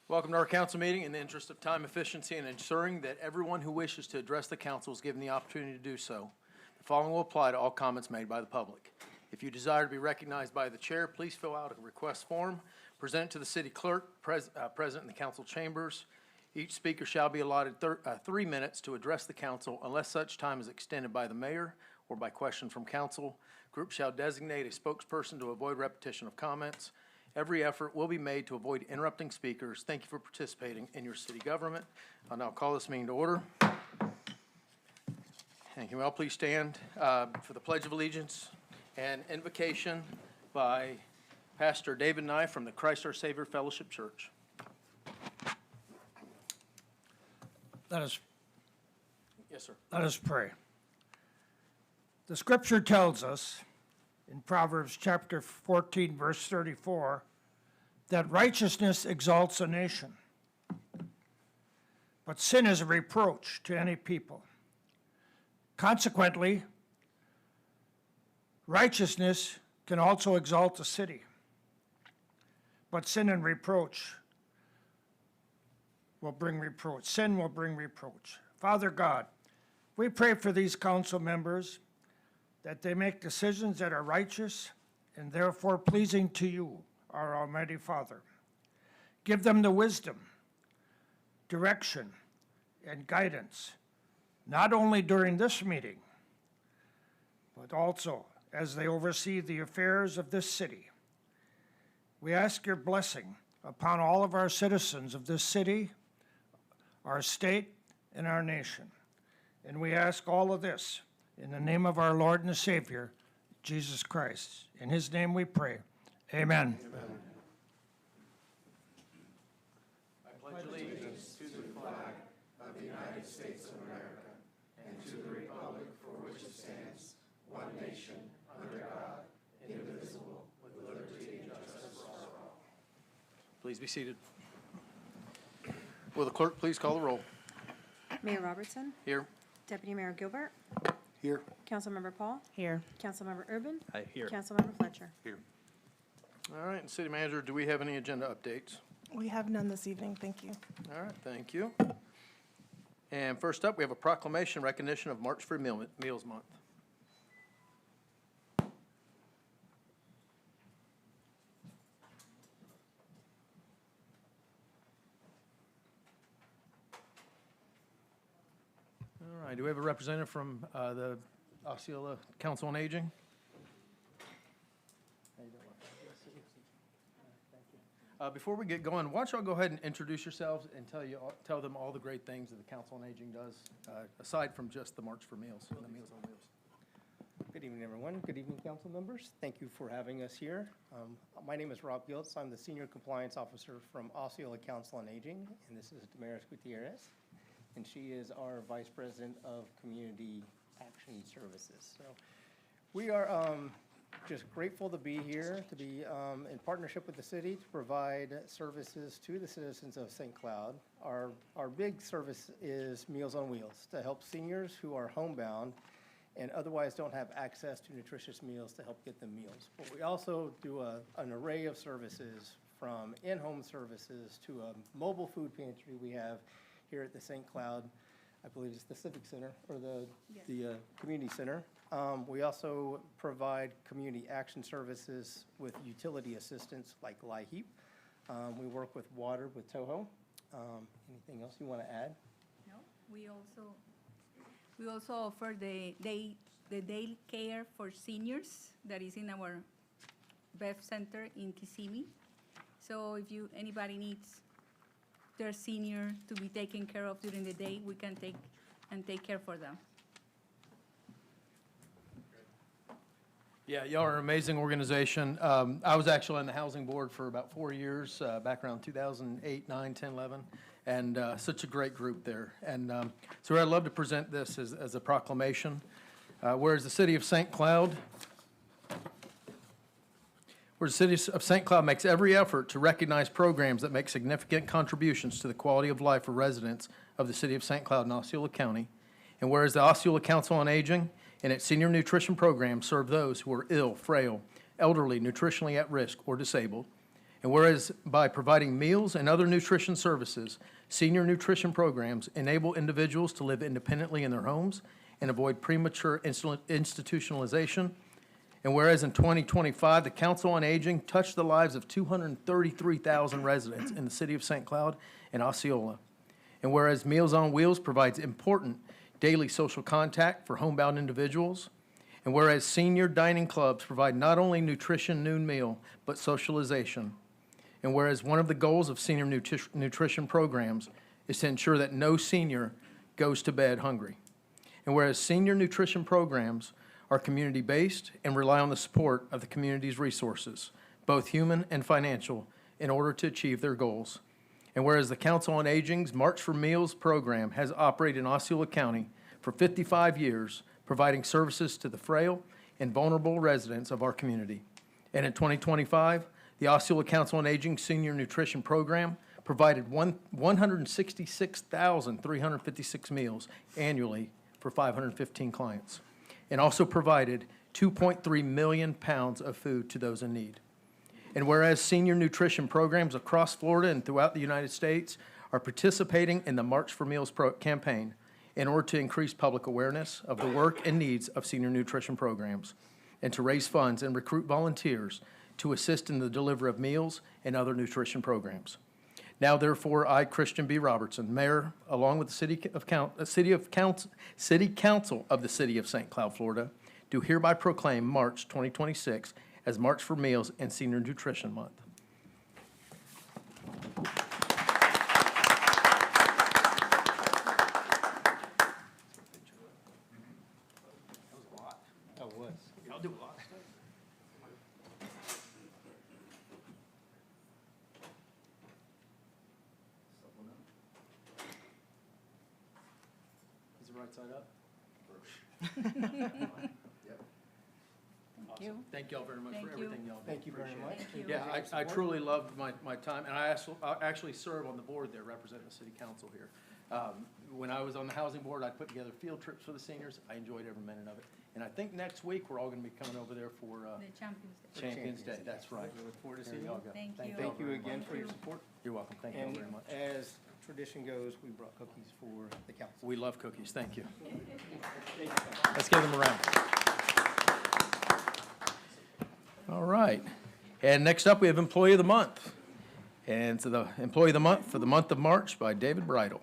Welcome to our council meeting. In the interest of time efficiency and ensuring that everyone who wishes to address the council is given the opportunity to do so, the following will apply to all comments made by the public. If you desire to be recognized by the chair, please fill out a request form, present it to the city clerk, present in the council chambers. Each speaker shall be allotted 3 minutes to address the council unless such time is extended by the mayor or by question from council. Group shall designate a spokesperson to avoid repetition of comments. Every effort will be made to avoid interrupting speakers. Thank you for participating in your city government. I'll now call this meeting to order. And can we all please stand for the Pledge of Allegiance and invocation by Pastor David Nye from the Christ Our Savior Fellowship Church. Yes, sir. Let us pray. The scripture tells us in Proverbs chapter 14, verse 34, that righteousness exalts a nation, but sin is a reproach to any people. Consequently, righteousness can also exalt a city, but sin and reproach will bring reproach. Sin will bring reproach. Father God, we pray for these council members that they make decisions that are righteous and therefore pleasing to you, our Almighty Father. Give them the wisdom, direction, and guidance, not only during this meeting, but also as they oversee the affairs of this city. We ask your blessing upon all of our citizens of this city, our state, and our nation. And we ask all of this in the name of our Lord and Savior, Jesus Christ. In his name we pray. Amen. Amen. I pledge allegiance to the flag of the United States of America and to the republic for which it stands, one nation, under God, indivisible, with liberty and justice for all. Please be seated. Will the clerk please call the roll? Mayor Robertson, Here. Deputy Mayor Gilbert, Here. Councilmember Paul, Here. Councilmember Urban, Here. Councilmember Fletcher. Here. All right, and City Manager, do we have any agenda updates? We have none this evening, thank you. All right, thank you. And first up, we have a proclamation recognition of March for Meals Month. All right, do we have a representative from the Osceola Council on Aging? Before we get going, why don't y'all go ahead and introduce yourselves and tell them all the great things that the Council on Aging does, aside from just the March for Meals and the Meals on Wheels. Good evening, everyone. Good evening, council members. Thank you for having us here. My name is Rob Giltz. I'm the Senior Compliance Officer from Osceola Council on Aging, and this is Damaris Gutierrez, and she is our Vice President of Community Action Services. So we are just grateful to be here, to be in partnership with the city to provide services to the citizens of St. Cloud. Our big service is Meals on Wheels, to help seniors who are homebound and otherwise don't have access to nutritious meals to help get them meals. But we also do an array of services, from in-home services to a mobile food pantry we have here at the St. Cloud, I believe it's the Civic Center, or the Community Center. We also provide community action services with utility assistance like LIHEAP. We work with water with Toho. Anything else you want to add? No, we also offer the day care for seniors that is in our BEF Center in Kissimmee. So if anybody needs their senior to be taken care of during the day, we can take care for them. Yeah, y'all are an amazing organization. I was actually on the Housing Board for about 4 years, back around 2008, 9, 10, 11, and such a great group there. And so I'd love to present this as a proclamation. Whereas the city of St. Cloud makes every effort to recognize programs that make significant contributions to the quality of life for residents of the city of St. Cloud and Osceola County. And whereas the Osceola Council on Aging and its senior nutrition program serve those who are ill, frail, elderly, nutritionally at risk, or disabled. And whereas by providing meals and other nutrition services, senior nutrition programs enable individuals to live independently in their homes and avoid premature institutionalization. And whereas in 2025, the Council on Aging touched the lives of 233,000 residents in the city of St. Cloud and Osceola. And whereas Meals on Wheels provides important daily social contact for homebound individuals. And whereas senior dining clubs provide not only nutrition noon meal, but socialization. And whereas one of the goals of senior nutrition programs is to ensure that no senior goes to bed hungry. And whereas senior nutrition programs are community-based and rely on the support of the community's resources, both human and financial, in order to achieve their goals. And whereas the Council on Aging's March for Meals program has operated in Osceola County for 55 years, providing services to the frail and vulnerable residents of our community. And in 2025, the Osceola Council on Aging Senior Nutrition Program provided 166,356 meals annually for 515 clients, and also provided 2.3 million pounds of food to those in need. And whereas senior nutrition programs across Florida and throughout the United States are participating in the March for Meals campaign in order to increase public awareness of the work and needs of senior nutrition programs, and to raise funds and recruit volunteers to assist in the delivery of meals and other nutrition programs. Now therefore, I, Christian B. Robertson, Mayor, along with the City Council of the City of St. Cloud, Florida, do hereby proclaim March 2026 as March for Meals and Senior Nutrition Month. That was. Y'all do a lot of stuff. Is the right side up? Thank you. Thank y'all very much for Thank you. everything y'all do. Thank you very Appreciate much. it. Thank you. Yeah, I truly loved my time, and I actually serve on the board there representing the city council here. When I was on the housing board, I put together field trips for the seniors. I enjoyed every minute of it. And I think next week, we're all gonna be coming over there for The Champions Day. Champions Day. That's right. We look forward to There seeing y'all you. go. Thank you. y'all Thank you very again much. for your support. You're welcome. Thank you all And very much. as tradition goes, we brought cookies for the council. We love cookies. Thank you. Thank you. Let's give them a round. All right. And next up, we have Employee of the Month. And so the Employee of the Month for the month of March by David Bridle.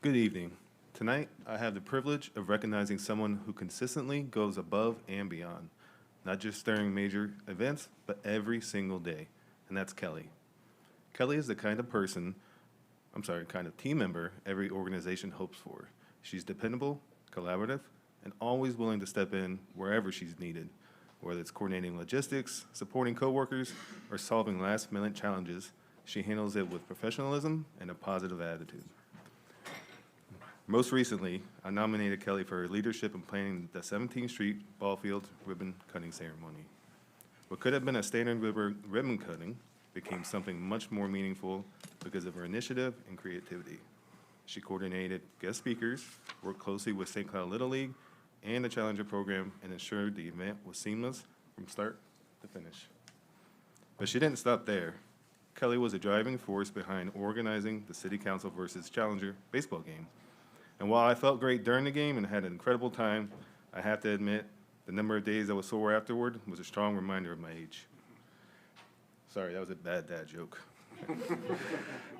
Good evening. Tonight, I have the privilege of recognizing someone who consistently goes above and beyond, not just during major events, but every single day, and that's Kelly. Kelly is the kind of team member every organization hopes for. She's dependable, collaborative, and always willing to step in wherever she's needed, whether it's coordinating logistics, supporting coworkers, or solving last-minute challenges. She handles it with professionalism and a positive attitude. Most recently, I nominated Kelly for her leadership in planning the 17th Street Ball Field ribbon cutting ceremony. What could have been a standard ribbon cutting became something much more meaningful because of her initiative and creativity. She coordinated guest speakers, worked closely with St. Cloud Little League and the Challenger program, and ensured the event was seamless from start to finish. But she didn't stop there. Kelly was a driving force behind organizing the City Council versus Challenger baseball game. And while I felt great during the game and had an incredible time, I have to admit, the number of days I was sore afterward was a strong reminder of my age. Sorry, that was a bad dad joke.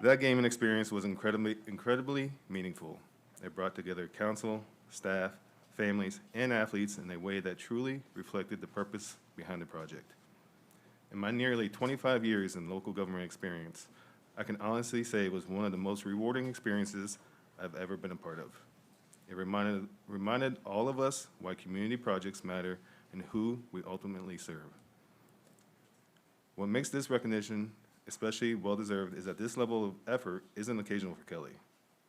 That game and experience was incredibly meaningful. It brought together council, staff, families, and athletes in a way that truly reflected the purpose behind the project. In my nearly 25 years in local government experience, I can honestly say it was one of the most rewarding experiences I've ever been a part of. It reminded all of us why community projects matter and who we ultimately serve. What makes this recognition especially well-deserved is that this level of effort isn't occasional for Kelly.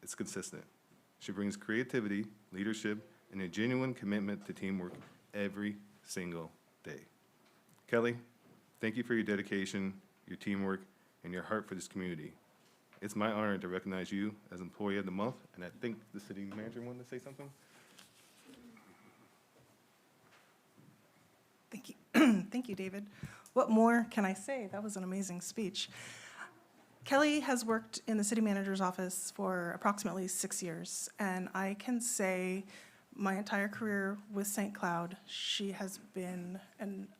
It's consistent. She brings creativity, leadership, and a genuine commitment to teamwork every single day. Kelly, thank you for your dedication, your teamwork, and your heart for this community. It's my honor to recognize you as Employee of the Month, and I think the city manager wanted to say something. Thank you. Thank you, David. What more can I say? That was an amazing speech. Kelly has worked in the city manager's office for approximately 6 years, and I can say my entire career with St. Cloud, she has been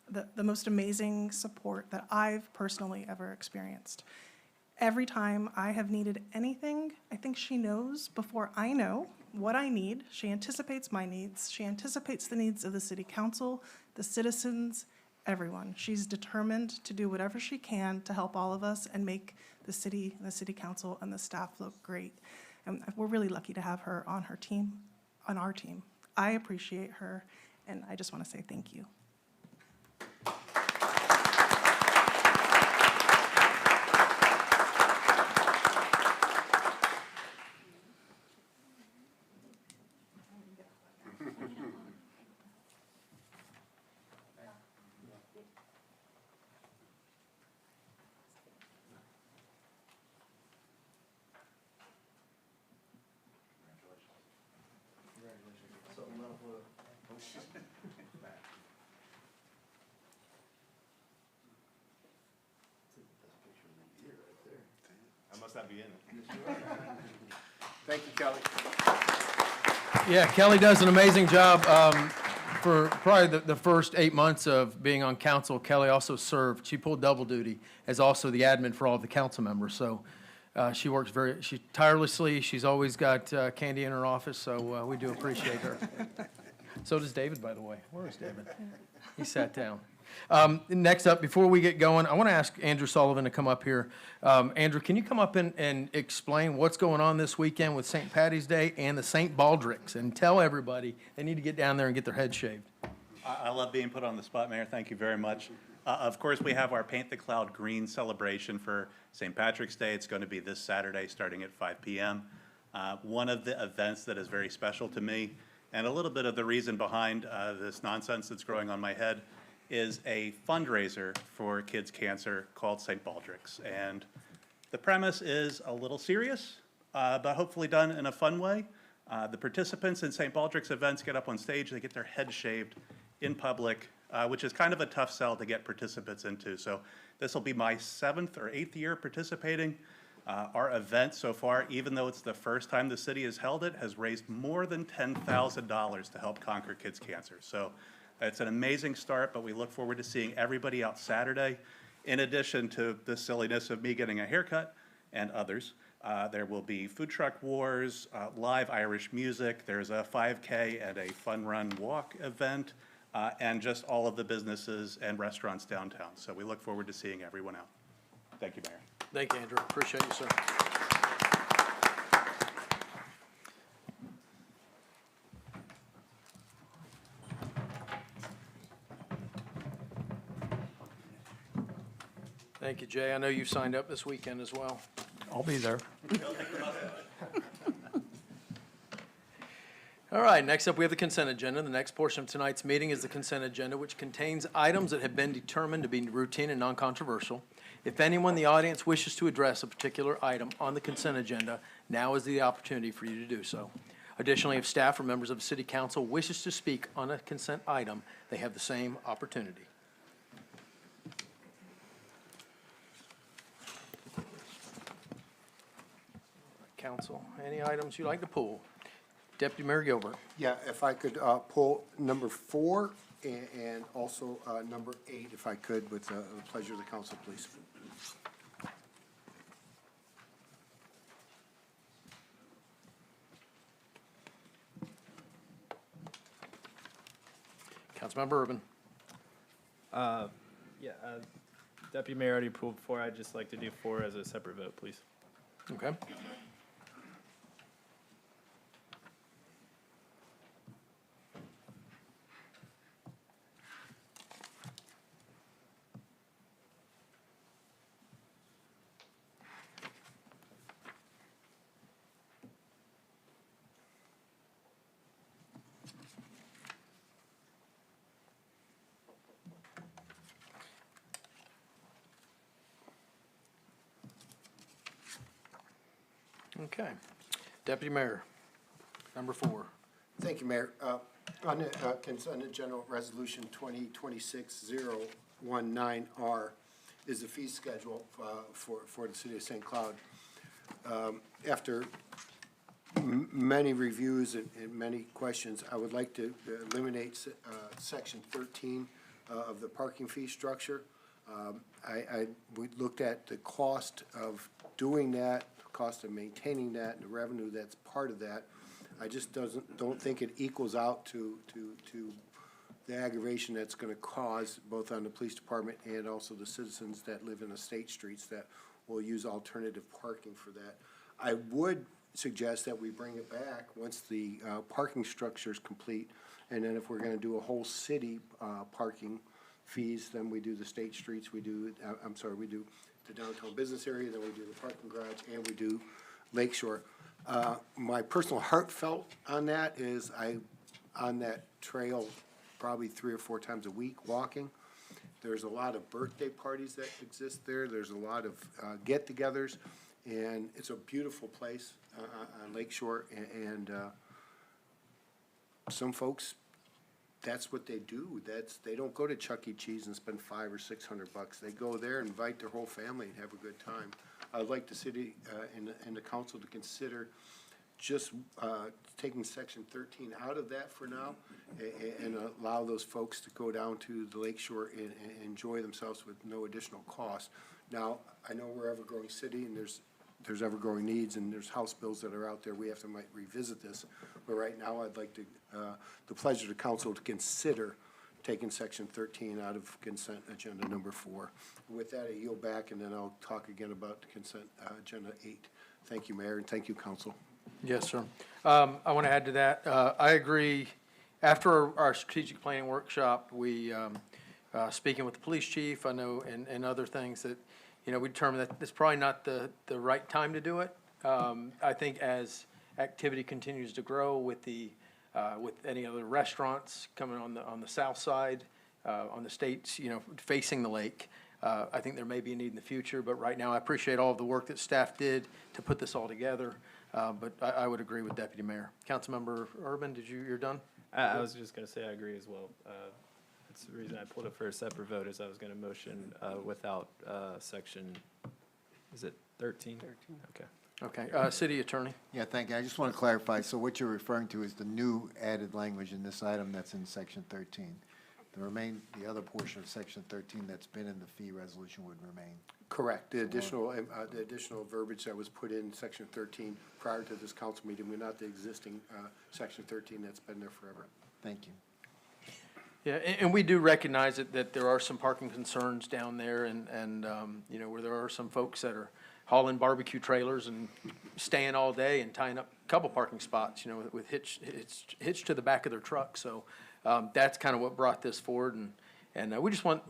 the most amazing support that I've personally ever experienced. Every time I have needed anything, I think she knows before I know what I need. She anticipates my needs. She anticipates the needs of the city council, the citizens, everyone. She's determined to do whatever she can to help all of us and make the city council, and the staff look great. And we're really lucky to have her on our team. I appreciate her, and I just want to say thank you. I must not be in it. Thank you, Kelly. Yeah, Kelly does an amazing job. For probably the first 8 months of being on council, Kelly also served, she pulled double duty as also the admin for all of the council members. So she works she tirelessly. She's always got candy in her office, so we do appreciate her. So does David, by the way. Where is David? He sat down. Next up, before we get going, I want to ask Andrew Sullivan to come up here. Andrew, can you come up and explain what's going on this weekend with St. Patty's Day and the St. Baldrick's, and tell everybody they need to get down there and get their heads shaved? I love being put on the spot, Mayor. Thank you very much. Of course, we have our Paint the Cloud Green celebration for St. Patrick's Day. It's going to be this Saturday starting at 5 p.m. One of the events that is very special to me, and a little bit of the reason behind this nonsense that's growing on my head, is a fundraiser for kids' cancer called St. Baldrick's. And the premise is a little serious, but hopefully done in a fun way. The participants in St. Baldrick's events get up on stage, they get their heads shaved in public, which is kind of a tough sell to get participants into. So this will be my 7th or 8th year participating. Our event so far, even though it's the first time the city has held it, has raised more than $10,000 to help conquer kids' cancer. So it's an amazing start, but we look forward to seeing everybody out Saturday. In addition to the silliness of me getting a haircut and others, there will be food truck wars, live Irish music, there's a 5K and a fun run walk event, and just all of the businesses and restaurants downtown. So we look forward to seeing everyone out. Thank you, Mayor. Thank you, Andrew. Appreciate you, sir. Thank you, Jay. I know you signed up this weekend as well. I'll be there. All right, next up, we have the consent agenda. The next portion of tonight's meeting is the consent agenda, which contains items that have been determined to be routine and non-controversial. If anyone in the audience wishes to address a particular item on the consent agenda, now is the opportunity for you to do so. Additionally, if staff or members of the city council wishes to speak on a consent item, they have the same opportunity. Council, any items you'd like to pull? Deputy Mayor Gilbert. Yeah, if I could pull number 4 and also number 8, if I could, with the pleasure of the council, please. Councilmember Urban. Deputy Mayor already pulled 4. I'd just like to do 4 as a separate vote, please. Okay. Okay. Deputy Mayor, number 4. Thank you, Mayor. On the consent agenda, Resolution 2026-019R is the fee schedule for the city of St. Cloud. After many reviews and many questions, I would like to eliminate Section 13 of the parking fee structure. We looked at the cost of doing that, the cost of maintaining that, and the revenue that's part of that. I just don't think it equals out to the aggravation that's gonna cause both on the police department and also the citizens that live in the state streets that will use alternative parking for that. I would suggest that we bring it back once the parking structure is complete, and then if we're gonna do a whole city parking fees, then we do the state streets, we do the downtown business area, then we do the parking garage, and we do Lakeshore. My personal heartfelt on that is on that trail probably 3 or 4 times a week walking. There's a lot of birthday parties that exist there. There's a lot of get-togethers, and it's a beautiful place on Lakeshore. And some folks, that's what they do. They don't go to Chuck E. Cheese and spend $500 or $600. They go there, invite their whole family, and have a good time. I'd like the city and the council to consider just taking Section 13 out of that for now and allow those folks to go down to the Lakeshore and enjoy themselves with no additional cost. Now, I know we're ever-growing city, and there's ever-growing needs, and there's House bills that are out there. We have to might revisit this. But right now, I'd like to, the pleasure to council to consider taking Section 13 out of consent agenda number 4. With that, I yield back, and then I'll talk again about consent agenda 8. Thank you, Mayor, and thank you, council. Yes, sir. I want to add to that. I agree. After our strategic planning workshop, we, speaking with the police chief, I know, and other things that, we determined that it's probably not the right time to do it. I think as activity continues to grow with with any other restaurants coming on the south side, on the states, facing the lake, I think there may be a need in the future, but right now I appreciate all of the work that staff did to put this all together. But I would agree with Deputy Mayor. Councilmember Urban, you're done? I was just gonna say I agree as well. That's the reason I pulled it for a separate vote, is I was gonna motion without section, is it 13? 13. Okay. Okay, city attorney? Yeah, thank you. I just want to clarify. So what you're referring to is the new added language in this item that's in section 13. The other portion of section 13 that's been in the fee resolution would remain. Correct. The additional verbiage that was put in section 13 prior to this council meeting, but not the existing section 13 that's been there forever. Thank you. Yeah, and we do recognize that there are some parking concerns down there and where there are some folks that are hauling barbecue trailers and staying all day and tying up a couple parking spots, with hitched to the back of their truck. So that's kind of what brought this forward. And we just want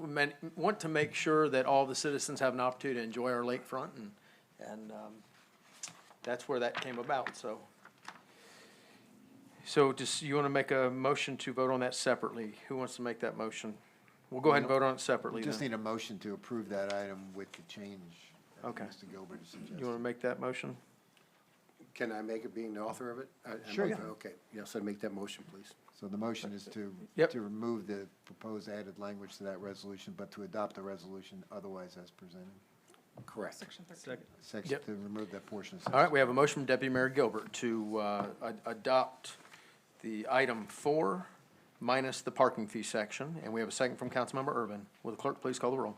to make sure that all the citizens have an opportunity to enjoy our lakefront. And that's where that came about. So just, you want to make a motion to vote on that separately? Who wants to make that motion? We'll go ahead and vote on it separately We just then. need a motion to approve that item with the change that Okay. Mr. Gilbert suggested. You want to make that motion? Can I make it being the author of it? Sure, yeah. Okay, yes, I'd make that motion, please. So the motion is to Yep. remove the proposed added language to that resolution, but to adopt the resolution otherwise as presented. Correct. Section 13. Second. Section, Yep. to remove that portion of All section. right, we have a motion from Deputy Mayor Gilbert to adopt the item 4 minus the parking fee section, and we have a second from Councilmember Urban. Will the clerk please call the roll?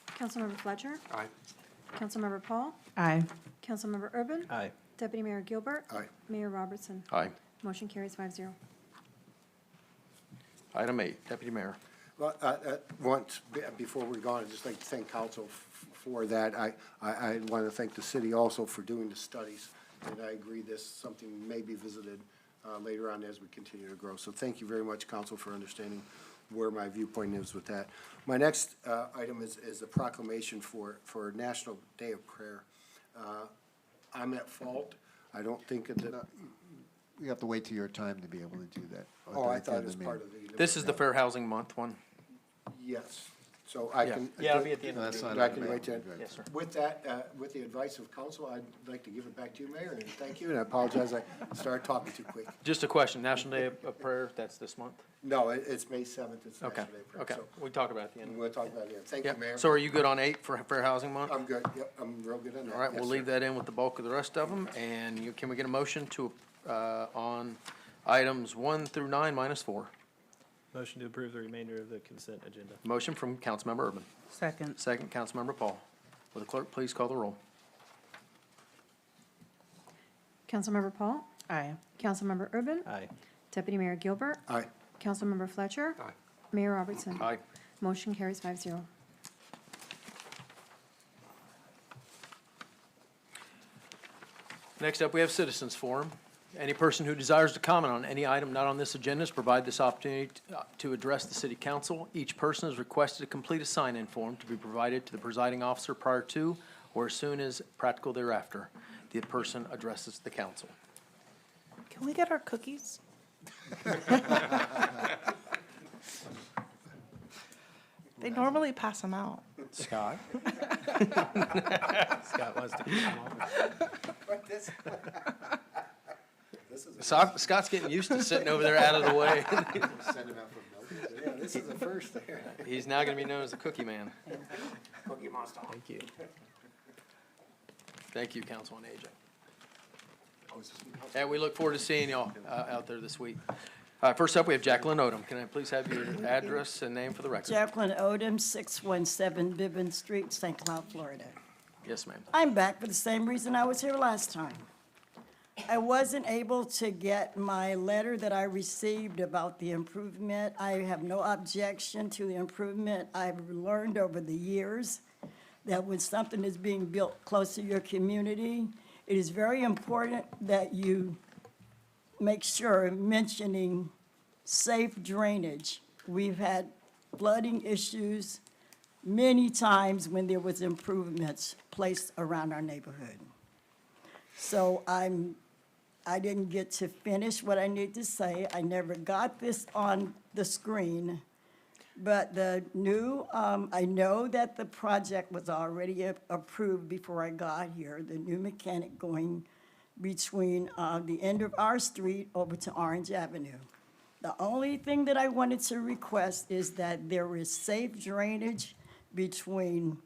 Councilmember Fletcher. Aye. Councilmember Paul. Aye. Councilmember Urban. Aye. Deputy Mayor Gilbert. Aye. Mayor Robertson. Aye. Motion carries 5-0. Item 8, Deputy Mayor. Well, before we go on, I'd just like to thank council for that. I want to thank the city also for doing the studies, and I agree this, something may be visited later on as we continue to grow. So thank you very much, council, for understanding where my viewpoint is with that. My next item is a proclamation for National Day of Prayer. I'm at fault. I don't think that, You have to wait till your time to be able to do that. I thought it was part of the. This is the Fair Housing Month one. Yes. So I can. Yeah, it'll be at the end of That's the not meeting. I can wait till. Yes, sir. With that, with the advice of council, I'd like to give it back to you, Mayor, and thank you, and I apologize, I started talking too quick. Just a question, National Day of Prayer, that's this month? No, it's May 7th, it's Okay, National Day of Prayer. okay, so we talk about it at the end. We'll talk about it. Thank Yeah, you, Mayor. so are you good on 8 for Fair Housing Month? I'm good, yep, I'm real good on that. All right, Yes, we'll sir. leave that in with the bulk of the rest of them, and can we get a motion to, on items 1 through 9 minus 4? Motion to approve the remainder of the consent agenda. Motion from Councilmember Urban. Second. Second, Councilmember Paul. Will the clerk please call the roll? Councilmember Paul? Aye. Councilmember Urban? Aye. Deputy Mayor Gilbert? Aye. Councilmember Fletcher? Aye. Mayor Robertson? Aye. Motion carries 5-0. Next up, we have citizens forum. Any person who desires to comment on any item not on this agenda is provided this opportunity to address the city council. Each person is requested to complete a sign-in form to be provided to the presiding officer prior to or as soon as practical thereafter. The person addresses the council. Can we get our cookies? They normally pass them out. Scott? Scott wants to come on. Scott's getting used to sitting over there out of the way. Yeah, this is the first there. He's now gonna be known as the Cookie Man. Thank you. Thank you, Council on Aging. And we look forward to seeing y'all out there this week. First up, we have Jacqueline Odom. Can I please have your address and name for the record? Jacqueline Odom, 617 Bibbin Street, St. Cloud, Florida. Yes, ma'am. I'm back for the same reason I was here last time. I wasn't able to get my letter that I received about the improvement. I have no objection to the improvement. I've learned over the years that when something is being built close to your community, it is very important that you make sure, mentioning safe drainage. We've had flooding issues many times when there was improvements placed around our neighborhood. So I didn't get to finish what I need to say. I never got this on the screen. But the new, I know that the project was already approved before I got here, the new mechanic going between the end of our street over to Orange Avenue. The only thing that I wanted to request is that there is safe drainage between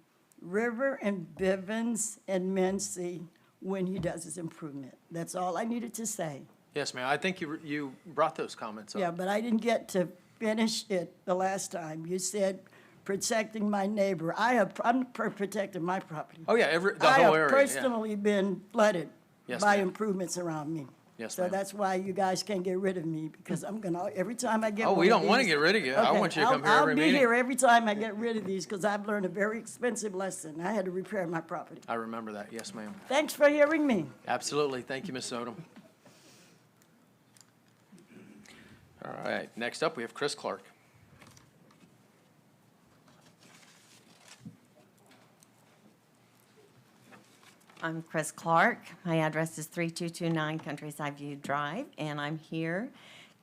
River and Bivens and Mency when he does his improvement. That's all I needed to say. Yes, ma'am. I think you brought those comments up. Yeah, but I didn't get to finish it the last time. You said protecting my neighbor. I'm protecting my property. Oh, yeah, the whole area, I have personally been flooded Yes, by ma'am. improvements around me. Yes, So ma'am. that's why you guys can't get rid of me, because I'm gonna, every time I get Oh, one we of don't want to these- get rid of you. I Okay, want you to come here every I'll be meeting. here every time I get rid of these, because I've learned a very expensive lesson. I had to repair my property. I remember that. Yes, ma'am. Thanks for hearing me. Absolutely. Thank you, Ms. Odom. All right, next up, we have Chris Clark. I'm Chris Clark. My address is 3229 Countryside View Drive, and I'm here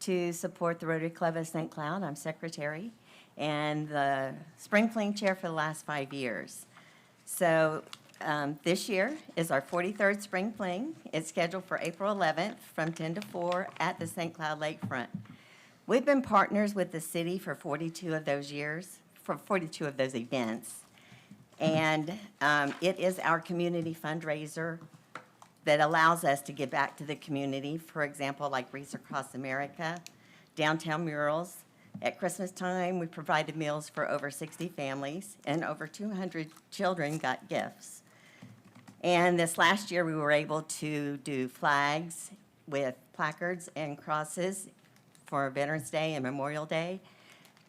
to support the Rotary Club of St. Cloud. I'm secretary and the spring fling chair for the last 5 years. So this year is our 43rd spring fling. It's scheduled for April 11th from 10 to 4 at the St. Cloud Lakefront. We've been partners with the city for 42 of those years, for 42 of those events. And it is our community fundraiser that allows us to give back to the community. For example, like Wreaths Across America, downtown murals. At Christmas time, we provided meals for over 60 families, and over 200 children got gifts. And this last year, we were able to do flags with placards and crosses for Veterans Day and Memorial Day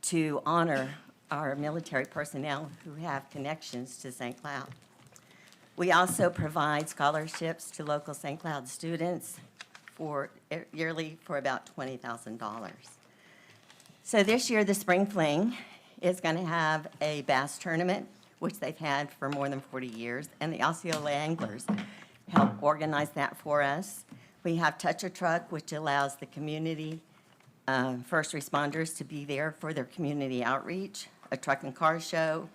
to honor our military personnel who have connections to St. Cloud. We also provide scholarships to local St. Cloud students yearly for about $20,000. So this year, the Spring Fling is going to have a bass tournament, which they've had for more than 40 years, and the Osceola Anglers help organize that for us. We have Touch a Truck, which allows the community first responders to be there for their community outreach. a truck and car show,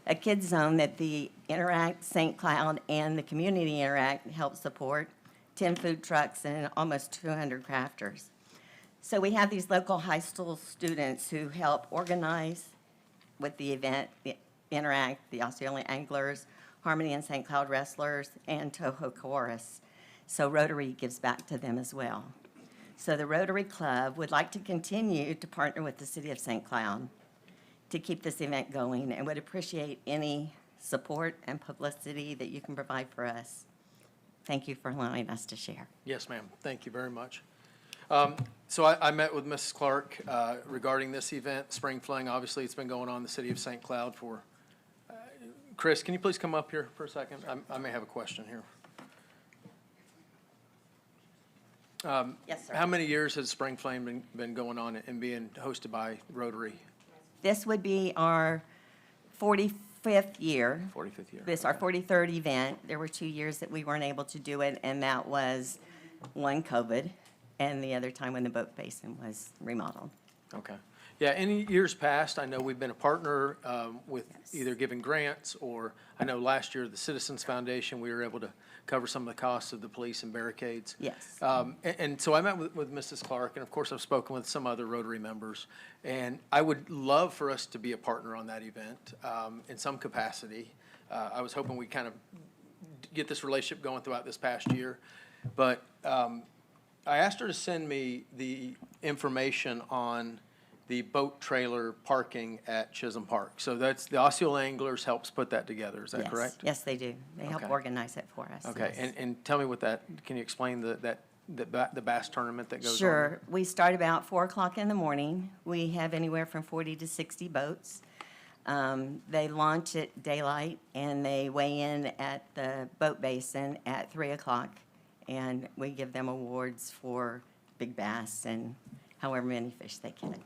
a kids zone that the Interact St. Cloud and the Community Interact help support, 10 food trucks, and almost 200 crafters. So we have these local high school students who help organize with the event, the Interact, the Osceola Anglers, Harmony and St. Cloud Wrestlers, and Toho Chorus. So Rotary gives back to them as well. So the Rotary Club would like to continue to partner with the City of St. Cloud to keep this event going and would appreciate any support and publicity that you can provide for us. Thank you for allowing us to share. Yes, ma'am. Thank you very much. So I met with Mrs. Clark regarding this event, Spring Fling. Obviously, it's been going on in the city of St. Cloud for, Chris, can you please come up here for a second? I may have a question here. Yes, sir. How many years has Spring Fling been going on and being hosted by Rotary? This would be our 45th year. 45th year. This is our 43rd event. There were 2 years that we weren't able to do it, and that was one COVID, and the other time when the boat basin was remodeled. Okay. Yeah, in years past, I know we've been a partner with either giving grants or, I know last year, the Citizens Foundation, we were able to cover some of the costs of the police and barricades. Yes. And so I met with Mrs. Clark, and of course, I've spoken with some other Rotary members. And I would love for us to be a partner on that event in some capacity. I was hoping we'd kind of get this relationship going throughout this past year. But I asked her to send me the information on the boat trailer parking at Chisholm Park. So that's, the Osceola Anglers helps put that together, is that Yes. correct? Yes, they do. They help Okay. organize it for us. Okay, yes. and tell me what that, can you explain the bass tournament that goes on? Sure. We start about 4 o'clock in the morning. We have anywhere from 40 to 60 boats. They launch at daylight, and they weigh in at the boat basin at 3 o'clock. And we give them awards for big bass and however many fish they catch.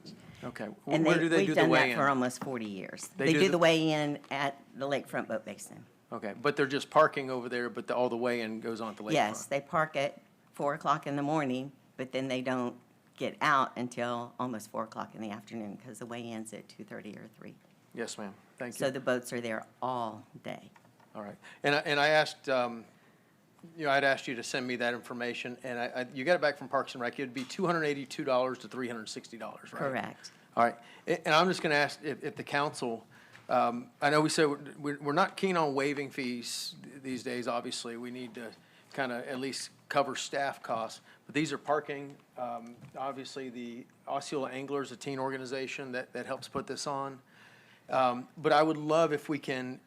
Okay, And where do they do the we've done that weigh-in? for almost 40 years. They They do do the- the weigh-in at the lakefront boat basin. Okay, but they're just parking over there, but all the weigh-in goes on at the lakefront? Yes, they park at 4 o'clock in the morning, but then they don't get out until almost 4 o'clock in the afternoon because the weigh-in's at 2:30 or 3. Yes, ma'am, thank So you. the boats are there all day. All right, and I asked, I'd asked you to send me that information, and you got it back from Parks and Rec. It'd be $282 to $360, right? Correct. All right, and I'm just gonna ask if the council, I know we said we're not keen on waiving fees these days, obviously. We need to kind of at least cover staff costs. But these are parking, obviously, the Osceola Anglers, a teen organization that helps put this on. But I would love if we can,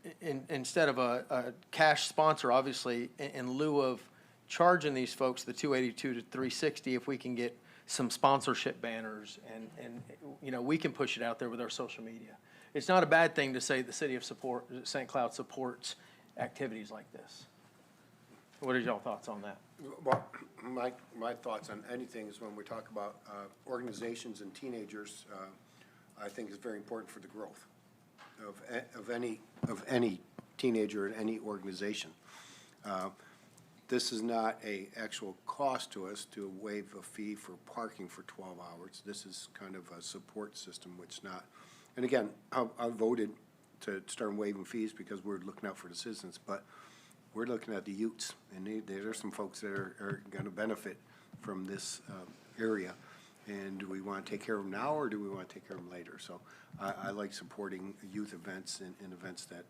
instead of a cash sponsor, obviously, in lieu of charging these folks the $282 to $360, if we can get some sponsorship banners and we can push it out there with our social media. It's not a bad thing to say the city of St. Cloud supports activities like this. What are y'all thoughts on that? Well, my thoughts on anything is when we talk about organizations and teenagers, I think is very important for the growth of any teenager in any organization. This is not a actual cost to us to waive a fee for parking for 12 hours. This is kind of a support system, which not, and again, I voted to start waiving fees because we're looking out for the citizens, but we're looking at the youths, and there are some folks that are gonna benefit from this area. And do we want to take care of them now, or do we want to take care of them later? So I like supporting youth events and events that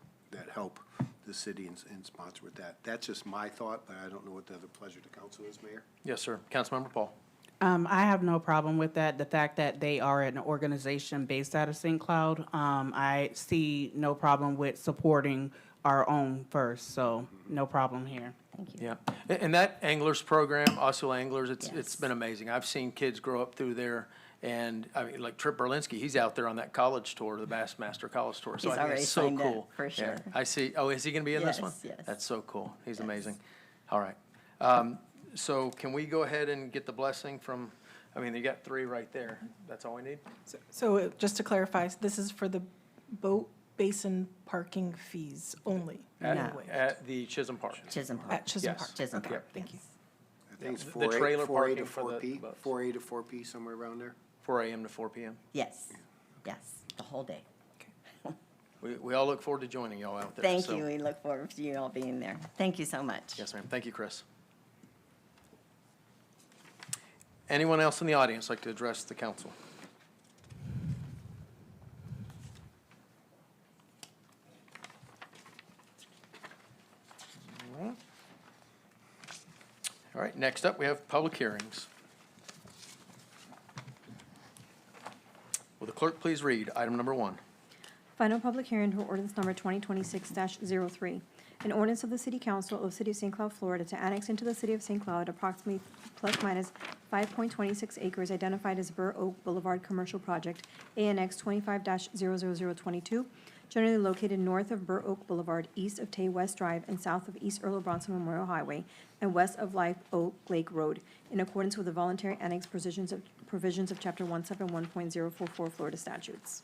help the city and sponsor with that. That's just my thought, but I don't know what the other pleasure to council is, Mayor. Yes, sir. Councilmember Paul. I have no problem with that. The fact that they are an organization based out of St. Cloud, I see no problem with supporting our own first, so no problem here. Thank you. Yeah, and that Anglers program, Osceola Anglers, it's Yes. been amazing. I've seen kids grow up through there, and I mean, like Trip Berlinski, he's out there on that college tour, the Bassmaster College Tour. So He's I think already it's so signed up, cool. for Yeah, sure. I see. Oh, is he going to be in this one? Yes, yes. That's so cool. He's Yes. amazing. All right. So can we go ahead and get the blessing from? I mean, you got 3 right there. That's all we need. So just to clarify, this is for the boat basin parking fees only? No. At the Chisholm Park. Chisholm Park. At Chisholm Yes. Park? Chisholm Okay, Park, thank you. I think it's The 4A trailer 4A parking to for the 4P, boats. 4A to 4P, somewhere around there. 4 a.m. to 4 p.m. Yes, yes, the whole day. We all look forward to joining y'all out there. Thank so- you. We look forward to you all being there. Thank you so much. Yes, ma'am. Thank you, Chris. Anyone else in the audience like to address the council? All right, next up, we have public hearings. Will the clerk please read item number 1? Final public hearing for ordinance number 2026-03. An ordinance of the City Council of the City of St. Cloud, Florida to annex into the City of St. Cloud approximately plus minus 5.26 acres identified as Burr Oak Boulevard Commercial Project, ANX 25-00022, generally located north of Burr Oak Boulevard, east of Tay West Drive, and south of East Earl Bronson Memorial Highway, and west of Live Oak Lake Road, in accordance with the voluntary annex provisions of Chapter 171.044 Florida statutes.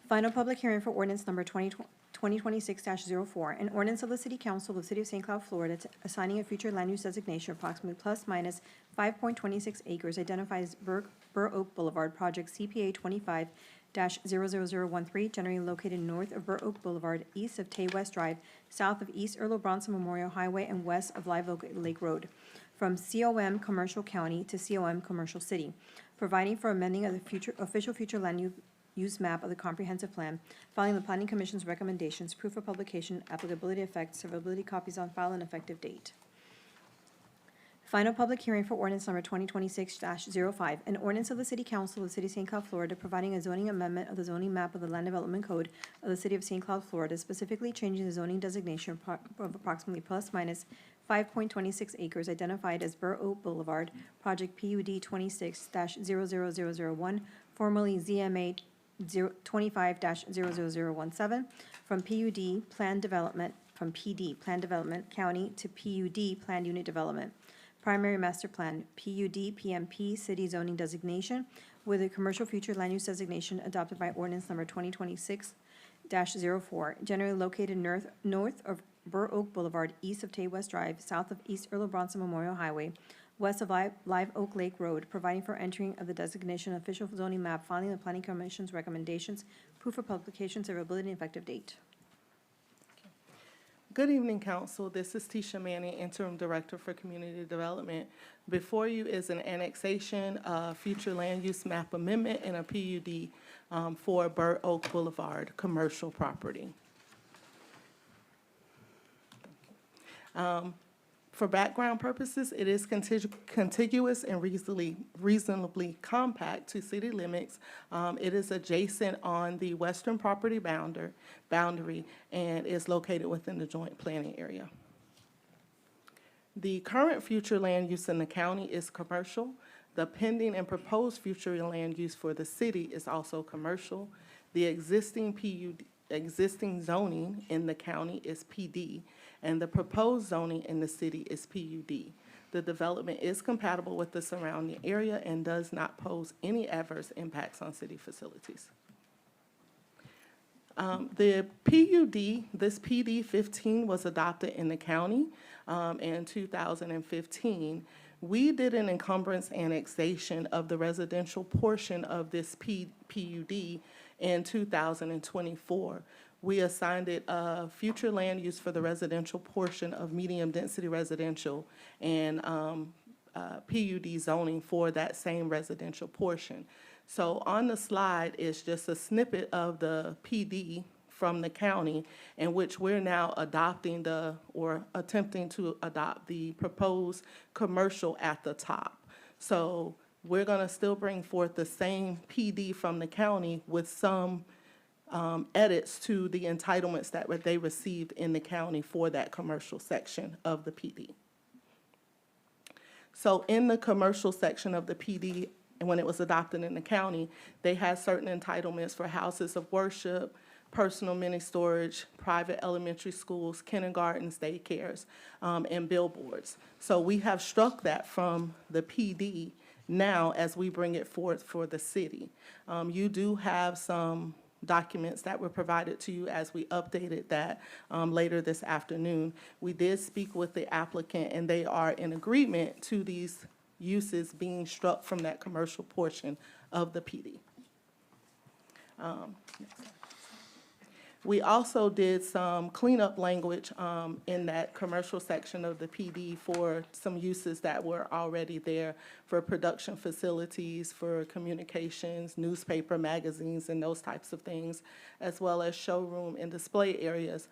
Final public hearing for ordinance number 2026-04, an ordinance of the City Council of the City of St. Cloud, Florida, assigning a future land use designation approximately plus minus 5.26 acres identified as Burr Oak Boulevard, project CPA 25-00013, generally located north of Burr Oak Boulevard, east of Tay West Drive, south of East Earl Bronson Memorial Highway, and west of Live Oak Lake Road, from COM Commercial County to COM Commercial City, providing for amending of the official future land use map of the comprehensive plan, following the Planning Commission's recommendations, proof of publication, applicability effect, severability copies on file, and effective date. Final public hearing for ordinance number 2026-05, an ordinance of the City Council of the City of St. Cloud, Florida, providing a zoning amendment of the zoning map of the Land Development Code of the City of St. Cloud, Florida, specifically changing the zoning designation of approximately plus minus 5.26 acres identified as Burr Oak Boulevard, project PUD 26-00001, formerly ZMA 25-00017, from PUD Plan Development, from PD Plan Development County to PUD Planned Unit Development. Primary Master Plan, PUD PMP City Zoning Designation with a Commercial Future Land Use Designation adopted by ordinance number 2026-04, generally located north of Burr Oak Boulevard, east of Tay West Drive, south of East Earl Bronson Memorial Highway, west of Live Oak Lake Road, providing for entering of the designation official zoning map, following the Planning Commission's recommendations, proof of publication, severability, and effective date. Good evening, Council. This is Tisha Manning, Interim Director for Community Development. Before you is an annexation, future land use map amendment, and a PUD for Burr Oak Boulevard commercial property. For background purposes, it is contiguous and reasonably compact to city limits. It is adjacent on the western property boundary and is located within the joint planning area. The current future land use in the county is commercial. The pending and proposed future land use for the city is also commercial. The existing zoning in the county is PD, and the proposed zoning in the city is PUD. The development is compatible with the surrounding area and does not pose any adverse impacts on city facilities. The PUD, this PD 15 was adopted in the county in 2015. We did an encumbrance annexation of the residential portion of this PUD in 2024. We assigned it future land use for the residential portion of medium-density residential and PUD zoning for that same residential portion. So on the slide is just a snippet of the PD from the county in which we're now adopting or attempting to adopt the proposed commercial at the top. So we're going to still bring forth the same PD from the county with some edits to the entitlements that they received in the county for that commercial section of the PD. So in the commercial section of the PD, and when it was adopted in the county, they had certain entitlements for houses of worship, personal mini storage, private elementary schools, kindergartens, daycares, and billboards. So we have struck that from the PD now as we bring it forth for the city. You do have some documents that were provided to you as we updated that later this afternoon. We did speak with the applicant, and they are in agreement to these uses being struck from that commercial portion of the PD. We also did some cleanup language in that commercial section of the PD for some uses that were already there for production facilities, for communications, newspaper, magazines, and those types of things, as well as showroom and display areas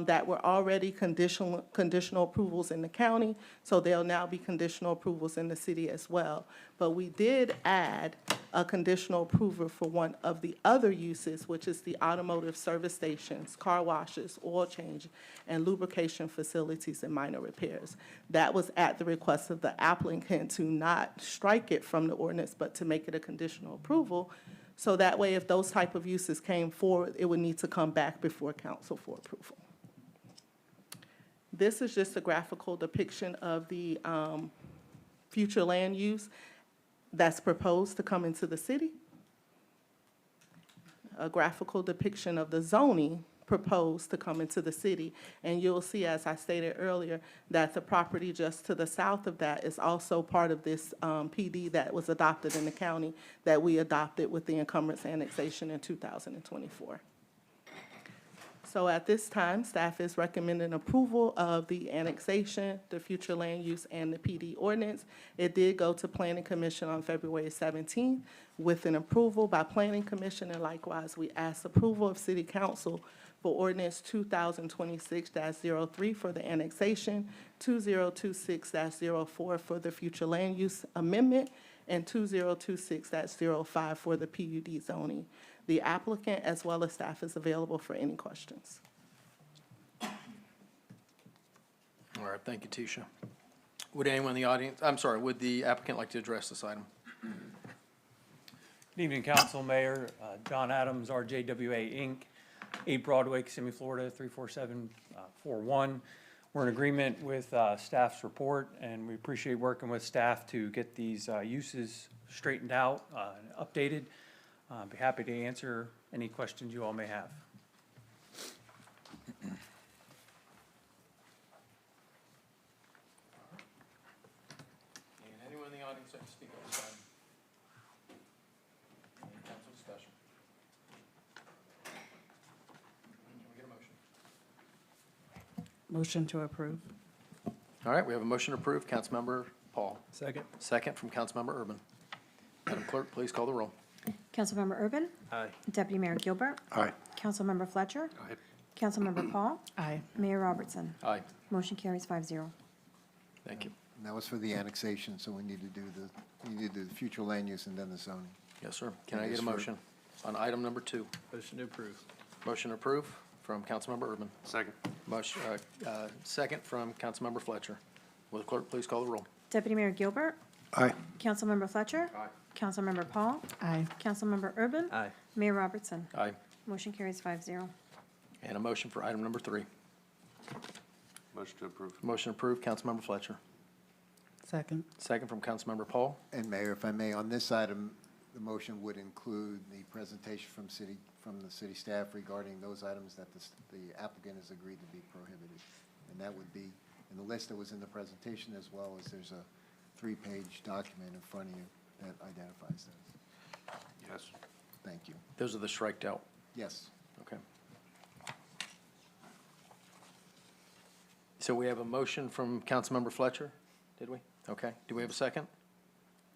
that were already conditional approvals in the county, so they'll now be conditional approvals in the city as well. But we did add a conditional approval for one of the other uses, which is the automotive service stations, car washes, oil change, and lubrication facilities and minor repairs. That was at the request of the applicant to not strike it from the ordinance, but to make it a conditional approval. So that way, if those type of uses came forward, it would need to come back before council for approval. This is just a graphical depiction of the future land use that's proposed to come into the city. A graphical depiction of the zoning proposed to come into the city. And you'll see, as I stated earlier, that the property just to the south of that is also part of this PD that was adopted in the county that we adopted with the encumbrance annexation in 2024. So at this time, staff is recommending approval of the annexation, the future land use, and the PD ordinance. It did go to Planning Commission on February 17th with an approval by Planning Commission, and likewise, we ask approval of City Council for ordinance 2026-03 for the annexation, 2026-04 for the future land use amendment, and 2026-05 for the PUD zoning. The applicant as well as staff is available for any questions. All right, thank you, Tisha. Would anyone in the audience, I'm sorry, would the applicant like to address this item? Good evening, Council, Mayor. John Adams, RJWA Inc., 8 Broadway, Kissimmee, Florida, 34741. We're in agreement with staff's report, and we appreciate working with staff to get these uses straightened out and updated. I'd be happy to answer any questions you all may have. And anyone in the audience like to speak on this item? Any council discussion? Can we get a motion? Motion to approve. All right, we have a motion to approve. Councilmember Paul. Second. Second from Councilmember Urban. Madam Clerk, please call the roll. Councilmember Urban. Aye. Deputy Mayor Gilbert. Aye. Councilmember Fletcher. Aye. Councilmember Paul. Aye. Mayor Robertson. Aye. Motion carries 5-0. Thank you. And that was for the annexation, so we need to do the future land use and then the zoning. Yes, sir. Can I It get is a for- motion on item number 2? Motion to approve. Motion to approve from Councilmember Urban. Second. Motion, second from Councilmember Fletcher. Will the clerk please call the roll? Deputy Mayor Gilbert. Aye. Councilmember Fletcher. Aye. Councilmember Paul. Aye. Councilmember Urban. Aye. Mayor Robertson. Aye. Motion carries 5-0. And a motion for item number 3. Motion to approve. Motion approved, Councilmember Fletcher. Second. Second from Councilmember Paul. And Mayor, if I may, on this item, the motion would include the presentation from the city staff regarding those items that the applicant has agreed to be prohibited. And that would be in the list that was in the presentation, as well as there's a 3-page document in front of you that identifies those. Yes. Thank you. Those are the striked out. Yes. Okay. So we have a motion from Councilmember Fletcher, did we? Okay. Do we have a second?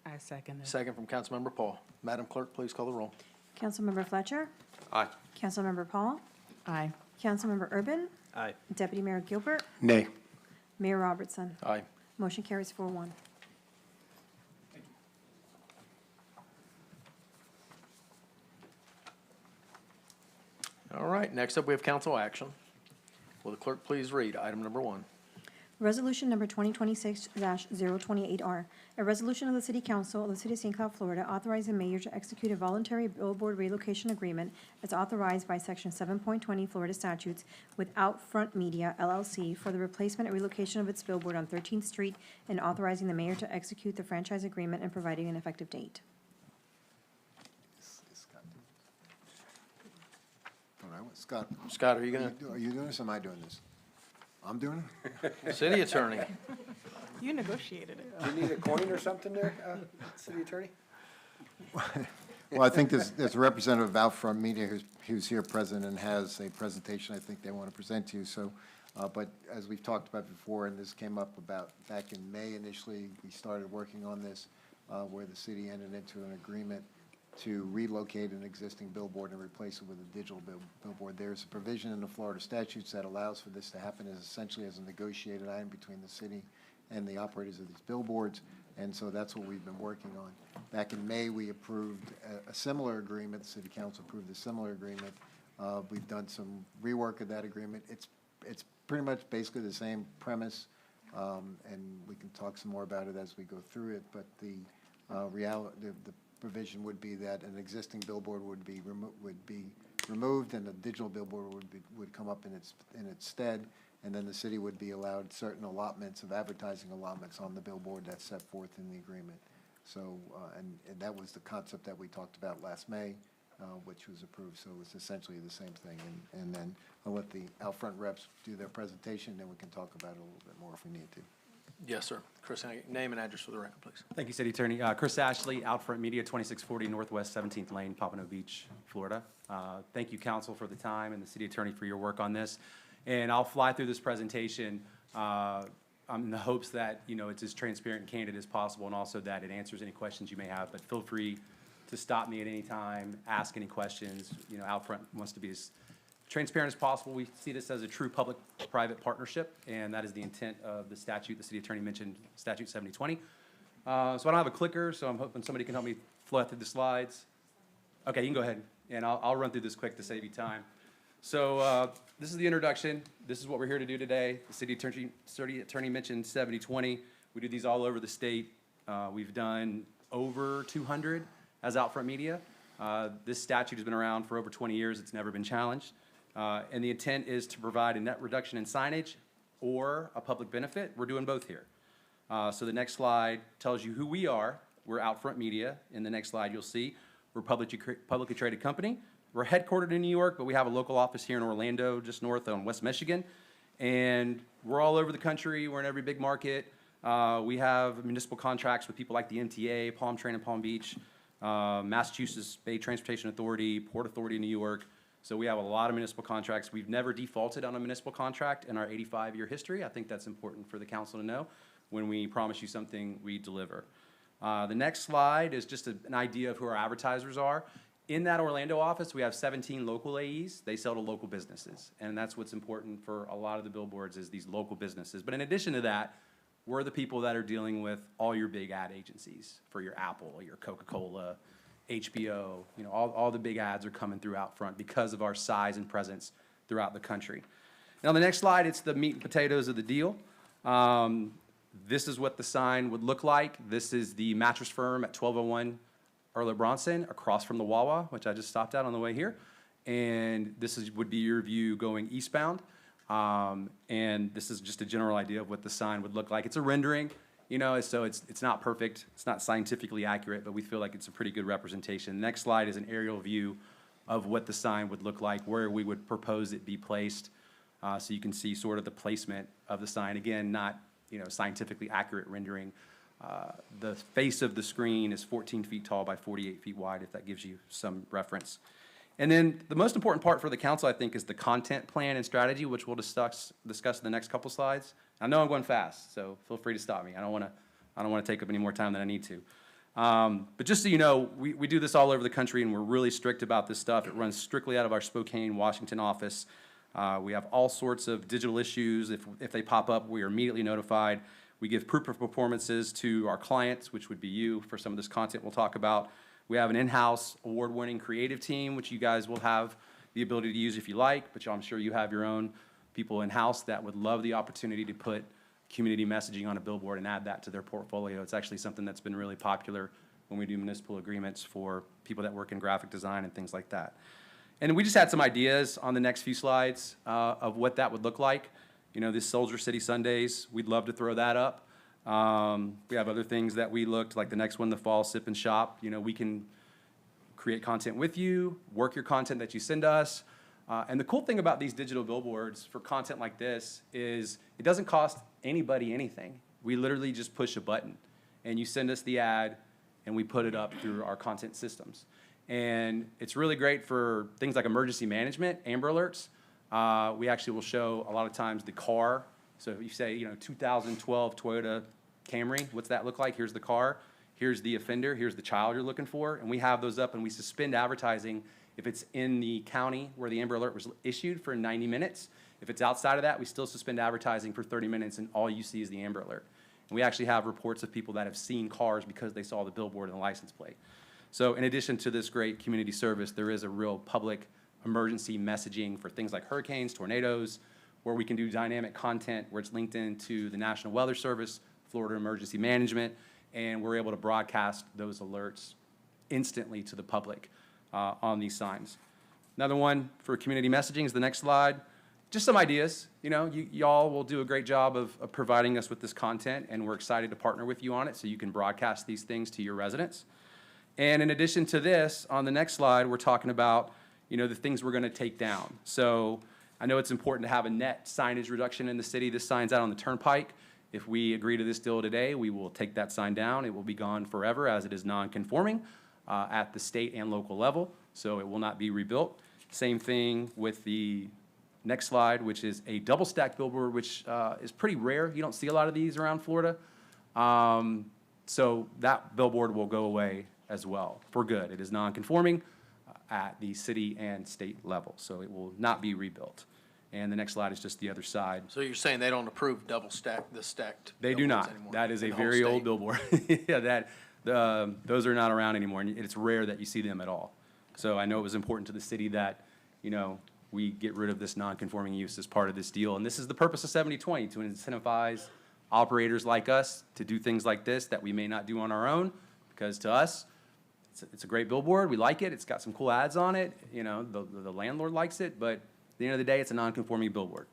I second it. Second from Councilmember Paul. Madam Clerk, please call the roll. Councilmember Fletcher. Aye. Councilmember Paul. Aye. Councilmember Urban. Aye. Deputy Mayor Gilbert. Nay. Mayor Robertson. Aye. Motion carries 4-1. All right, next up, we have council action. Will the clerk please read item number 1? Resolution number 2026-028R, a resolution of the City Council of the City of St. Cloud, Florida, authorizing the mayor to execute a voluntary billboard relocation agreement as authorized by Section 7.20 Florida statutes with Outfront Media LLC for the replacement and relocation of its billboard on 13th Street, and authorizing the mayor to execute the franchise agreement and providing an effective date. All right, Scott. Scott, are you going Are you doing this or am I doing this? I'm doing it? to, city attorney? You negotiated it. Do you need a coin or something there, city attorney? Well, I think there's a representative of Outfront Media who's here present and has a presentation I think they want to present to you. So, but as we've talked about before, and this came up about back in May initially, we started working on this, where the city entered into an agreement to relocate an existing billboard and replace it with a digital billboard. There's a provision in the Florida statutes that allows for this to happen as essentially as a negotiated item between the city and the operators of these billboards, and so that's what we've been working on. Back in May, we approved a similar agreement. The city council approved a similar agreement. We've done some rework of that agreement. It's pretty much basically the same premise, and we can talk some more about it as we go through it, but the the provision would be that an existing billboard would be removed and a digital billboard would come up in its stead, and then the city would be allowed certain allotments of advertising allotments on the billboard that's set forth in the agreement. So, and that was the concept that we talked about last May, which was approved, so it's essentially the same thing. And then I'll let the Outfront reps do their presentation, then we can talk about it a little bit more if we need to. Yes, sir. Chris, name and address for the record, please. Thank you, City Attorney. Chris Ashley, Outfront Media, 2640 Northwest 17th Lane, Pompano Beach, Florida. Thank you, Council, for the time, and the City Attorney for your work on this. And I'll fly through this presentation in the hopes that, you know, it's as transparent and candid as possible, and also that it answers any questions you may have. But feel free to stop me at any time, ask any questions. You know, Outfront wants to be as transparent as possible. We see this as a true public-private partnership, and that is the intent of the statute the City Attorney mentioned, Statute 7020. So I don't have a clicker, so I'm hoping somebody can help me flow through the slides. Okay, you can go ahead, and I'll run through this quick to save you time. So this is the introduction. This is what we're here to do today. The City Attorney mentioned 7020. We do these all over the state. We've done over 200 as Outfront Media. This statute has been around for over 20 years. It's never been challenged. And the intent is to provide a net reduction in signage or a public benefit. We're doing both here. So the next slide tells you who we are. We're Outfront Media. In the next slide, you'll see we're a publicly traded company. We're headquartered in New York, but we have a local office here in Orlando, just north on West Michigan. And we're all over the country. We're in every big market. We have municipal contracts with people like the MTA, Palm Train in Palm Beach, Massachusetts Bay Transportation Authority, Port Authority in New York. So we have a lot of municipal contracts. We've never defaulted on a municipal contract in our 85-year history. I think that's important for the council to know. When we promise you something, we deliver. The next slide is just an idea of who our advertisers are. In that Orlando office, we have 17 local AEs. They sell to local businesses, and that's what's important for a lot of the billboards is these local businesses. But in addition to that, we're the people that are dealing with all your big ad agencies for your Apple, your Coca-Cola, HBO, you know, all the big ads are coming through Outfront because of our size and presence throughout the country. Now, the next slide, it's the meat and potatoes of the deal. This is what the sign would look like. This is the mattress firm at 1201 Earl Bronson, across from the Wawa, which I just stopped at on the way here. And this would be your view going eastbound. And this is just a general idea of what the sign would look like. It's a rendering. You know, so it's not perfect, it's not scientifically accurate, but we feel like it's a pretty good representation. Next slide is an aerial view of what the sign would look like, where we would propose it be placed, so you can see sort of the placement of the sign. Again, not, you know, scientifically accurate rendering. The face of the screen is 14 feet tall by 48 feet wide, if that gives you some reference. And then the most important part for the council, I think, is the content plan and strategy, which we'll discuss in the next couple slides. I know I'm going fast, so feel free to stop me. I don't want to take up any more time than I need to. But just so you know, we do this all over the country, and we're really strict about this stuff. It runs strictly out of our Spokane, Washington office. We have all sorts of digital issues. If they pop up, we are immediately notified. We give proof of performances to our clients, which would be you for some of this content we'll talk about. We have an in-house award-winning creative team, which you guys will have the ability to use if you like, but I'm sure you have your own people in-house that would love the opportunity to put community messaging on a billboard and add that to their portfolio. It's actually something that's been really popular when we do municipal agreements for people that work in graphic design and things like that. And we just had some ideas on the next few slides of what that would look like. You know, this Soldier City Sundays, we'd love to throw that up. We have other things that we looked, like the next one, the Fall Sip and Shop. You know, we can create content with you, work your content that you send us. And the cool thing about these digital billboards for content like this is it doesn't cost anybody anything. We literally just push a button, and you send us the ad, and we put it up through our content systems. And it's really great for things like emergency management, Amber Alerts. We actually will show a lot of times the car. So if you say, 2012 Toyota Camry, what's that look like? Here's the car, here's the offender, here's the child you're looking for. And we have those up and we suspend advertising if it's in the county where the Amber Alert was issued for 90 minutes. If it's outside of that, we still suspend advertising for 30 minutes and all you see is the Amber Alert. And we actually have reports of people that have seen cars because they saw the billboard and the license plate. So in addition to this great community service, there is a real public emergency messaging for things like hurricanes, tornadoes, where we can do dynamic content where it's linked into the National Weather Service, Florida Emergency Management, and we're able to broadcast those alerts instantly to the public on these signs. Another one for community messaging is the next slide. Just some ideas. Y'all will do a great job of providing us with this content, and we're excited to partner with you on it so you can broadcast these things to your residents. And in addition to this, on the next slide, we're talking about, the things we're going to take down. So I know it's important to have a net signage reduction in the city. This sign's out on the Turnpike. If we agree to this deal today, we will take that sign down. It will be gone forever as it is non-conforming at the state and local level, so it will not be rebuilt. Same thing with the next slide, which is a double-stack billboard, which is pretty rare. You don't see a lot of these around Florida. So that billboard will go away as well for good. It is non-conforming at the city and state level, so it will not be rebuilt. And the next slide is just the other side. So you're saying they don't approve the stacked They do billboards not. anymore That is in a the whole very old state? billboard. Yeah, those are not around anymore, and it's rare that you see them at all. So I know it was important to the city that, we get rid of this non-conforming use as part of this deal. And this is the purpose of 7020, to incentivize operators like us to do things like this that we may not do on our own, because to us, it's a great billboard. We like it. It's got some cool ads on it. The landlord likes it, but at the end of the day, it's a non-conforming billboard.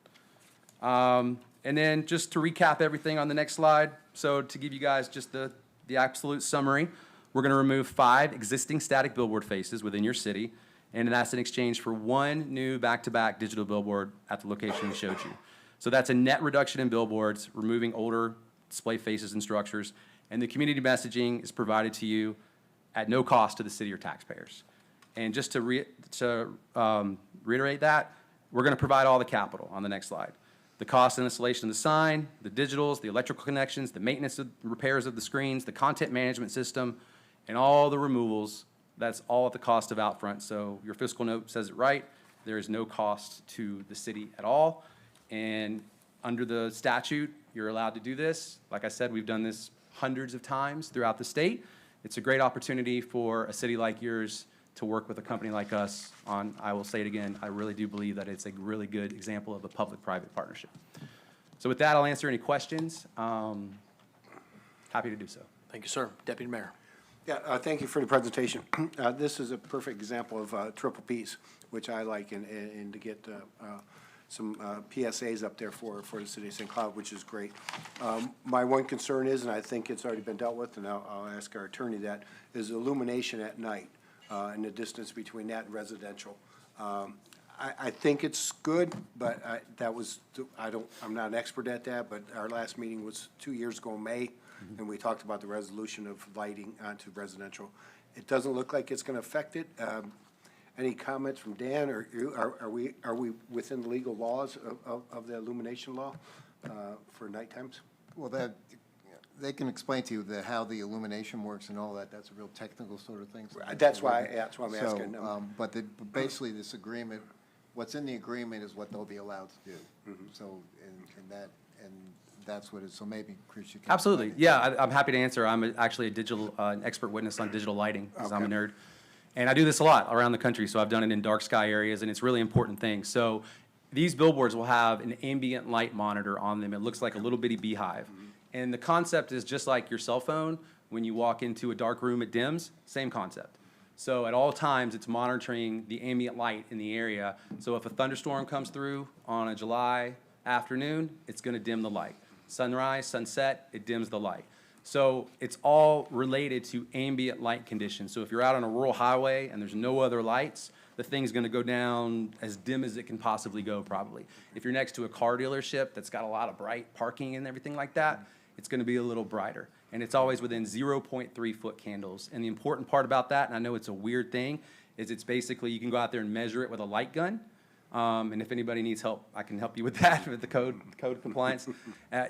And then just to recap everything on the next slide, so to give you guys just the absolute summary, we're going to remove 5 existing static billboard faces within your city, and that's in exchange for 1 new back-to-back digital billboard at the location we showed you. So that's a net reduction in billboards, removing older display faces and structures, and the community messaging is provided to you at no cost to the city or taxpayers. And just to reiterate that, we're going to provide all the capital on the next slide. The cost and installation of the sign, the digitals, the electrical connections, the maintenance and repairs of the screens, the content management system, and all the removals. That's all at the cost of Outfront. So your fiscal note says it right. There is no cost to the city at all. And under the statute, you're allowed to do this. Like I said, we've done this hundreds of times throughout the state. It's a great opportunity for a city like yours to work with a company like us on, I will say it again, I really do believe that it's a really good example of a public-private partnership. So with that, I'll answer any questions. Happy to do so. Thank you, sir. Deputy Mayor. Yeah, thank you for the presentation. This is a perfect example of triple Ps, which I like, and to get some PSAs up there for the city of St. Cloud, which is great. My one concern is, and I think it's already been dealt with, and I'll ask our attorney that, is illumination at night and the distance between that and residential. I think it's good, but I'm not an expert at that, but our last meeting was 2 years ago in May, and we talked about the resolution of lighting onto residential. It doesn't look like it's gonna affect it. Any comments from Dan, or you, are we within the legal laws of the illumination law for night times? Well, they can explain to you how the illumination works and all that. That's a real technical sort of thing. So That's why I'm asking. So, but basically, this agreement, what's in the agreement is what they'll be allowed to do. So, and that's what it is. So maybe, Chris, you can. Absolutely. Yeah, I'm happy to answer. I'm actually a digital, an expert witness on digital lighting, because I'm a nerd. And I do this a lot around the country, so I've done it in dark sky areas, and it's a really important thing. So these billboards will have an ambient light monitor on them. It looks like a little bitty beehive. And the concept is just like your cell phone. When you walk into a dark room, it dims. Same concept. So at all times, it's monitoring the ambient light in the area. So if a thunderstorm comes through on a July afternoon, it's going to dim the light. Sunrise, sunset, it dims the light. So it's all related to ambient light conditions. So if you're out on a rural highway and there's no other lights, the thing's going to go down as dim as it can possibly go, probably. If you're next to a car dealership that's got a lot of bright parking and everything like that, it's going to be a little brighter. and it's always within 0.3-foot candles. And the important part about that, and I know it's a weird thing, is it's basically, you can go out there and measure it with a light gun. And if anybody needs help, I can help you with that, with the code compliance.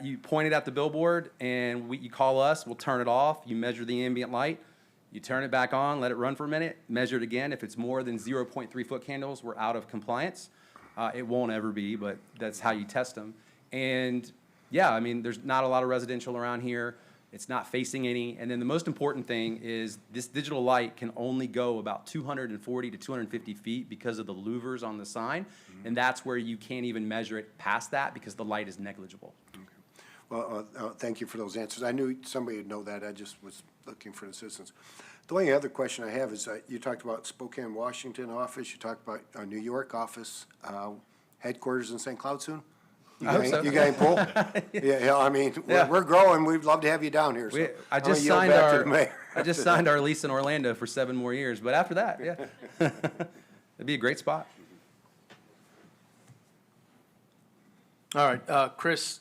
You point it at the billboard, and you call us, we'll turn it off, you measure the ambient light, you turn it back on, let it run for a minute, measure it again. If it's more than 0.3-foot candles, we're out of compliance. It won't ever be, but that's how you test them. And yeah, I mean, there's not a lot of residential around here. It's not facing any. And then the most important thing is this digital light can only go about 240 to 250 feet because of the louvers on the sign. And that's where you can't even measure it past that because the light is negligible. Well, thank you for those answers. I knew somebody would know that. I just was looking for the citizens. The only other question I have is, you talked about Spokane, Washington office. You talked about our New York office, headquarters in St. Cloud soon? I hope so. You got any pull? Yeah, I mean, we're growing. We'd love to have you down here. So I I'm gonna just yield signed back to the mayor. I just signed our lease in Orlando for 7 more years, but after that, yeah. It'd be a great spot. All right, Chris,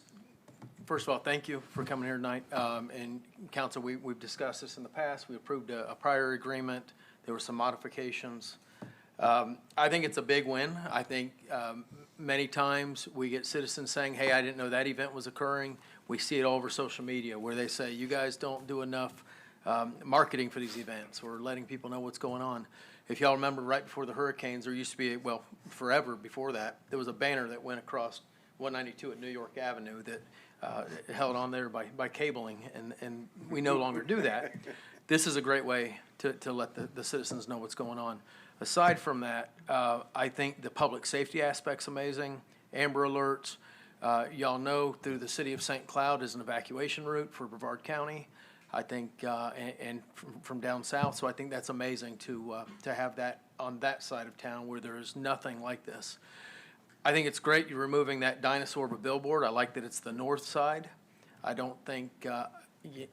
first of all, thank you for coming here tonight. And council, we've discussed this in the past. We approved a prior agreement. There were some modifications. I think it's a big win. I think many times we get citizens saying, hey, I didn't know that event was occurring. We see it all over social media where they say, you guys don't do enough marketing for these events or letting people know what's going on. If y'all remember, right before the hurricanes, there used to be, well, forever before that, there was a banner that went across 192 at New York Avenue that held on there by cabling, and we no longer do that. This is a great way to let the citizens know what's going on. Aside from that, I think the public safety aspect's amazing. Amber alerts, y'all know through the city of St. Cloud is an evacuation route for Brevard County. I think, and from down south, so I think that's amazing to have that on that side of town where there is nothing like this. I think it's great you're removing that dinosaur of a billboard. I like that it's the north side. I don't think,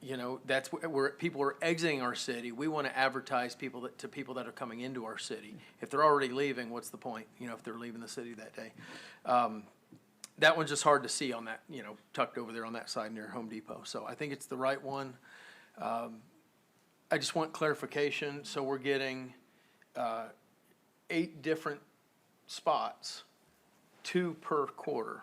you know, that's where people are exiting our city. We want to advertise to people that are coming into our city. If they're already leaving, what's the point, you know, if they're leaving the city that day? That one's just hard to see on that, you know, tucked over there on that side near Home Depot. So I think it's the right one. I just want clarification. So we're getting 8 different spots, 2 per quarter,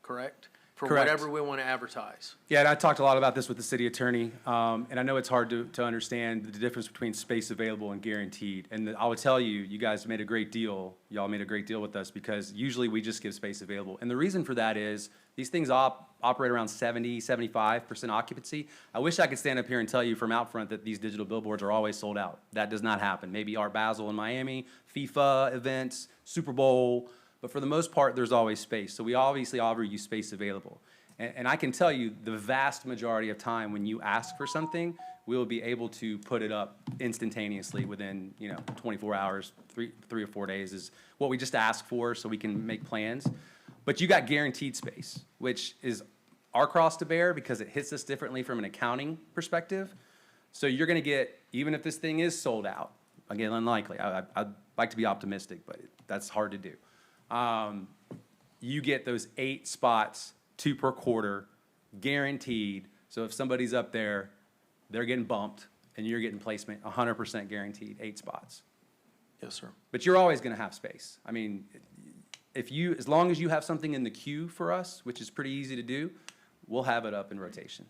correct? For Correct. whatever we want to advertise. Yeah, and I talked a lot about this with the city attorney, and I know it's hard to understand the difference between space available and guaranteed. And I would tell you, you guys made a great deal. Y'all made a great deal with us because usually we just give space available. And the reason for that is these things operate around 70, 75% occupancy. I wish I could stand up here and tell you from out front that these digital billboards are always sold out. That does not happen. Maybe Art Basel in Miami, FIFA events, Super Bowl. But for the most part, there's always space. So we obviously offer you space available. And I can tell you the vast majority of time when you ask for something, we will be able to put it up instantaneously within, 24 hours, 3 or 4 days is what we just ask for so we can make plans. But you got guaranteed space, which is our cross to bear because it hits us differently from an accounting perspective. So you're going to get, even if this thing is sold out, again, unlikely. I'd like to be optimistic, but that's hard to do. You get those 8 spots, 2 per quarter, guaranteed. So if somebody's up there, they're getting bumped, and you're getting placement, 100% guaranteed, 8 spots. Yes, sir. But you're always going to have space. I mean, as long as you have something in the queue for us, which is pretty easy to do, we'll have it up in rotation.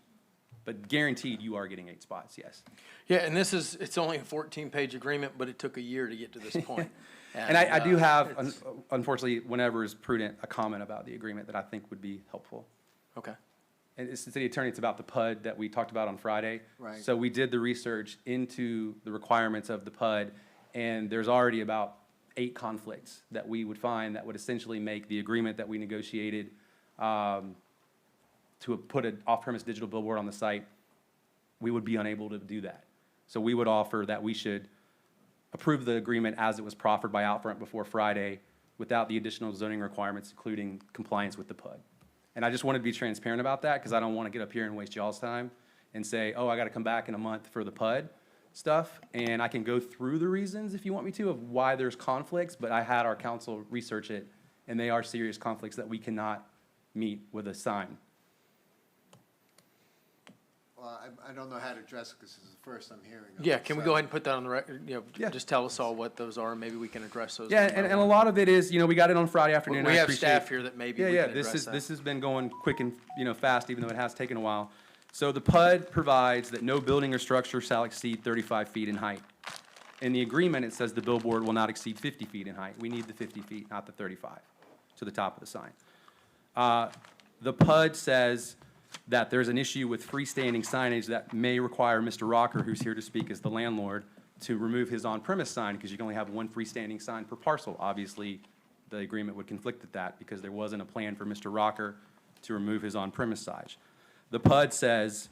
But guaranteed, you are getting 8 spots, yes. Yeah, and it's only a 14-page agreement, but it took a year to get to this point. And I do have, unfortunately, whenever is prudent, a comment about the agreement that I think would be helpful. Okay. And it's the city attorney, it's about the PUD that we talked about on Friday. Right. So we did the research into the requirements of the PUD, and there's already about 8 conflicts that we would find that would essentially make the agreement that we negotiated to put an off-premise digital billboard on the site, we would be unable to do that. So we would offer that we should approve the agreement as it was proffered by Outfront before Friday without the additional zoning requirements, including compliance with the PUD. And I just wanted to be transparent about that because I don't want to get up here and waste y'all's time and say, oh, I got to come back in a month for the PUD stuff. And I can go through the reasons, if you want me to, of why there's conflicts, but I had our council research it, and they are serious conflicts that we cannot meet with a sign. Well, I don't know how to address it, because this is the first I'm hearing of it. Yeah, can we So- go ahead and put that on the record, Yeah. just tell us all what those are, and maybe we can address those. Yeah, one by and a one. lot of it is, we got it on Friday afternoon. We I have appreciate- staff here that maybe we Yeah, can address that. this has been going quick and, fast, even though it has taken a while. So the PUD provides that no building or structure shall exceed 35 feet in height. In the agreement, it says the billboard will not exceed 50 feet in height. We need the 50 feet, not the 35, to the top of the sign. The PUD says that there's an issue with freestanding signage that may require Mr. Rocker, who's here to speak as the landlord, to remove his on-premise sign, because you can only have one freestanding sign per parcel. Obviously, the agreement would conflict with that, because there wasn't a plan for Mr. Rocker to remove his on-premise signage. The PUD says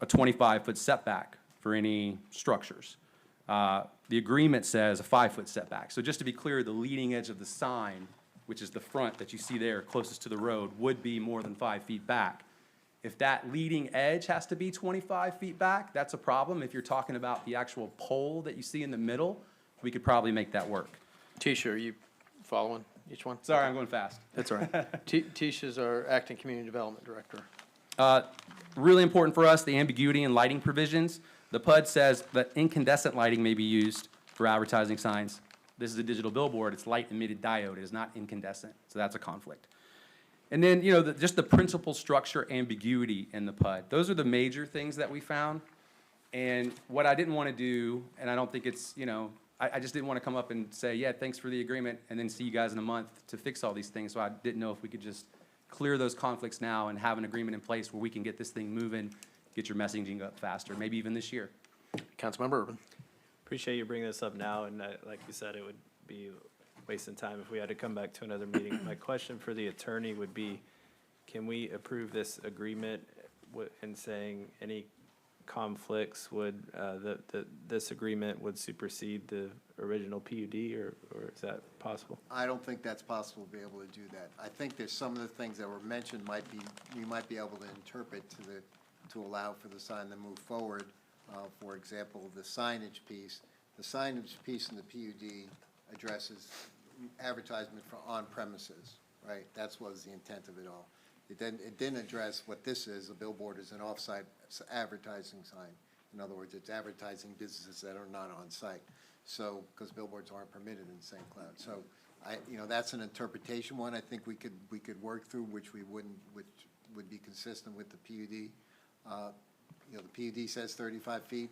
a 25-foot setback for any structures. The agreement says a 5-foot setback. So just to be clear, the leading edge of the sign, which is the front that you see there closest to the road, would be more than 5 feet back. If that leading edge has to be 25 feet back, that's a problem. If you're talking about the actual pole that you see in the middle, we could probably make that work. Tisha, are you following each one? Sorry, I'm going fast. That's all right. Tisha's our acting community development director. Really important for us, the ambiguity in lighting provisions. The PUD says that incandescent lighting may be used for advertising signs. This is a digital billboard, it's light emitted diode, it is not incandescent, so that's a conflict. And then, just the principal structure ambiguity in the PUD. Those are the major things that we found. And what I didn't want to do, and I don't think it's, I just didn't want to come up and say, yeah, thanks for the agreement, and then see you guys in a month to fix all these things. So I didn't know if we could just clear those conflicts now and have an agreement in place where we can get this thing moving, get your messaging up faster, maybe even this year. Councilmember Urban. Appreciate you bringing this up now, and like you said, it would be wasting time if we had to come back to another meeting. My question for the attorney would be, can we approve this agreement in saying any conflicts would, this agreement would supersede the original PUD, or is that possible? I don't think that's possible to be able to do that. I think there's some of the things that were mentioned we might be able to interpret to allow for the sign to move forward. For example, the signage piece. The signage piece in the PUD addresses advertisement for on premises, right? That was the intent of it all. It didn't address what this is. A billboard is an off-site advertising sign. In other words, it's advertising businesses that are not on site. So, because billboards aren't permitted in St. Cloud. So, that's an interpretation one I think we could work through, which would be consistent with the PUD. The PUD says 35 feet.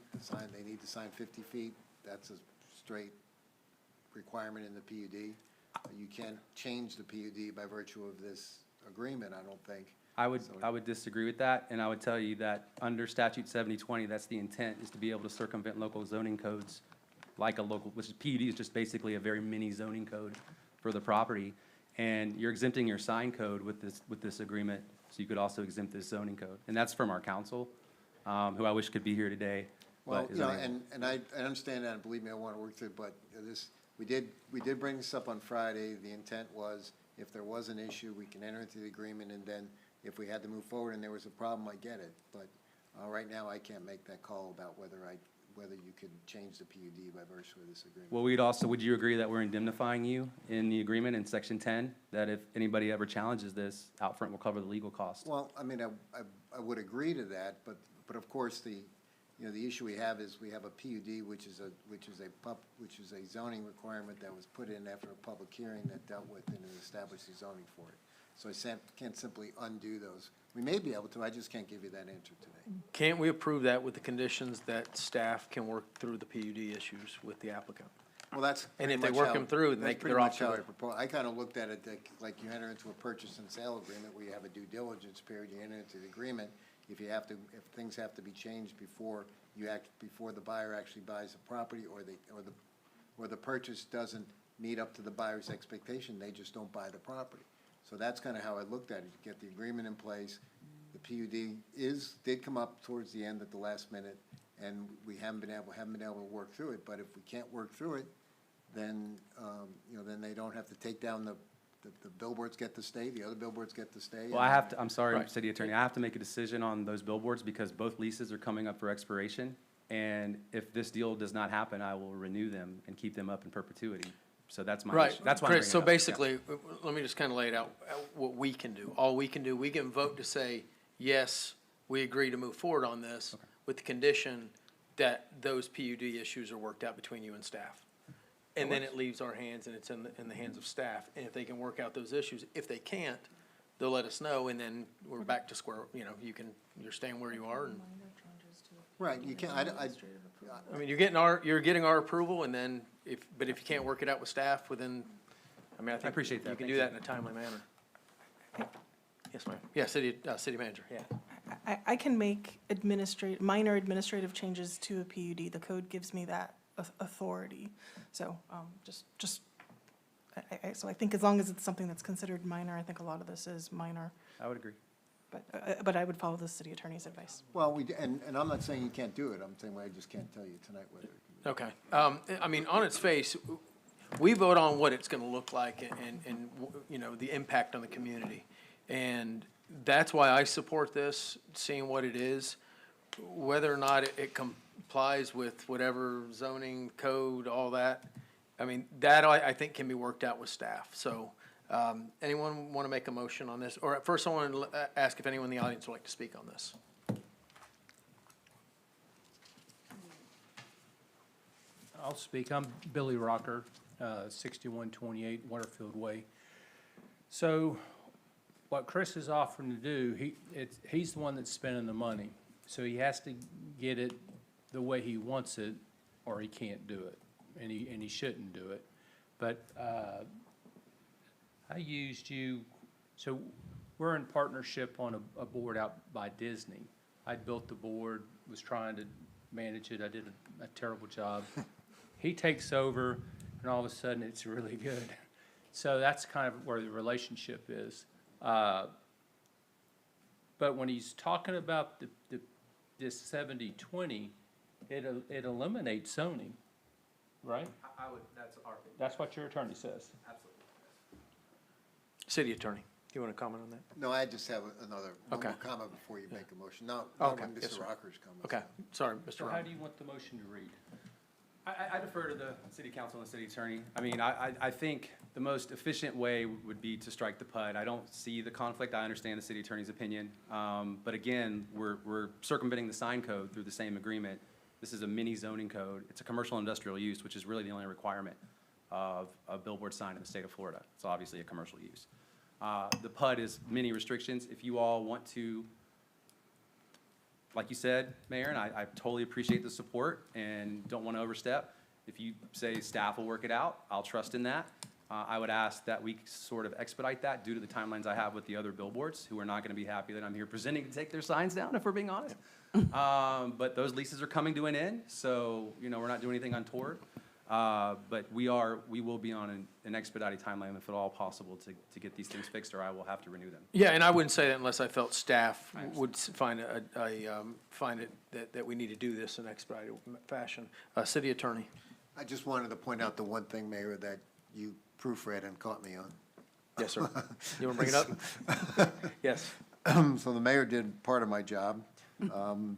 They need to sign 50 feet. That's a straight requirement in the PUD. You can't change the PUD by virtue of this agreement, I don't think. I would disagree with that, and I would tell you that under statute 7020, that's the intent, is to be able to circumvent local zoning codes, like a local, which is PUD is just basically a very mini zoning code for the property. And you're exempting your sign code with this agreement, so you could also exempt this zoning code. And that's from our council, who I wish could be here today. Well, but is unable. and I understand that, and believe me, I want to work through it, but we did bring this up on Friday. The intent was, if there was an issue, we can enter into the agreement, and then if we had to move forward and there was a problem, I get it. But right now, I can't make that call about whether you could change the PUD by virtue of this agreement. Well, would you agree that we're indemnifying you in the agreement in section 10, that if anybody ever challenges this, Outfront will cover the legal costs? Well, I mean, I would agree to that, but of course, the issue we have is we have a PUD, which is a zoning requirement that was put in after a public hearing that dealt with and established the zoning for it. So I can't simply undo those. We may be able to, I just can't give you that answer today. Can't we approve that with the conditions that staff can work through the PUD issues with the applicant? Well, that's And if pretty they much work them through, then that's they're pretty off much to how I it. propose. I kind of looked at it like you enter into a purchase and sale agreement where you have a due diligence period, you enter into the agreement. If things have to be changed before the buyer actually buys the property, or the purchase doesn't meet up to the buyer's expectation, they just don't buy the property. So that's kind of how I looked at it. You get the agreement in place. The PUD did come up towards the end at the last minute, and we haven't been able to work through it. But if we can't work through it, then then they don't have to take down the billboards get to stay, the other billboards get to stay. Well, I'm sorry, City Attorney, I have to make a decision on those billboards because both leases are coming up for expiration. And if this deal does not happen, I will renew them and keep them up in perpetuity. So that's my issue. That's why I'm bringing Chris, it so up. Yeah. basically, let me just kind of lay it out, what we can do. All we can do, we can vote to say, yes, we agree to move forward on this. with the condition that those PUD issues are worked out between you and staff. And then it leaves our hands, and it's in the hands of staff. And if they can work out those issues, if they can't, they'll let us know, and then we're back to square, you're staying where you are. And Right, you can't, I mean, you're getting our approval, and then but if you can't work it out with staff within, I think appreciate that. you can Thank do that in a timely manner. Yes, ma'am. Yeah, city manager, yeah. I can make minor administrative changes to a PUD. The code gives me that authority. So, so I think as long as it's something that's considered minor, I think a lot of this is minor. I would agree. But I would follow the city attorney's advice. well, and I'm not saying you can't do it, I'm saying I just can't tell you tonight whether it can be. Okay. I mean, on its face, we vote on what it's gonna look like and, the impact on the community. And that's why I support this, seeing what it is, whether or not it complies with whatever zoning code, all that. I mean, that I think can be worked out with staff. So, anyone want to make a motion on this? Or first, I want to ask if anyone in the audience would like to speak on this. I'll speak. I'm Billy Rocker, 6128 Waterfield Way. So what Chris is offering to do, he's the one that's spending the money. So he has to get it the way he wants it, or he can't do it, and he shouldn't do it. But I used you, so we're in partnership on a board out by Disney. I built the board, was trying to manage it. I did a terrible job. He takes over, and all of a sudden, it's really good. So that's kind of where the relationship is. But when he's talking about this 70-20, it eliminates zoning, right? That's what your attorney says. Absolutely. City attorney, you want to comment on that? No, I just have one Okay. more comment before you make a motion. Now, Okay, when yes, Mr. sir. Rocker's comment. Okay, sorry, Mr. So Ron. how do you want the motion to read? I defer to the city council and the city attorney. I mean, I think the most efficient way would be to strike the PUD. I don't see the conflict. I understand the city attorney's opinion. But again, we're circumventing the sign code through the same agreement. This is a mini zoning code. It's a commercial industrial use, which is really the only requirement of a billboard sign in the state of Florida. It's obviously a commercial use. The PUD is many restrictions. If you all want to, like you said, Mayor, and I totally appreciate the support and don't want to overstep. If you say staff will work it out, I'll trust in that. I would ask that we sort of expedite that due to the timelines I have with the other billboards, who are not going to be happy that I'm here presenting to take their signs down, if we're being honest. But those leases are coming to an end, so, we're not doing anything untoward. But we will be on an expedited timeline, if at all possible, to get these things fixed, or I will have to renew them. Yeah, and I wouldn't say that unless I felt staff would find find it that we need to do this in expedited fashion. City attorney. I just wanted to point out the one thing, Mayor, that you proofread and caught me on. Yes, sir. You want to bring it up? Yes. So the mayor did part of my job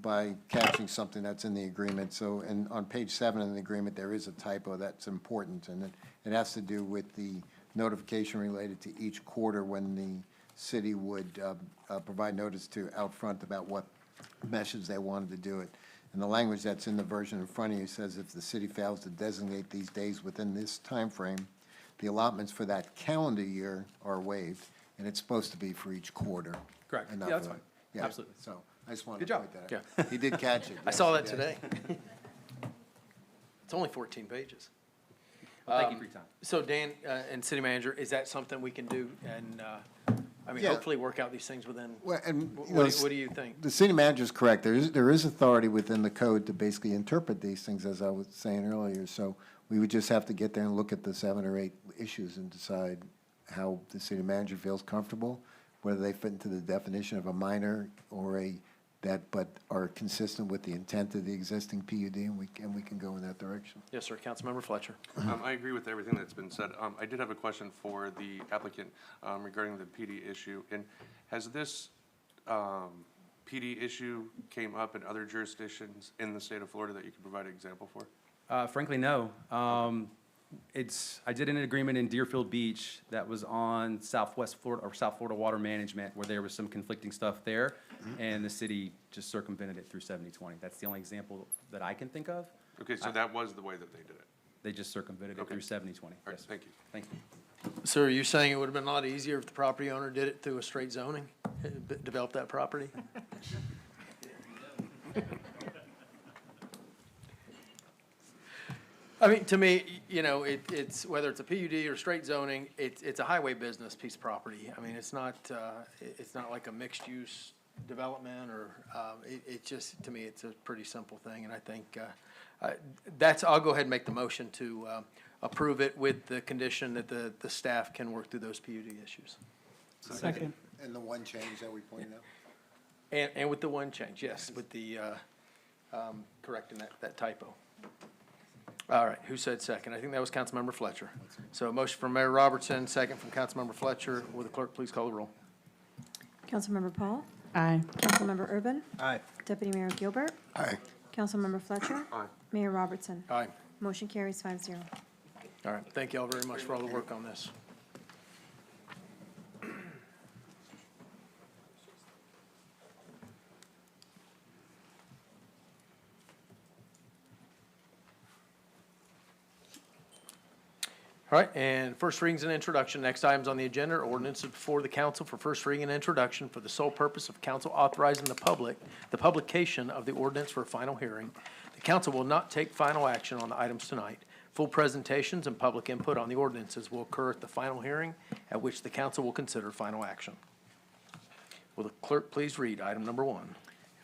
by catching something that's in the agreement. So, and on page 7 of the agreement, there is a typo that's important, and it has to do with the notification related to each quarter when the city would provide notice to Outfront about what message they wanted to do it. And the language that's in the version in front of you says if the city fails to designate these days within this time frame, the allotments for that calendar year are waived, and it's supposed to be for each quarter. Correct. and Yeah, not that's for- fine. yeah, Absolutely. So I just wanted Good to job. point that out. He did catch it. I saw yes, that yes. today. It's only 14 pages. Well, thank you for your time. So Dan and city manager, is that something we can do? And, Yeah. hopefully work out these things within, Well, and, what do you think? The city manager is correct. There is authority within the code to basically interpret these things, as I was saying earlier. So we would just have to get there and look at the 7 or 8 issues and decide how the city manager feels comfortable, whether they fit into the definition of a minor or but are consistent with the intent of the existing PUD, and we can go in that direction. Yes, sir. Councilmember Fletcher. I agree with everything that's been said. I did have a question for the applicant regarding the PD issue. And has this PD issue came up in other jurisdictions in the state of Florida that you could provide an example for? Frankly, no. I did an agreement in Deerfield Beach that was on Southwest Florida, or South Florida Water Management, where there was some conflicting stuff there, and the city just circumvented it through 7020. That's the only example that I can think of. Okay, so that was the way that they did it. They just circumvented it Okay. through 7020. All right, Yes. thank you. Thank you. So are you saying it would have been a lot easier if the property owner did it through a straight zoning, develop that property? I mean, to me, you know, it's, whether it's a PUD or straight zoning, it's a highway business piece of property. I mean, it's not like a mixed-use development or, it just, to me, it's a pretty simple thing. And I think, I'll go ahead and make the motion to, approve it with the condition that the staff can work through those PUD issues. Second. And the one change that we pointed out? And with the one change, yes, with the, correcting that typo. All right, who said second? I think that was Councilmember Fletcher. So a motion from Mayor Robertson, second from Councilmember Fletcher. Will the clerk please call the roll? Councilmember Paul? Aye. Councilmember Urban? Aye. Deputy Mayor Gilbert? Aye. Councilmember Fletcher? Aye. Mayor Robertson? Aye. Motion carries 5-0. All right, thank you all very much for all the work on this. All right, and first readings and introduction. Next items on the agenda are ordinances before the council for first reading and introduction for the sole purpose of council authorizing the publication of the ordinance for a final hearing. The council will not take final action on the items tonight. Full presentations and public input on the ordinances will occur at the final hearing, at which the council will consider final action. Will the clerk please read item number 1?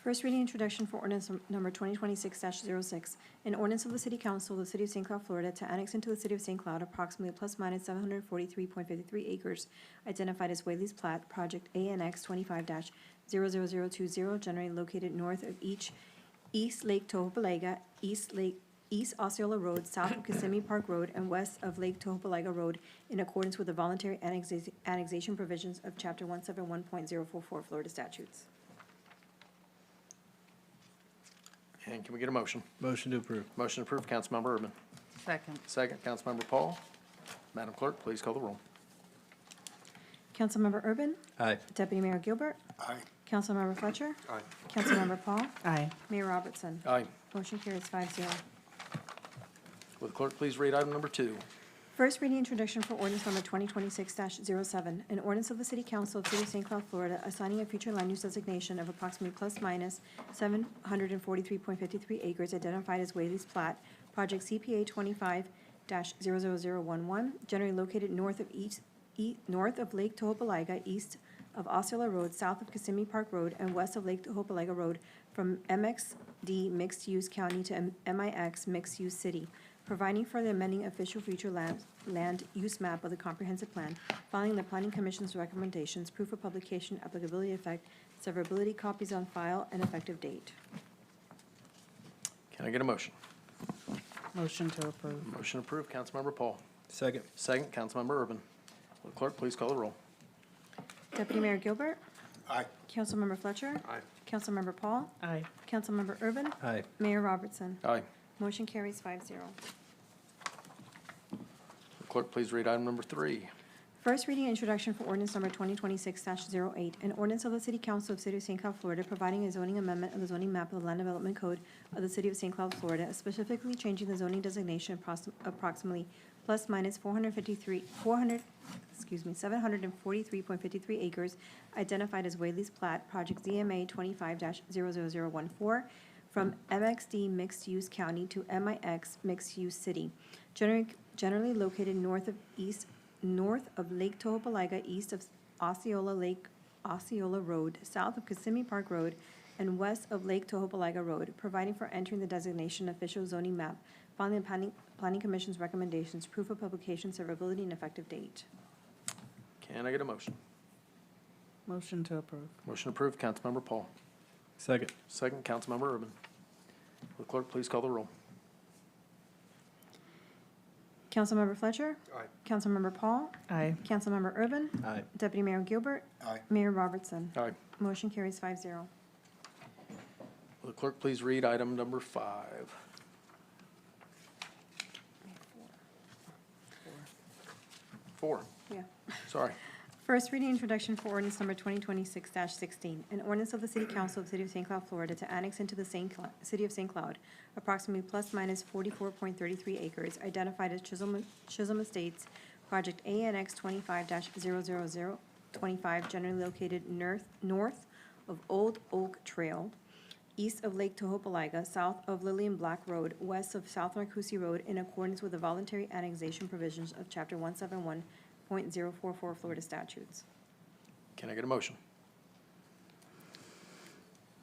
First reading introduction for ordinance number 2026-06, an ordinance of the City Council of the City of St. Cloud, Florida, to annex into the City of St. Cloud approximately plus minus 743.53 acres identified as Whaley's Plat, Project ANX 25-00020, generally located north of East Lake Tohopalega, East Osceola Road, south of Kissimmee Park Road, and west of Lake Tohopalega Road, in accordance with the voluntary annexation provisions of Chapter 171.044 Florida statutes. And can we get a motion? Motion to approve. Motion approved, Councilmember Urban. Second. Second, Councilmember Paul. Madam Clerk, please call the roll. Councilmember Urban? Aye. Deputy Mayor Gilbert? Aye. Councilmember Fletcher? Aye. Councilmember Paul? Aye. Mayor Robertson? Aye. Motion carries 5-0. Will the clerk please read item number 2? First reading introduction for ordinance number 2026-07, an ordinance of the City Council of City of St. Cloud, Florida, assigning a future land use designation of approximately plus minus 743.53 acres identified as Whaley's Plat, Project CPA 25-00011, generally located north of Lake Tohopalega, east of Osceola Road, south of Kissimmee Park Road, and west of Lake Tohopalega Road, from MXD Mixed Use County to MIX Mixed Use City, providing for the amending official future land use map of the comprehensive plan, following the Planning Commission's recommendations, proof of publication, applicability effect, severability, copies on file, and effective date. Can I get a motion? Motion to approve. Motion approved, Councilmember Paul. Second. Second, Councilmember Urban. Will the clerk please call the roll? Deputy Mayor Gilbert? Aye. Councilmember Fletcher? Aye. Councilmember Paul? Aye. Councilmember Urban? Aye. Mayor Robertson? Aye. Motion carries 5-0. Will the clerk please read item number 3? First reading and introduction for ordinance number 2026-08, an ordinance of the City Council of the City of St. Cloud, Florida, providing a zoning amendment of the zoning map of the Land Development Code of the City of St. Cloud, Florida, specifically changing the zoning designation approximately plus minus 743.53 acres identified as Whaley's Plat, Project ZMA 25-00014, from MXD Mixed Use County to MIX Mixed Use City, generally located north of Lake Tohopalega, east of Osceola Road, south of Kissimmee Park Road, and west of Lake Tohopalega Road, providing for entering the designation official zoning map, following the Planning Commission's recommendations, proof of publication, severability, and effective date. Can I get a motion? Motion to approve. Motion approved, Councilmember Paul. Second. Second, Councilmember Urban. Will the clerk please call the roll? Councilmember Fletcher? Aye. Councilmember Paul? Aye. Councilmember Urban? Aye. Deputy Mayor Gilbert? Aye. Mayor Robertson? Aye. Motion carries 5-0. Will the clerk please read item number 5? 4. Yeah. Sorry. First reading introduction for ordinance number 2026-16, an ordinance of the City Council of the City of St. Cloud, Florida to annex into the City of St. Cloud approximately plus minus 44.33 acres identified as Chisholm Estates, Project ANX 25-00025, generally located north of Old Oak Trail, east of Lake Tohopaliga, south of Lillian Black Road, west of South Narcousie Road, in accordance with the voluntary annexation provisions of Chapter 171.044 Florida statutes. Can I get a motion?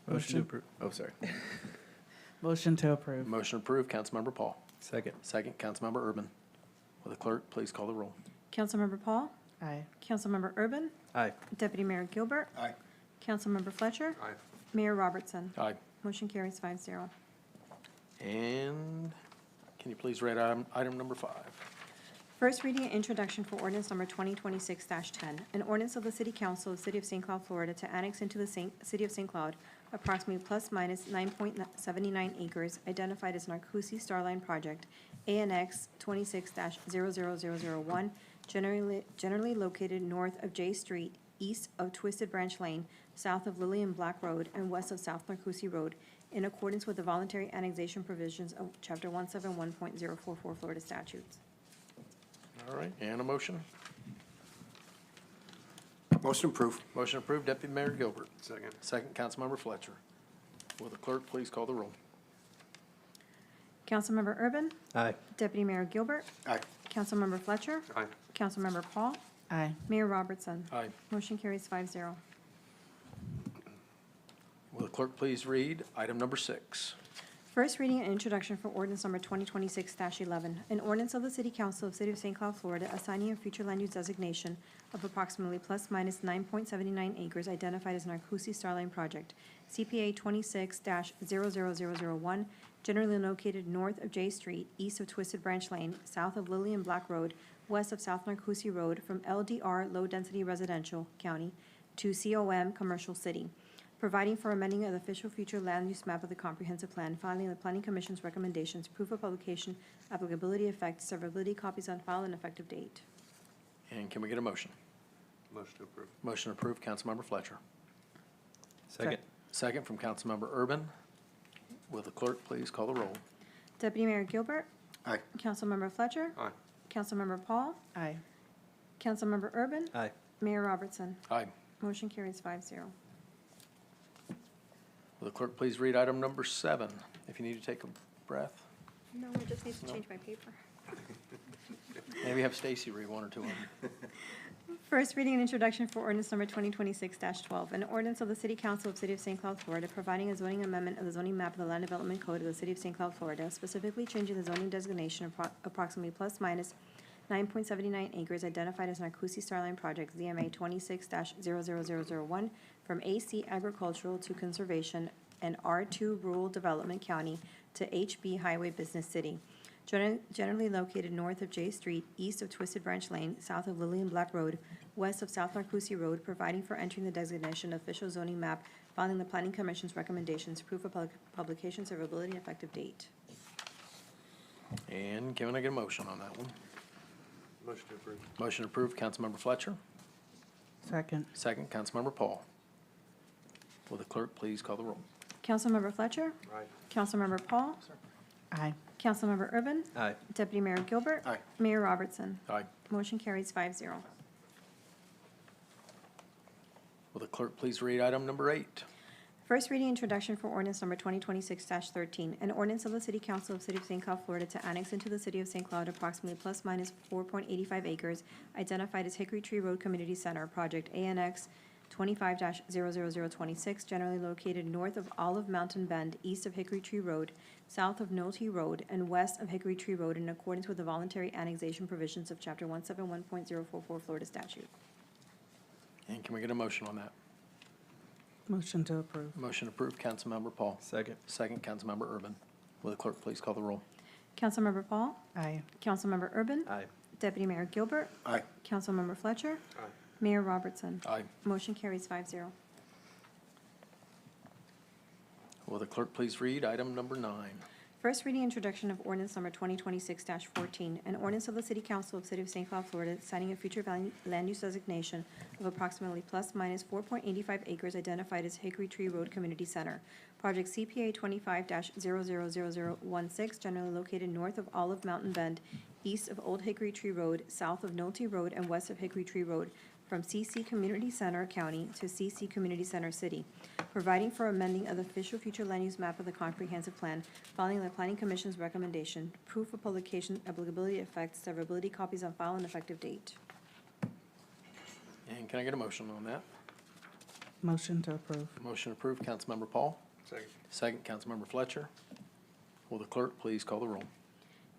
Motion to approve. Oh, sorry. Motion to approve. Motion approved, Councilmember Paul. Second. Second, Councilmember Urban. Will the clerk please call the roll? Councilmember Paul? Aye. Councilmember Urban? Aye. Deputy Mayor Gilbert? Aye. Councilmember Fletcher? Aye. Mayor Robertson? Aye. Motion carries 5-0. And can you please read item number 5? First reading and introduction for ordinance number 2026-10, an ordinance of the City Council of the City of St. Cloud, Florida to annex into the City of St. Cloud approximately plus minus 9.79 acres identified as Narcousie Starline Project, ANX 26-00001, generally located north of J Street, east of Twisted Branch Lane, south of Lillian Black Road, and west of South Narcousie Road, in accordance with the voluntary annexation provisions of Chapter 171.044 Florida statutes. All right, and a motion? Motion approved. Motion approved, Deputy Mayor Gilbert. Second. Second, Councilmember Fletcher. Will the clerk please call the roll? Councilmember Urban? Aye. Deputy Mayor Gilbert? Aye. Councilmember Fletcher? Aye. Councilmember Paul? Aye. Mayor Robertson? Aye. Motion carries 5-0. Will the clerk please read item number 6? First reading and introduction for ordinance number 2026-11, an ordinance of the City Council of the City of St. Cloud, Florida, assigning a future land use designation of approximately plus minus 9.79 acres identified as Narcousie Starline Project, CPA 26-00001, generally located north of J Street, east of Twisted Branch Lane, south of Lillian Black Road, west of South Narcousie Road, from LDR Low Density Residential County to COM Commercial City, providing for amending of the official future land use map of the comprehensive plan, filing the Planning Commission's recommendations, proof of publication, applicability effect, severability, copies on file, and effective date. And can we get a motion? Motion to approve. Motion approved, Councilmember Fletcher. Second. Second from Councilmember Urban. Will the clerk please call the roll? Deputy Mayor Gilbert? Aye. Councilmember Fletcher? Aye. Councilmember Paul? Aye. Councilmember Urban? Aye. Mayor Robertson? Aye. Motion carries 5-0. Will the clerk please read item number 7? If you need to take a breath, No, I just need to change my paper. maybe have Stacy read one or two of them. First reading and introduction for ordinance number 2026-12, an ordinance of the City Council of the City of St. Cloud, Florida, providing a zoning amendment of the zoning map of the Land Development Code of the City of St. Cloud, Florida, specifically changing the zoning designation of approximately plus minus 9.79 acres identified as Narcousie Starline Project, ZMA 26-00001, from AC Agricultural to Conservation and R2 Rural Development County to HB Highway Business City, generally located north of J Street, east of Twisted Branch Lane, south of Lillian Black Road, west of South Narcousie Road, providing for entering the designation of official zoning map, filing the Planning Commission's recommendations, proof of publication, severability, and effective date. And can I get a motion on that one? Motion to approve. Motion approved, Councilmember Fletcher. Second. Second, Councilmember Paul. Will the clerk please call the roll? Councilmember Fletcher? Aye. Councilmember Paul? Aye. Councilmember Urban? Aye. Deputy Mayor Gilbert? Aye. Mayor Robertson? Aye. Motion carries 5-0. Will the clerk please read item number 8? First reading introduction for ordinance number 2026-13, an ordinance of the City Council of the City of St. Cloud, Florida to annex into the City of St. Cloud approximately plus minus 4.85 acres identified as Hickory Tree Road Community Center, Project ANX 25-00026, generally located north of Olive Mountain Bend, east of Hickory Tree Road, south of Nolte Road, and west of Hickory Tree Road, in accordance with the voluntary annexation provisions of Chapter 171.044 Florida statute. And can we get a motion on that? Motion to approve. Motion approved, Councilmember Paul. Second. Second, Councilmember Urban. Will the clerk please call the roll? Councilmember Paul? Aye. Councilmember Urban? Aye. Deputy Mayor Gilbert? Aye. Councilmember Fletcher? Aye. Mayor Robertson? Aye. Motion carries 5-0. Will the clerk please read item number 9? First reading introduction of ordinance number 2026-14, an ordinance of the City Council of City of St. Cloud, Florida, signing a future land use designation of approximately plus minus 4.85 acres identified as Hickory Tree Road Community Center. Project CPA 25-000016, generally located north of Olive Mountain Bend, east of Old Hickory Tree Road, south of Nolte Road, and west of Hickory Tree Road, from CC Community Center County to CC Community Center City, providing for amending of the official future land use map of the comprehensive plan, following the Planning Commission's recommendation, proof of publication, applicability effects, severability copies on file and effective date. And can I get a motion on that? Motion to approve. Motion approved, Councilmember Paul. Second. Second, Councilmember Fletcher. Will the clerk please call the roll?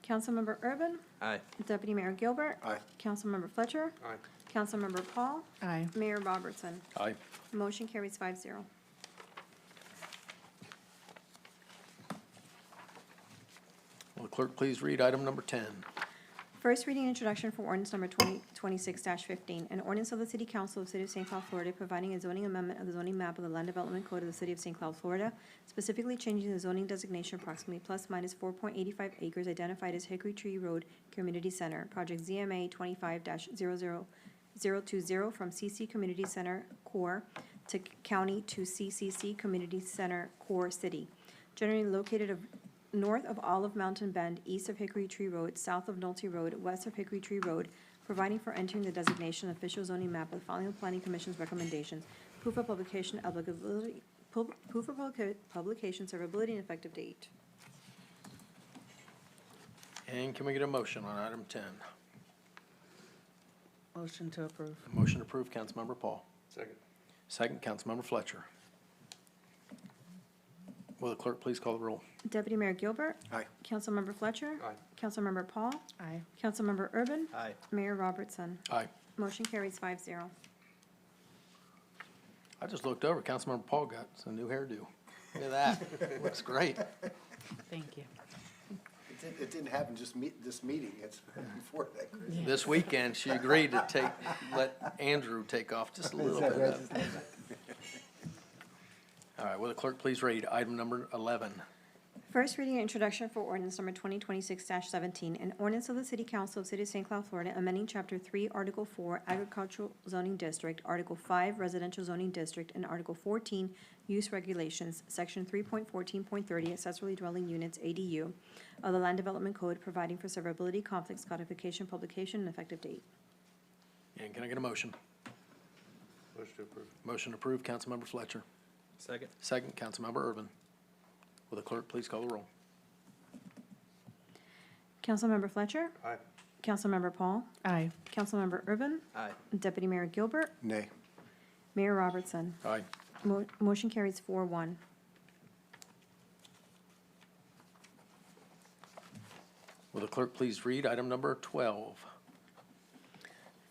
Councilmember Urban. Aye. Deputy Mayor Gilbert. Aye. Councilmember Fletcher. Aye. Councilmember Paul. Aye. Mayor Robertson. Aye. Motion carries 5-0. Will the clerk please read item number 10? First reading and introduction for ordinance number 2026-15, an ordinance of the City Council of the City of St. Cloud, Florida, providing a zoning amendment of the zoning map of the Land Development Code of the City of St. Cloud, Florida, specifically changing the zoning designation approximately plus minus 4.85 acres identified as Hickory Tree Road Community Center, project ZMA 25-00020 from CC Community Center Core to County to CCC Community Center Core City, generally located north of Olive Mountain Bend, east of Hickory Tree Road, south of Nolte Road, west of Hickory Tree Road, providing for entering the designation official zoning map with following the Planning Commission's recommendations, proof of publication, applicability, proof of publication, severability, and effective date. And can we get a motion on item 10? Motion to approve. Motion approved, Councilmember Paul. Second. Second, Councilmember Fletcher. Will the clerk please call the roll? Deputy Mayor Gilbert. Aye. Councilmember Fletcher. Aye. Councilmember Paul. Aye. Councilmember Urban. Aye. Mayor Robertson. Aye. Motion carries 5-0. I just looked over, Councilmember Paul got a new hairdo. Look at that, looks great. Thank you. It didn't happen just this meeting, it's before that, Chris. This weekend, she agreed to let Andrew take off just a little bit of it. All right, will the clerk please read item number 11? First reading and introduction for ordinance number 2026-17, an ordinance of the City Council of City of St. Cloud, Florida, amending Chapter 3, Article 4, Agricultural Zoning District, Article 5, Residential Zoning District, and Article 14, Use Regulations, Section 3.14.30, Accessory Dwelling Units, ADU, of the Land Development Code, providing for severability, conflicts, codification, publication, and effective date. And can I get a motion? Motion to approve. Motion approved, Councilmember Fletcher. Second. Second, Councilmember Urban. Will the clerk please call the roll? Councilmember Fletcher. Aye. Councilmember Paul. Aye. Councilmember Urban. Aye. Deputy Mayor Gilbert. Nay. Mayor Robertson. Aye. Motion carries 4-1. Will the clerk please read item number 12?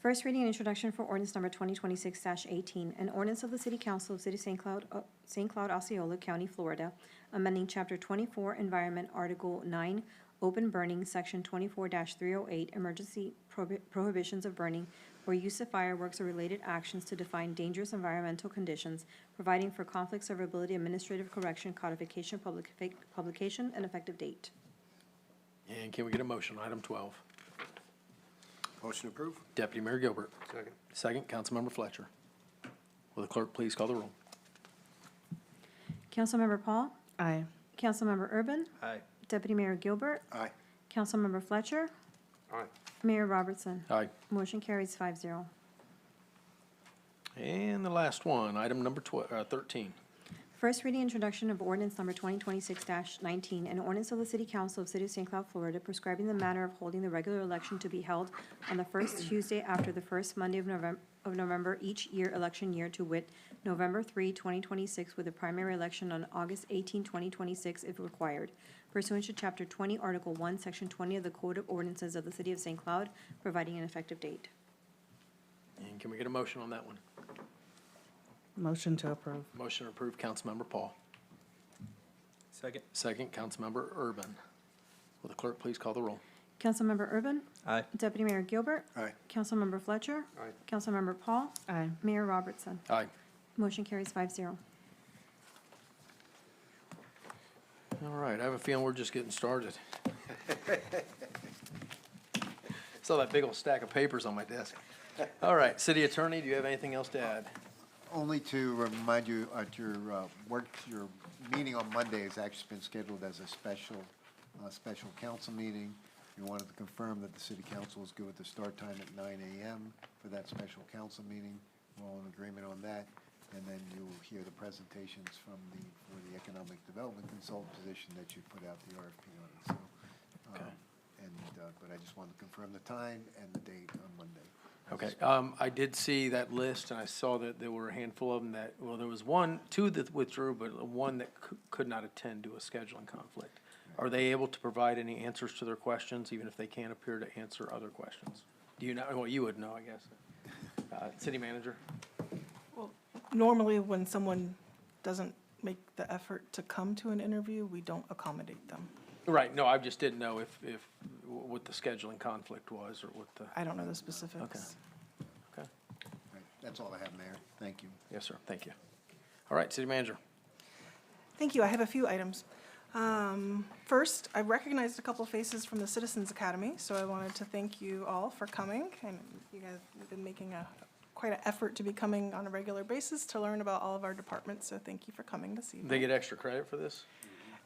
First reading and introduction for ordinance number 2026-18, an ordinance of the City Council of City of St. Cloud, Osceola County, Florida, amending Chapter 24 Environment, Article 9, Open Burning, Section 24-308, Emergency Prohibitions of Burning or Use of Fireworks or Related Actions to define dangerous environmental conditions, providing for conflict severability, administrative correction, codification, publication, and effective date. And can we get a motion on item 12? Motion approved? Deputy Mayor Gilbert. Second. Second, Councilmember Fletcher. Will the clerk please call the roll? Councilmember Paul. Aye. Councilmember Urban. Aye. Deputy Mayor Gilbert. Aye. Councilmember Fletcher. Aye. Mayor Robertson. Aye. Motion carries 5-0. And the last one, item number 13. First reading introduction of ordinance number 2026-19, an ordinance of the City Council of City of St. Cloud, Florida, prescribing the manner of holding the regular election to be held on the first Tuesday after the first Monday of November each year, election year, to wit, November 3, 2026, with a primary election on August 18, 2026, if required, pursuant to Chapter 20, Article 1, Section 20 of the Code of Ordinances of the City of St. Cloud, providing an effective date. And can we get a motion on that one? Motion to approve. Motion approved, Councilmember Paul. Second. Second, Councilmember Urban. Will the clerk please call the roll? Councilmember Urban. Aye. Deputy Mayor Gilbert. Aye. Councilmember Fletcher. Aye. Councilmember Paul. Aye. Mayor Robertson. Aye. Motion carries 5-0. All right, I have a feeling we're just getting started. Saw that big old stack of papers on my desk. All right, city attorney, do you have anything else to add? Only to remind you, your your meeting on Monday has actually been scheduled as a special council meeting. We wanted to confirm that the city council is good with the start time at 9 a.m. for that special council meeting. We're all in agreement on that. And then you'll hear the presentations for the economic development consultant position that you put out the RFP on. So, but I just wanted to confirm the time and the date on Monday. Okay, I did see that list, and I saw that there were a handful of them that, well, there was two that withdrew, but one that could not attend due to a scheduling conflict. Are they able to provide any answers to their questions, even if they can't appear to answer other questions? Do you know? Well, you would know, I guess. City manager? Well, normally when someone doesn't make the effort to come to an interview, we don't accommodate them. Right, no, I just didn't know if what the scheduling conflict was, or what the. I don't know the specifics. Okay. Okay, Right, that's all I have, Mayor. Thank you. yes, sir, thank you. All right, city manager. Thank you. I have a few items. First, I recognized a couple faces from the Citizens Academy, so I wanted to thank you all for coming. And you guys have been making quite an effort to be coming on a regular basis to learn about all of our departments, so thank you for coming this evening. They get extra credit for this?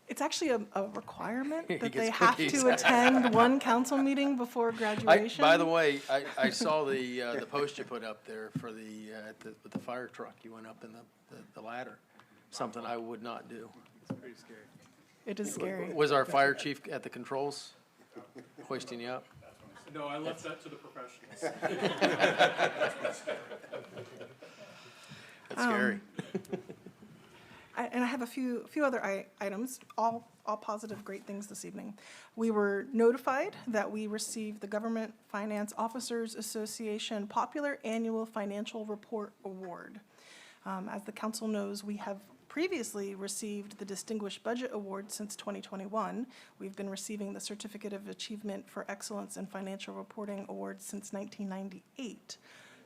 It's actually a requirement He that gets they have cookies. to attend one council meeting before graduation. By the way, I saw the post you put up there for with the fire truck. You went up in the ladder, something I would not do. It's pretty scary. It is scary. Was our fire chief at the controls hoisting you up? No, I left that to the professionals. That's scary. And I have a few other items, all positive, great things this evening. We were notified that we received the Government Finance Officers Association Popular Annual Financial Report Award. As the council knows, we have previously received the Distinguished Budget Award since 2021. We've been receiving the Certificate of Achievement for Excellence in Financial Reporting Award since 1998.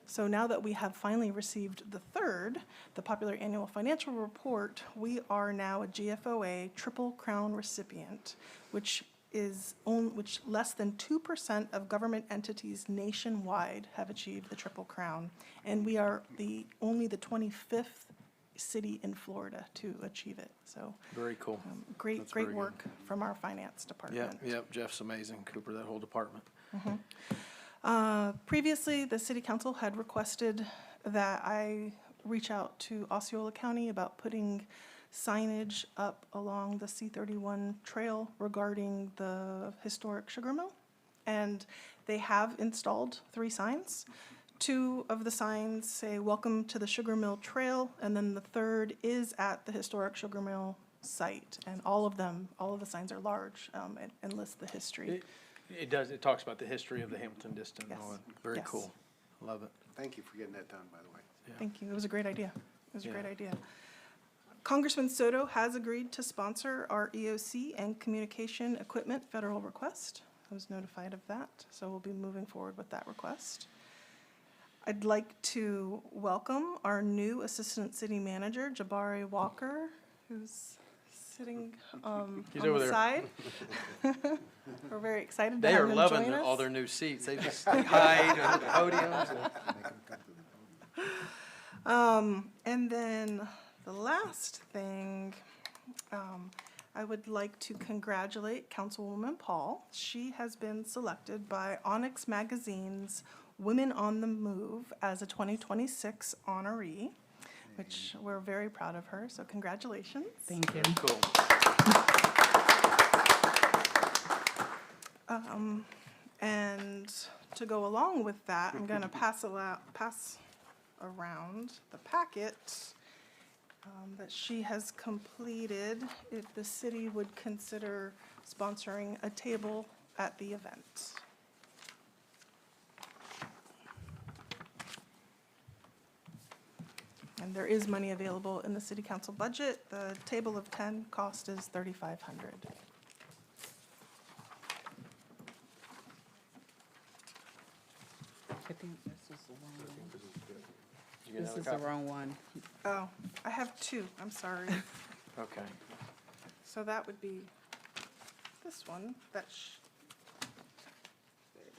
So now that we have finally received the third, the Popular Annual Financial Report, we are now a GFOA Triple Crown recipient, which less than 2% of government entities nationwide have achieved the Triple Crown. And we are only the 25th city in Florida to achieve it. So Very cool. great That's very good. work from our finance department. Yep, Jeff's amazing, Cooper, that whole department. Previously, the city council had requested that I reach out to Osceola County about putting signage up along the C-31 trail regarding the historic sugar mill. And they have installed 3 signs. 2 of the signs say, "Welcome to the Sugar Mill Trail," and then the third is at the historic sugar mill site. And all of the signs are large and list the history. It does, it talks about the history of the Hamilton Distant and all Yes. that. Very Yes. cool. Love it. Thank you for getting that done, by the way. Thank you. It was a great idea. It was a great Yeah. idea. Congressman Soto has agreed to sponsor our EOC and communication equipment federal request. I was notified of that, so we'll be moving forward with that request. I'd like to welcome our new Assistant City Manager, Jabari Walker, who's sitting on He's over the there. side. We're very excited to They have are him loving join us. all their new seats. They just hide under the podiums. And then the last thing, I would like to congratulate Councilwoman Paul. She has been selected by Onyx Magazine's Women on the Move as a 2026 honoree, which we're very proud of her, so congratulations. Thank you. Cool. And to go along with that, I'm going to pass around the packet that she has completed if the city would consider sponsoring a table at the event. And there is money available in the city council budget. The table of 10 cost is $3,500. I think this is the wrong one. Did you get This another is the copy? wrong one. Oh, I have 2, I'm sorry. Okay. So that would be this one, there you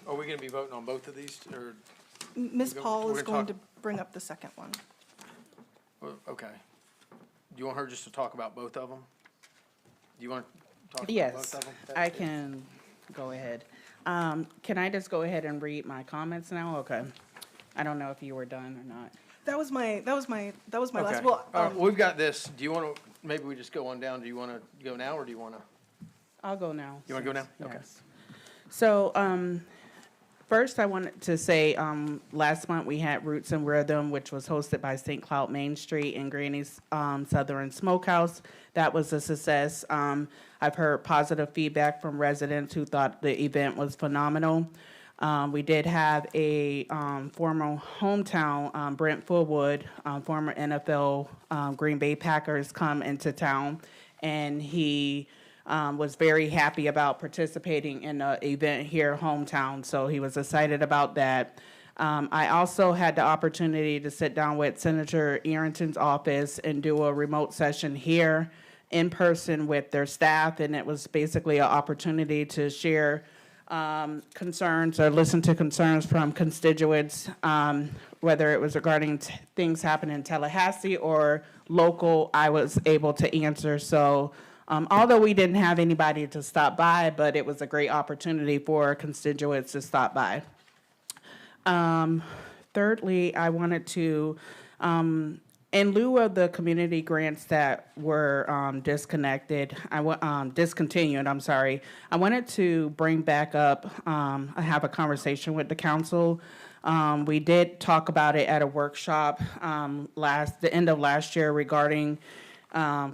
go. Are we gonna be voting on both of these, or, Ms. We're Paul is gonna going to talk- bring up the second one. okay. Do you want her just to talk about both of them? Do you want to talk about Yes, both of them? I can go ahead. Can I just go ahead and read my comments now? Okay. I don't know if you were done or not. That was my last, Okay. well, All right, we've got this. Do you want to, maybe we just go on down. Do you want to go now, or do you want to? I'll go now. You wanna go now? Okay. Yes. So, first I wanted to say, last month we had Roots and Rhythm, which was hosted by St. Cloud Main Street and Granny's, Southern Smokehouse. That was a success. I've heard positive feedback from residents who thought the event was phenomenal. We did have a, former hometown, Brent Fullwood, former NFL, Green Bay Packers come into town, and he, was very happy about participating in the event here, hometown, so he was excited about that. I also had the opportunity to sit down with Senator Arrington's office and do a remote session here in person with their staff, and it was basically an opportunity to share concerns or listen to concerns from constituents, whether it was regarding things happening in Tallahassee or local, I was able to answer. So although we didn't have anybody to stop by, but it was a great opportunity for constituents to stop by. Thirdly, I wanted to, in lieu of the community grants that were disconnected, discontinued, I'm sorry, I wanted to bring back up, I have a conversation with the council. We did talk about it at a workshop the end of last year regarding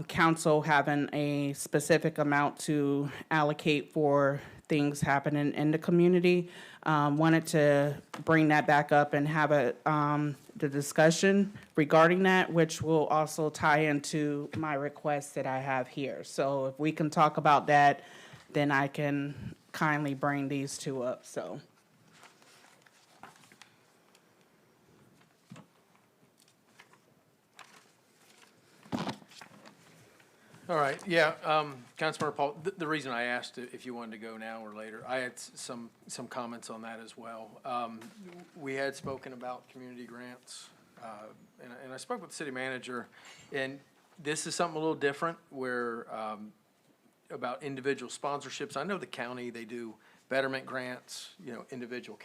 council having a specific amount to allocate for things happening in the community. Wanted to bring that back up and have the discussion regarding that, which will also tie into my request that I have here. So if we can talk about that, then I can kindly bring these two up, so. All right, yeah, Councilmember Paul, the reason I asked if you wanted to go now or later, I had some comments on that as well. We had spoken about community grants, and I spoke with the city manager, and this is something a little different where, about individual sponsorships. I know the county, they do betterment grants, individual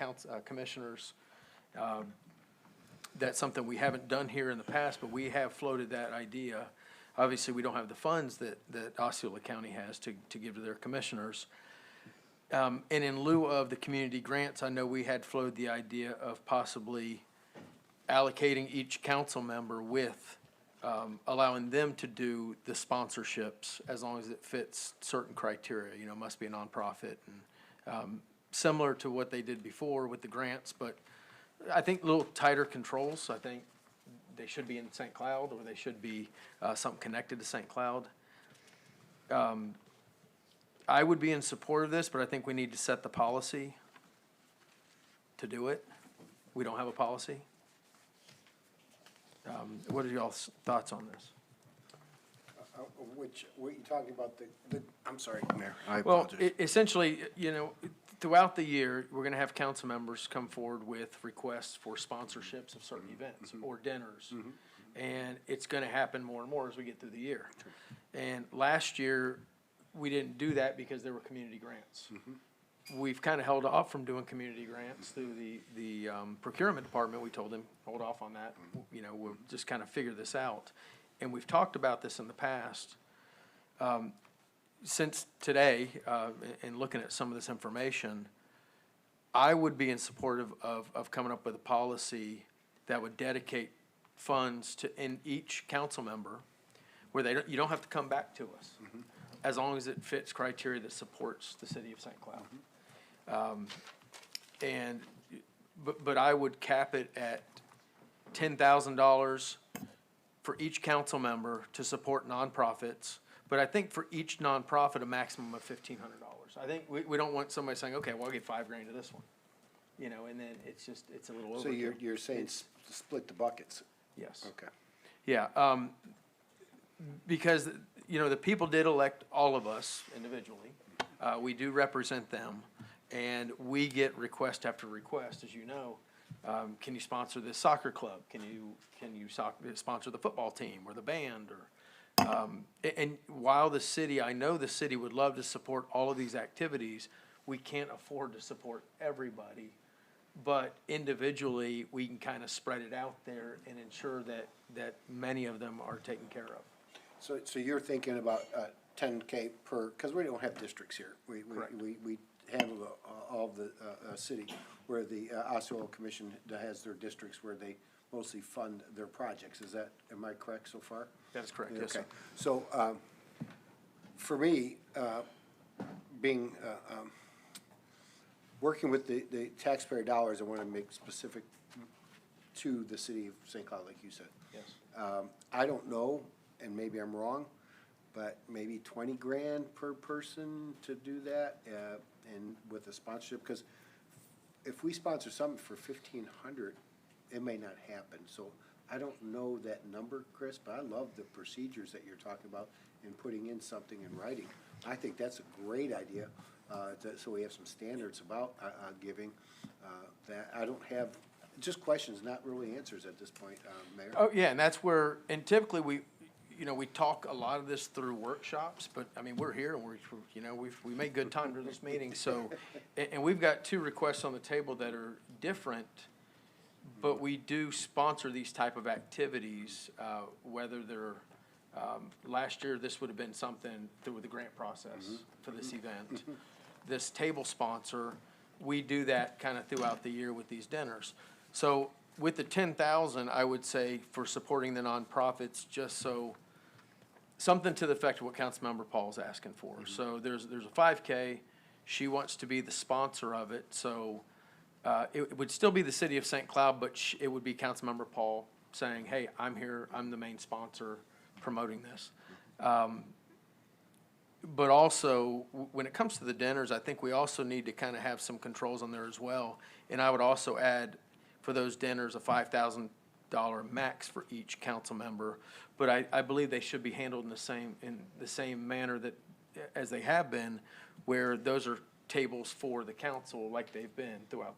commissioners. That's something we haven't done here in the past, but we have floated that idea. Obviously, we don't have the funds that Osceola County has to give to their commissioners. And in lieu of the community grants, I know we had floated the idea of possibly allocating each council member with, allowing them to do the sponsorships as long as it fits certain criteria, must be a nonprofit, and similar to what they did before with the grants, but I think a little tighter controls. I think they should be in St. Cloud, or they should be something connected to St. Cloud. I would be in support of this, but I think we need to set the policy to do it. We don't have a policy. What are y'all's thoughts on this? What you talking about, I'm sorry, Mayor, I Well, apologize. essentially, throughout the year, we're gonna have council members come forward with requests for sponsorships of certain events or dinners. And it's gonna happen more and more as we get through the year. And last year, we didn't do that because there were community grants. We've kind of held off from doing community grants through the procurement department. We told them, hold off on that. We'll just kind of figure this out. And we've talked about this in the past. Since today, and looking at some of this information, I would be in support of coming up with a policy that would dedicate funds in each council member, where you don't have to come back to us, as long as it fits criteria that supports the city of St. Cloud. But I would cap it at $10,000 for each council member to support nonprofits. But I think for each nonprofit, a maximum of $1,500. I think we don't want somebody saying, okay, well, I'll give $5,000 to this one. you know, and then it's a little overkill. So you're saying split the buckets? Yes. Okay. Yeah, because, you know, the people did elect all of us individually. We do represent them, and we get request after request, as you know. Can you sponsor this soccer club? Can you sponsor the football team or the band? Or and while the city, I know the city would love to support all of these activities, we can't afford to support everybody. But individually, we can kind of spread it out there and ensure that many of them are taken care of. So you're thinking about 10K per, because we don't have districts here. We handle all of the city, where the Osceola Commission has their districts where they mostly fund their projects. Am I correct so far? That is correct, yes, sir. Okay. So for me, being, working with the taxpayer dollars, I want to make specific to the city of St. Cloud, like you said. Yes. I don't know, and maybe I'm wrong, but maybe 20 grand per person to do that, and with a sponsorship, because if we sponsor something for 1,500, it may not happen. So I don't know that number, Chris, but I love the procedures that you're talking about and putting in something in writing. I think that's a great idea, so we have some standards about giving. That I don't have, just questions, not really answers at this point, Mayor. Oh, yeah, and that's where, and typically we talk a lot of this through workshops, but, I mean, we're here and we make good time during this meeting, so, and we've got 2 requests on the table that are different, but we do sponsor these type of activities, whether they're, last year, this would have been something through the grant process for this event. This table sponsor, we do that kind of throughout the year with these dinners. So with the 10,000, I would say for supporting the nonprofits, just so, something to the effect of what Councilmember Paul's asking for. So there's a 5K, she wants to be the sponsor of it, so it would still be the city of St. Cloud, but it would be Councilmember Paul saying, hey, I'm here, I'm the main sponsor promoting this. But also, when it comes to the dinners, I think we also need to kind of have some controls on there as well. And I would also add, for those dinners, a $5,000 max for each council member. But I believe they should be handled in the same manner that, as they have been, where those are tables for the council like they've been throughout,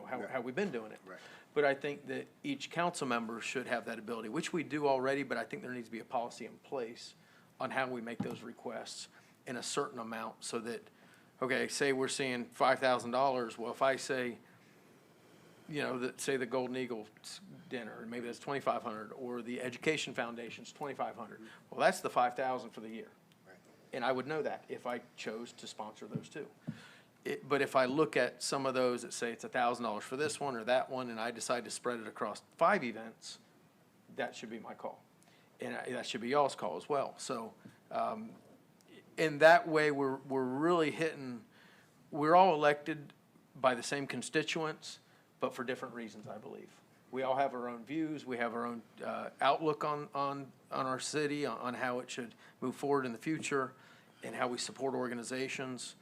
how we've been doing it. Right. But I think that each council member should have that ability, which we do already, but I think there needs to be a policy in place on how we make those requests in a certain amount, so that, okay, say we're seeing $5,000, well, if I say, say the Golden Eagle dinner, maybe that's 2,500, or the Education Foundation's 2,500, well, that's the 5,000 for the year. Right. And I would know that if I chose to sponsor those 2. But if I look at some of those that say it's $1,000 for this one or that one, and I decide to spread it across 5 events, that should be my call. And that should be y'all's call as well. So, in that way, we're really we're all elected by the same constituents, but for different reasons, I believe. We all have our own views, we have our own outlook on our city, on how it should move forward in the future, and how we support organizations.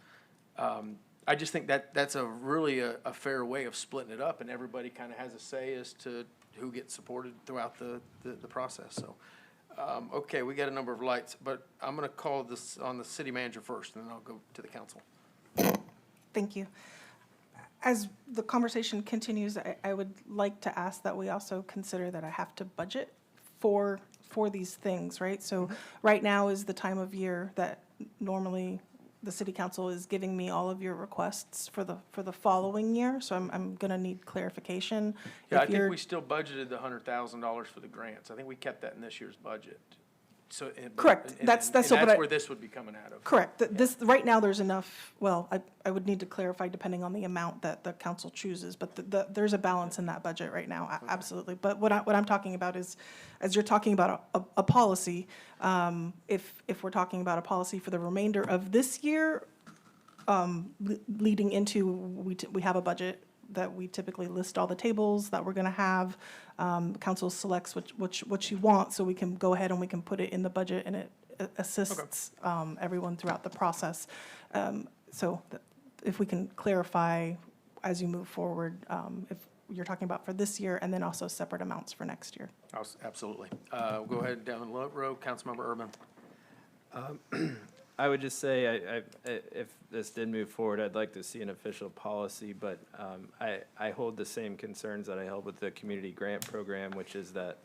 I just think that's really a fair way of splitting it up, and everybody kind of has a say as to who gets supported throughout the process. So, okay, we got a number of lights, but I'm going to call this on the city manager first, and then I'll go to the council. Thank you. As the conversation continues, I would like to ask that we also consider that I have to budget for these things, right? So right now is the time of year that normally the city council is giving me all of your requests for the following year, so I'm gonna need clarification. Yeah, I If think you're- we still budgeted the $100,000 for the grants. I think we kept that in this year's budget. So, Correct. That's so, but that's I- where this would be coming out of. Correct. This, right now, there's enough, well, I would need to clarify depending on the amount that the council chooses, but there's a balance in that budget right now, absolutely. But what I'm talking about is, as you're talking about a policy, if we're talking about a policy for the remainder of this year, leading into, we have a budget that we typically list all the tables that we're gonna have. Council selects what you want, so we can go ahead and we can put it in the budget, and it assists everyone throughout the process. So if we can clarify as you move forward, if you're talking about for this year, and then also separate amounts for next year. Absolutely. We'll go ahead down the road. Councilmember Urban. I would just say, if this did move forward, I'd like to see an official policy, but I hold the same concerns that I held with the community grant program, which is that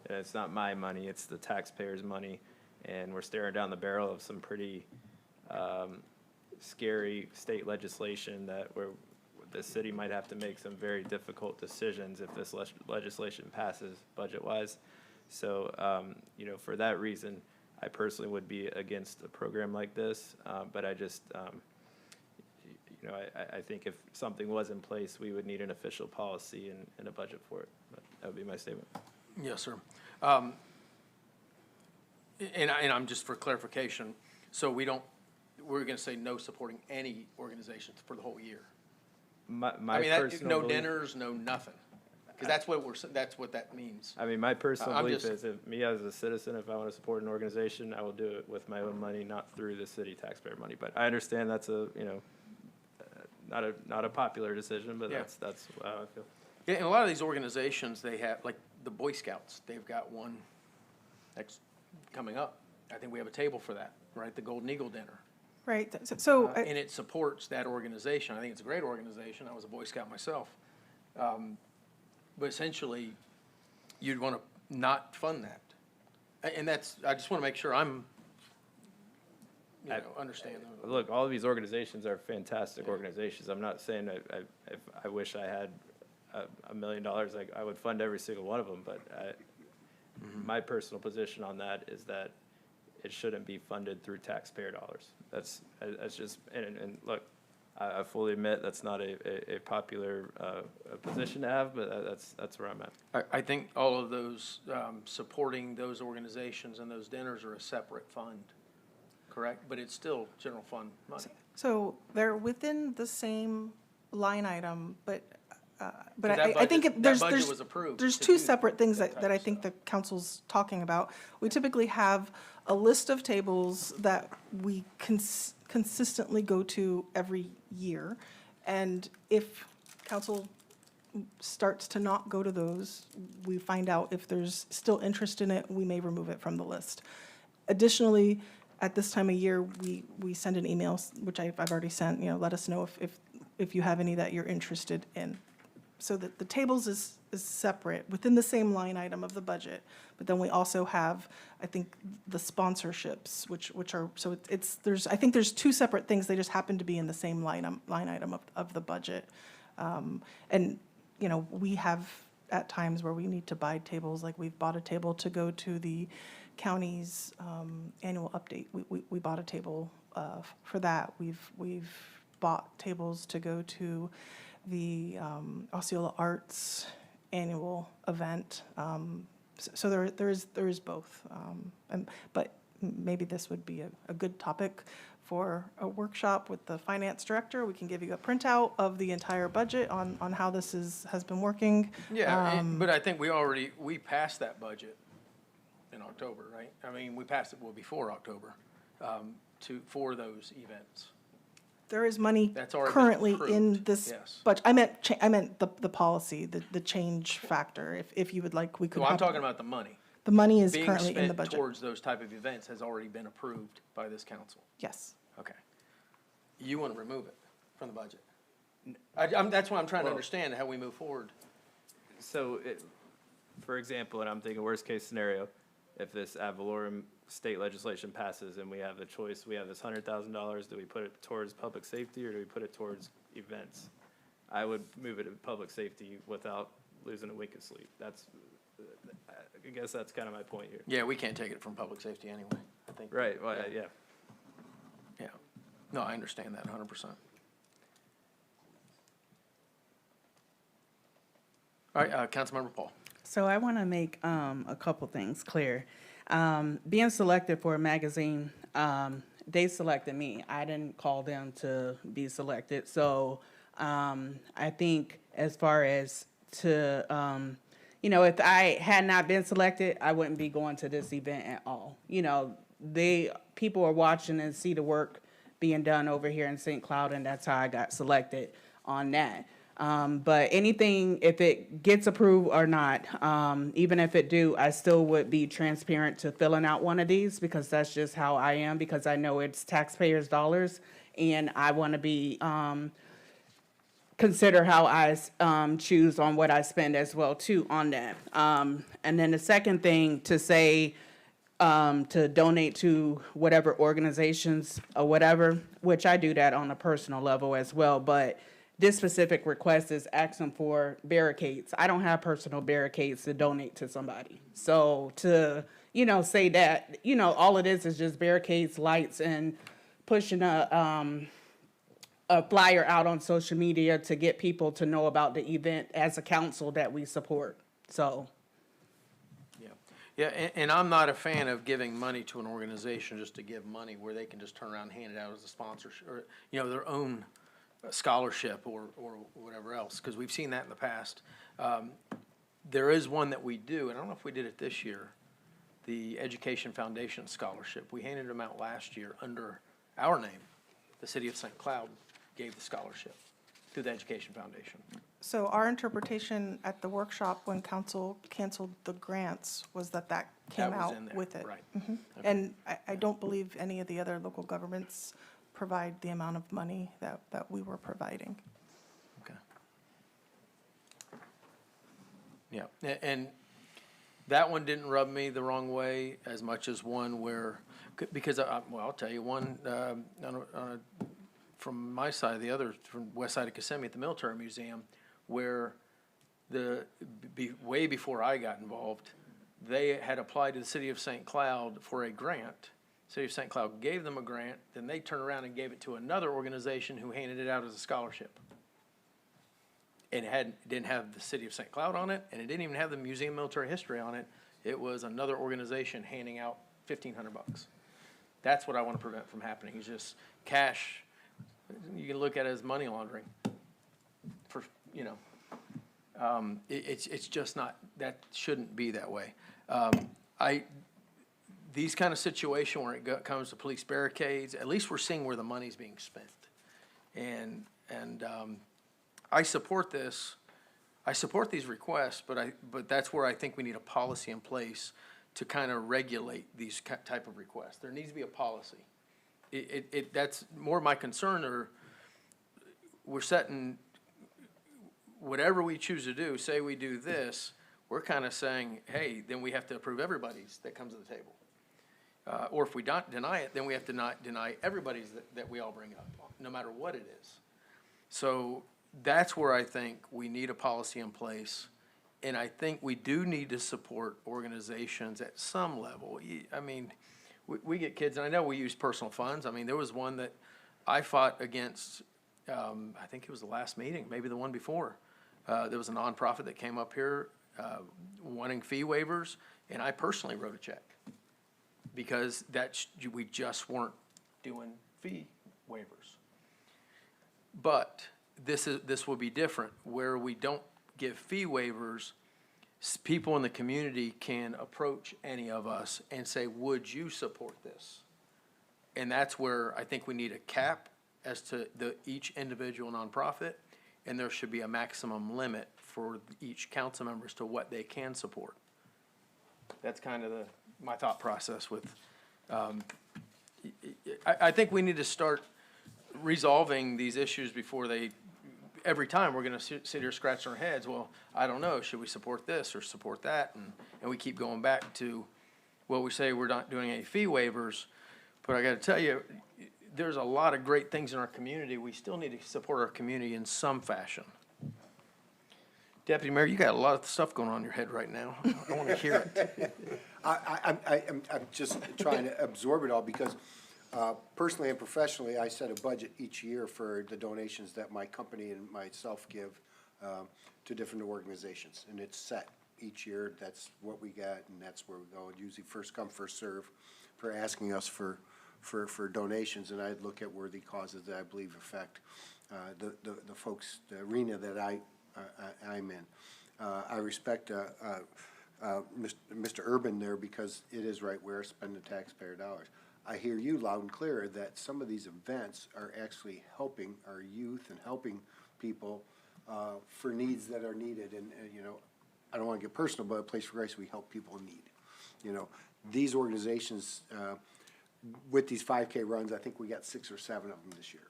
it's not my money, it's the taxpayers' money, and we're staring down the barrel of some pretty scary state legislation that the city might have to make some very difficult decisions if this legislation passes budget-wise. So, you know, for that reason, I personally would be against a program like this, but I just, you know, I think if something was in place, we would need an official policy and a budget for it. But that would be my statement. Yes, sir. And I'm just for clarification, so we're going to say no supporting any organizations for the whole year? My I mean, personal no belief- dinners, no nothing, because that's what that means. I mean, my personal I'm belief just- is, if me as a citizen, if I want to support an organization, I will do it with my own money, not through the city taxpayer money. But I understand that's a, you know, not a popular decision, but Yeah. that's how I feel. Yeah, and a lot of these organizations, they have, like the Boy Scouts, they've got one next, coming up. I think we have a table for that, right? The Golden Eagle Dinner. Right, so, And it supports that organization. I think it's a great organization. I was a Boy Scout myself. But essentially, you'd want to not fund that. And that's, I just want to make sure I'm, understand. Look, all of these organizations are fantastic organizations. I'm not saying if I wish I had $1 million, I would fund every single one of them, but my personal position on that is that it shouldn't be funded through taxpayer dollars. That's just, and look, I fully admit that's not a popular position to have, but that's where I'm at. I think all of those, supporting those organizations and those dinners are a separate fund, correct? But it's still general fund money. so they're within the same line item, but that I think budget- that budget was approved there's to two do separate things that that I think the council's talking about. We typically have a list of tables that we consistently go to every year. And if council starts to not go to those, we find out if there's still interest in it, we may remove it from the list. Additionally, at this time of year, we send an email, which I've already sent, let us know if you have any that you're interested in. So that the tables is separate within the same line item of the budget, but then we also have, I think, the sponsorships, which are, so I think there's two separate things, they just happen to be in the same line item of the budget. And, we have at times where we need to buy tables, like we've bought a table to go to the county's annual update. We bought a table for that. We've bought tables to go to the Osceola Arts annual event. So there is both. But maybe this would be a good topic for a workshop with the finance director. We can give you a printout of the entire budget on how this has been working. Yeah, but I think we passed that budget in October, right? I mean, we passed it, before October, for those events. There is money That's already currently approved, in this yes. budget. I meant the policy, the change factor. If you would like, we could. No, I'm have- talking about the money. The money is Being currently in the spent budget. towards those type of events has already been approved by this council. Yes. Okay. You want to remove it from the budget? That's why I'm trying to understand how we move forward. So, for example, and I'm thinking worst case scenario, if this ad valorem state legislation passes and we have the choice, we have this $100,000, do we put it towards public safety or do we put it towards events? I would move it to public safety without losing a wink of sleep. I guess that's kind of my point here. Yeah, we can't take it from public safety anyway, I think. Right, well, yeah. Yeah. No, I understand that 100%. All right, Councilmember Paul. So I want to make a couple things clear. Being selected for a magazine, they selected me. I didn't call them to be selected. So I think as far as if I had not been selected, I wouldn't be going to this event at all. People are watching and see the work being done over here in St. Cloud, and that's how I got selected on that. But anything, if it gets approved or not, even if it do, I still would be transparent to filling out one of these because that's just how I am, because I know it's taxpayers' dollars and I want to be, consider how I choose on what I spend as well too on that. And then the second thing to say, to donate to whatever organizations or whatever, which I do that on a personal level as well, but this specific request is asking for barricades. I don't have personal barricades to donate to somebody. So to, say that, all it is just barricades, lights, and pushing a flyer out on social media to get people to know about the event as a council that we support. So. Yeah, and I'm not a fan of giving money to an organization just to give money where they can just turn around and hand it out as a sponsorship, or, their own scholarship or whatever else, because we've seen that in the past. There is one that we do, and I don't know if we did it this year, the Education Foundation Scholarship. We handed them out last year under our name. The city of St. Cloud gave the scholarship through the Education Foundation. So our interpretation at the workshop when council canceled the grants was that came That was out in there, with it. right. Mhm. And I don't believe any of the other local governments provide the amount of money that we were providing. Okay. Yeah, and that one didn't rub me the wrong way as much as one where, because, I'll tell you, one, from my side, the other, from west side of Kissimmee at the Military Museum, where way before I got involved, they had applied to the city of St. Cloud for a grant. City of St. Cloud gave them a grant, then they turned around and gave it to another organization who handed it out as a scholarship. And didn't have the city of St. Cloud on it, and it didn't even have the Museum of Military History on it. It was another organization handing out $1,500. That's what I want to prevent from happening, is just cash. You can look at it as money laundering for, it's just not, that shouldn't be that way. These kind of situation where it comes to police barricades, at least we're seeing where the money's being spent. And I support this. I support these requests, but that's where I think we need a policy in place to kind of regulate these type of requests. There needs to be a policy. That's more my concern, or we're setting, whatever we choose to do, say we do this, we're kind of saying, hey, then we have to approve everybody's that comes to the table. Or if we don't deny it, then we have to not deny everybody's that we all bring up, no matter what it is. So that's where I think we need a policy in place. And I think we do need to support organizations at some level. I mean, we get kids, and I know we use personal funds. I mean, there was one that I fought against, I think it was the last meeting, maybe the one before. There was a nonprofit that came up here wanting fee waivers, and I personally wrote a check because we just weren't doing fee waivers. But this will be different, where we don't give fee waivers. People in the community can approach any of us and say, would you support this? And that's where I think we need a cap as to each individual nonprofit, and there should be a maximum limit for each council member as to what they can support. That's kind of my thought process with, I think we need to start resolving these issues before every time we're gonna sit here scratching our heads, well, I don't know, should we support this or support that? And we keep going back to, well, we say we're not doing any fee waivers, but I gotta tell you, there's a lot of great things in our community. We still need to support our community in some fashion. Deputy Mayor, you got a lot of stuff going on in your head right now. I wanna hear it. I'm just trying to absorb it all because personally and professionally, I set a budget each year for the donations that my company and myself give to different organizations. And it's set each year. That's what we got, and that's where we go. Usually first come, first serve for asking us for donations. And I look at worthy causes that I believe affect the folks, the arena that I'm in. I respect Mr. Urban there because it is right where I spend the taxpayer dollars. I hear you loud and clear that some of these events are actually helping our youth and helping people for needs that are needed. And, you know, I don't want to get personal, but a Place for Grace, we help people in need. You know, these organizations, with these 5K runs, I think we got 6 or 7 of them this year.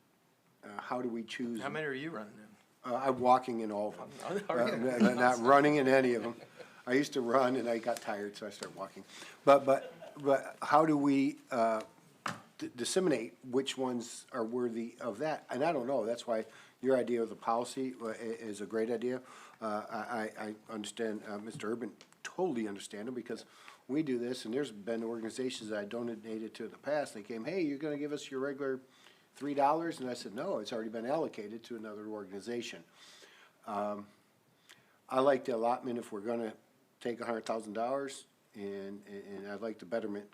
How do we choose? How many are you running in? I'm walking in all of them. Are you? Not running in any of them. I used to run and I got tired, so I started walking. But how do we disseminate which ones are worthy of that? And I don't know. That's why your idea of the policy is a great idea. I understand, Mr. Urban, totally understand it, because we do this, and there's been organizations that I donated to in the past. They came, hey, you're gonna give us your regular $3? And I said, no, it's already been allocated to another organization. I like the allotment if we're gonna take $100,000, and I like the betterment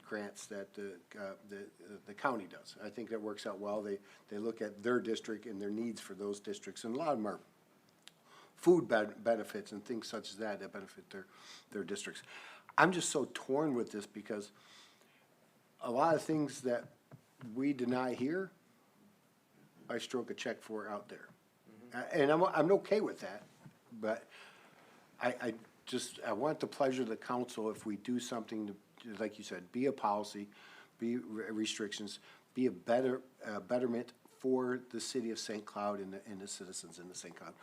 grants that the county does. I think that works out well. They look at their district and their needs for those districts, and a lot of them are food benefits and things such as that benefit their districts. I'm just so torn with this, because a lot of things that we deny here, I stroke a check for out there. And I'm okay with that, but I want the pleasure of the council if we do something to, like you said, be a policy, be restrictions, be a betterment for the city of St. Cloud and the citizens in the St. Cloud.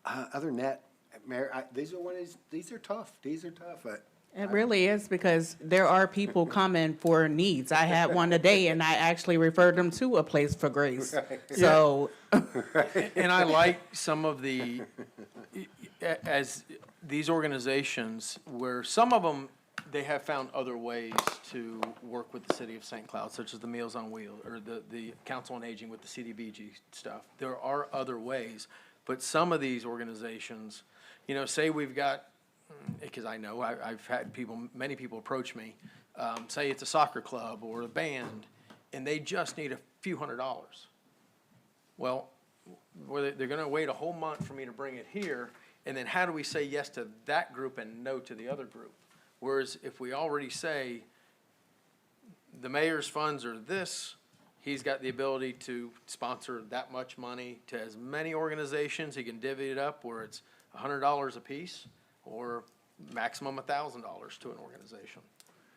Other than that, Mayor, these are tough. These are tough. It really is, because there are people coming for needs. I had one today, and I actually referred them to a Place for Grace. So, And I like some of the, as these organizations, where some of them, they have found other ways to work with the city of St. Cloud, such as the Meals on Wheels, or the Council on Aging with the CDBG stuff. There are other ways, but some of these organizations, you know, say we've got, because I know I've had many people approach me, say it's a soccer club or a band, and they just need a few $100s. Well, they're gonna wait a whole month for me to bring it here, and then how do we say yes to that group and no to the other group? Whereas if we already say the mayor's funds are this, he's got the ability to sponsor that much money to as many organizations, he can divvy it up where it's $100 a piece, or maximum $1,000 to an organization.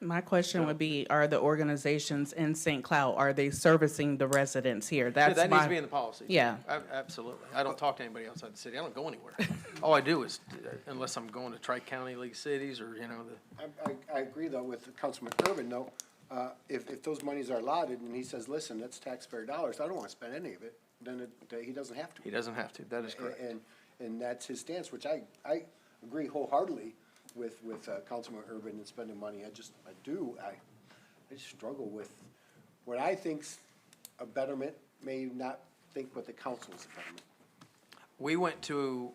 my question would be, are the organizations in St. Cloud, are they servicing the residents here? Yeah, That's that needs my- to be in the policy. Yeah. Absolutely. I don't talk to anybody outside the city. I don't go anywhere. All I do is, unless I'm going to Tri-County League Cities or, you know, I agree, though, with Councilman Urban, though. If those monies are allotted and he says, listen, that's taxpayer dollars, I don't want to spend any of it, then he doesn't have to. he doesn't have to. That is correct. And that's his stance, which I agree wholeheartedly with Councilman Urban and spending money. I just struggle with what I think's a betterment, may not think what the council's a betterment. We went to,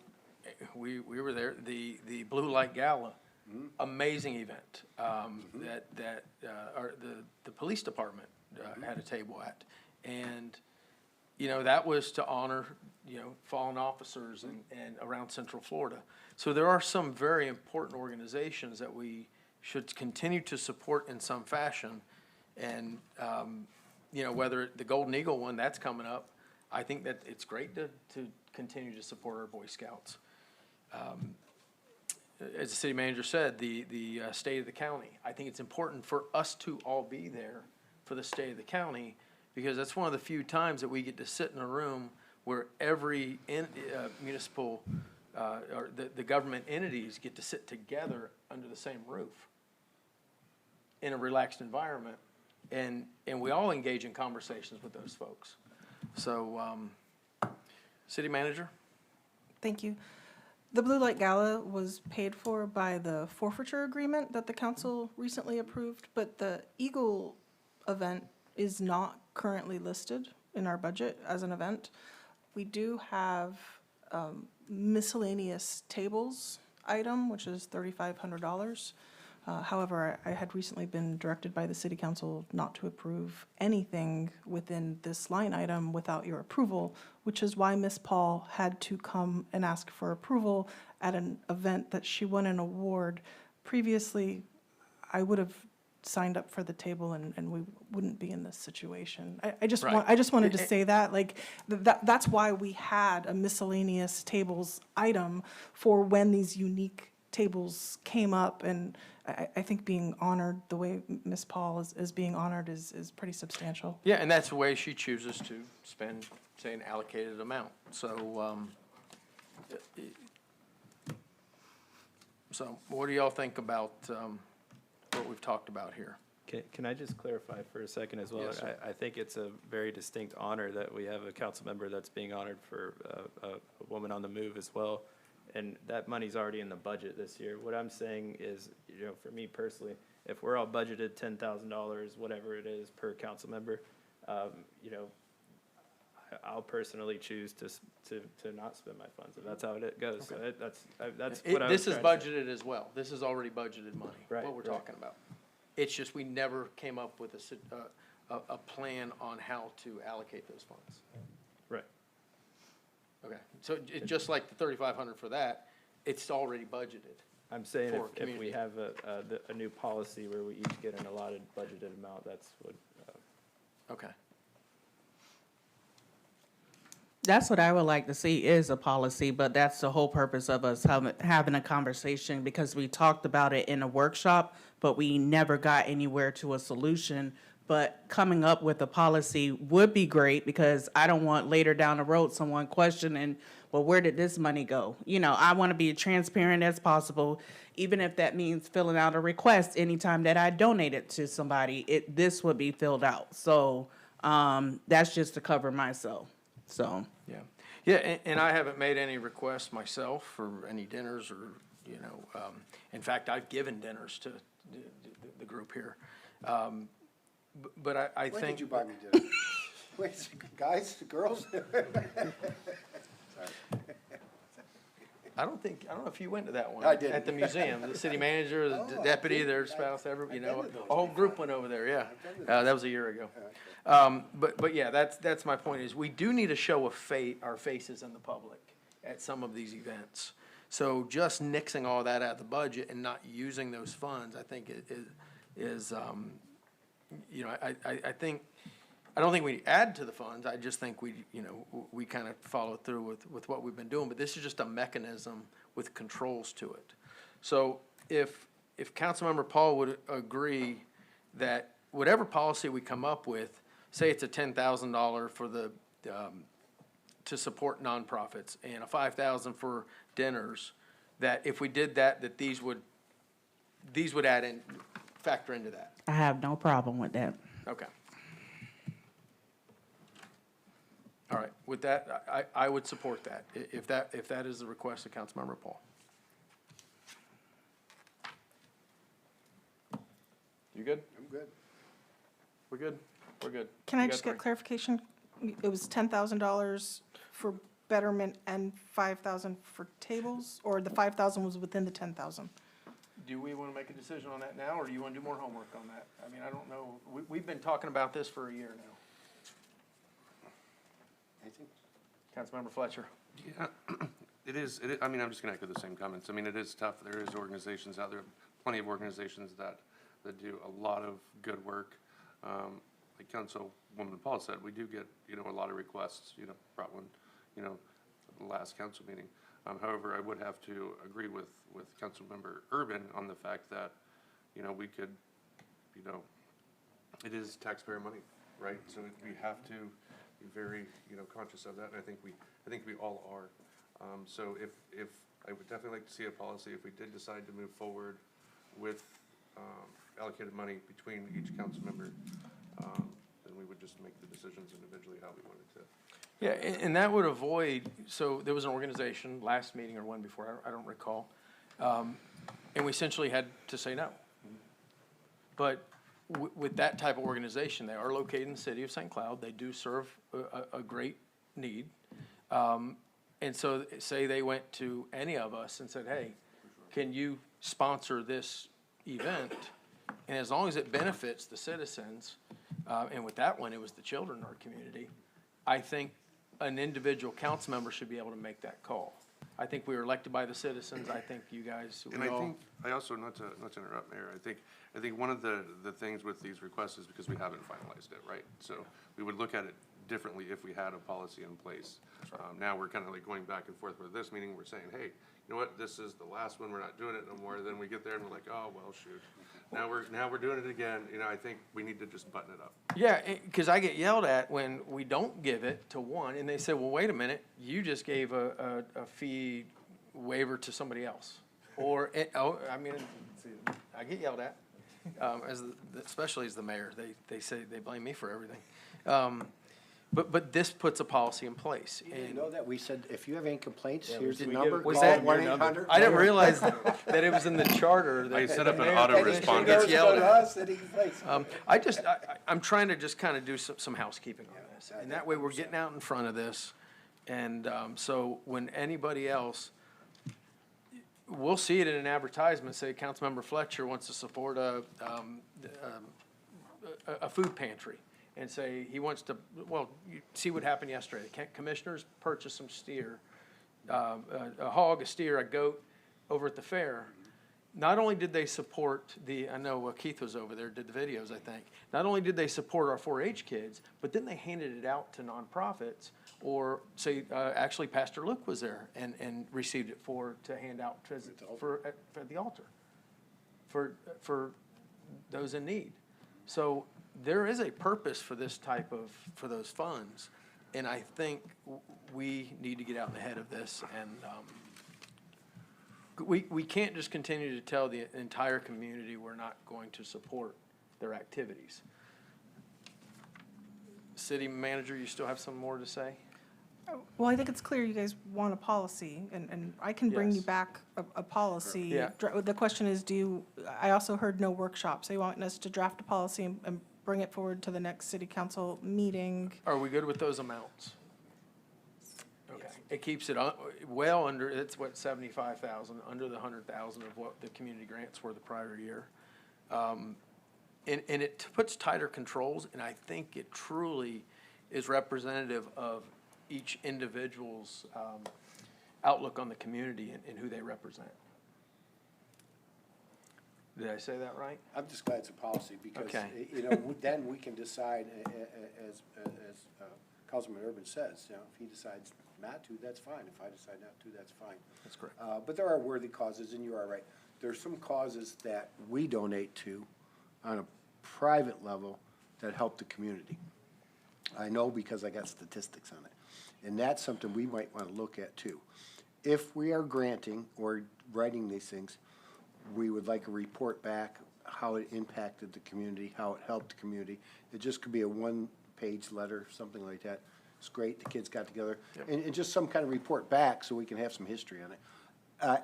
we were there, the Blue Light Gala, amazing event, the police department had a table at. And, you know, that was to honor, you know, fallen officers and around Central Florida. So there are some very important organizations that we should continue to support in some fashion. And, you know, whether the Golden Eagle one, that's coming up, I think that it's great to continue to support our Boy Scouts. As the city manager said, the state of the county, I think it's important for us to all be there for the state of the county, because that's one of the few times that we get to sit in a room where every municipal or the government entities get to sit together under the same roof in a relaxed environment, and we all engage in conversations with those folks. So, city manager? Thank you. The Blue Light Gala was paid for by the forfeiture agreement that the council recently approved, but the Eagle event is not currently listed in our budget as an event. We do have miscellaneous tables item, which is $3,500. However, I had recently been directed by the city council not to approve anything within this line item without your approval, which is why Ms. Paul had to come and ask for approval at an event that she won an award. Previously, I would have signed up for the table and we wouldn't be in this situation. I just Right. want, I just wanted to say that, like, that's why we had a miscellaneous tables item for when these unique tables came up, and I think being honored the way Ms. Paul is being honored is pretty substantial. Yeah, and that's the way she chooses to spend, say, an allocated amount. So what do y'all think about what we've talked about here? Can I just clarify for a second as well? Yes, sir. I think it's a very distinct honor that we have a council member that's being honored for a woman on the move as well. And that money's already in the budget this year. What I'm saying is, for me personally, if we're all budgeted $10,000, whatever it is per council member, I'll personally choose to not spend my funds, if that's how it goes. So that's what I was This is trying to say. budgeted as well. This is already budgeted money, Right, what we're right. talking about. It's just we never came up with a plan on how to allocate those funds. Right. Okay, so just like the 3,500 for that, it's already budgeted. I'm saying For if community. we have a new policy where we each get an allotted budgeted amount, that's what, Okay. That's what I would like to see is a policy, but that's the whole purpose of us having a conversation, because we talked about it in a workshop, but we never got anywhere to a solution. But coming up with a policy would be great, because I don't want later down the road someone questioning, well, where did this money go? I want to be transparent as possible, even if that means filling out a request anytime that I donate it to somebody, this would be filled out. So that's just to cover myself. So, Yeah, and I haven't made any requests myself for any dinners or, in fact, I've given dinners to the group here. But I When think. did you buy me dinner? Wait, guys, girls? I don't know if you went to that one. I didn't. At the museum, the city manager, the Oh, I deputy, did. their spouse, a those. whole group went over there, yeah. That was a year ago. But yeah, that's my point, is we do need to show our faces in the public at some of these events. So just nixing all that out of the budget and not using those funds, I think is I don't think we add to the funds. I just think we kind of follow through with what we've been doing. But this is just a mechanism with controls to it. So if Councilmember Paul would agree that whatever policy we come up with, say it's a $10,000 for to support nonprofits and a $5,000 for dinners, that if we did that these would factor into that. I have no problem with that. Okay. All right, with that, I would support that, if that is the request of Councilmember Paul. You good? I'm good. We're good? We're good. Can I You just guys get clarification? It was $10,000 for betterment and $5,000 for tables, or the $5,000 was within the $10,000? Do we want to make a decision on that now, or do you want to do more homework on that? I mean, I don't know. We've been talking about this for a year now. Councilmember Fletcher. Yeah, it is, I mean, I'm just gonna echo the same comments. I mean, it is tough. There is organizations out there, plenty of organizations that do a lot of good work. Like Councilwoman Paul said, we do get, a lot of requests, brought one, the last council meeting. However, I would have to agree with Councilmember Urban on the fact that, we could, it is taxpayer money, right? So we have to be very, conscious of that, and I think we all are. So if, I would definitely like to see a policy, if we did decide to move forward with, allocated money between each council member, then we would just make the decisions individually how we wanted to. Yeah, and that would avoid, so there was an organization, last meeting or one before, I don't recall, and we essentially had to say no. But with that type of organization, they are located in the city of St. Cloud, they do serve a great need. And so, say they went to any of us and said, hey, can you sponsor this event? And as long as it benefits the citizens, and with that one, it was the children in our community, I think an individual council member should be able to make that call. I think we were elected by the citizens. I think you guys, And we I all. think, I also, not to interrupt, Mayor, I think one of the things with these requests is because we haven't finalized it, right? So we would look at it differently if we had a policy in place. Now we're kind of like going back and forth with this meeting, we're saying, hey, you know what, this is the last one, we're not doing it no more. Then we get there and we're like, oh, well, shoot. Now we're doing it again. You know, I think we need to just button it up. Yeah, because I get yelled at when we don't give it to one, and they say, well, wait a minute, you just gave a fee waiver to somebody else. Or, I mean, I get yelled at, especially as the mayor. They say, they blame me for everything. But this puts a policy in place. You know that we said, if you have any complaints, Yeah, here's the we number, did. Was call that- 1-800. I didn't realize that it was in the charter. I that set up an the mayor autoresponder. gets yelled at. Us, I'm trying to just kind of do some housekeeping on this. And that way we're getting out in front of this. And so when anybody else, we'll see it in an advertisement, say Councilmember Fletcher wants to support a food pantry. And say he wants to, well, you see what happened yesterday. The commissioners purchased some steer, a hog, a steer, a goat over at the fair. Not only did they support I know Keith was over there, did the videos, I think. Not only did they support our 4-H kids, but then they handed it out to nonprofits, or say, actually Pastor Luke was there and received it to hand out for the altar, for those in need. So there is a purpose for this type of, for those funds, and I think we need to get out ahead of this, and we can't just continue to tell the entire community we're not going to support their activities. City manager, you still have some more to say? Well, I think it's clear you guys want a policy, and I can bring you Yes. back a policy. Yeah. The question is, I also heard no workshops. They want us to draft a policy and bring it forward to the next city council meeting. Are we good with those amounts? Okay, it keeps it well under, it's what, 75,000, under the 100,000 of what the community grants were the prior year. And it puts tighter controls, and I think it truly is representative of each individual's outlook on the community and who they represent. Did I say that right? I'm just glad it's a policy, because, Okay. you know, then we can decide, as Councilman Urban says, you know, if he decides not to, that's fine. If I decide not to, that's fine. That's correct. But there are worthy causes, and you are right. There's some causes that we donate to on a private level that help the community. I know because I got statistics on it. And that's something we might want to look at too. If we are granting or writing these things, we would like a report back, how it impacted the community, how it helped the community. It just could be a one-page letter, something like that. It's great, the kids got together. And just some kind of report back so we can have some history on it.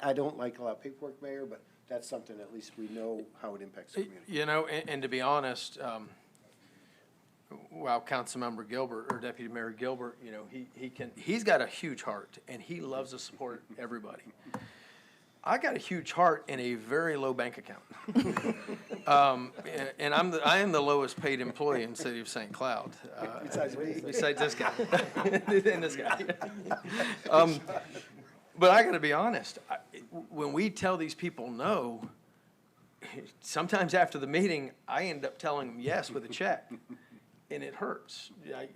I don't like a lot of paperwork, Mayor, but that's something at least we know how it impacts the community. You know, and to be honest, while Councilmember Gilbert, or Deputy Mayor Gilbert, you know, he's got a huge heart, and he loves to support everybody. I got a huge heart and a very low bank account. And I am the lowest paid employee in the city of St. Cloud. Besides me. Besides this guy. And this guy. But I gotta be honest, when we tell these people no, sometimes after the meeting, I end up telling them yes with a check. And it hurts.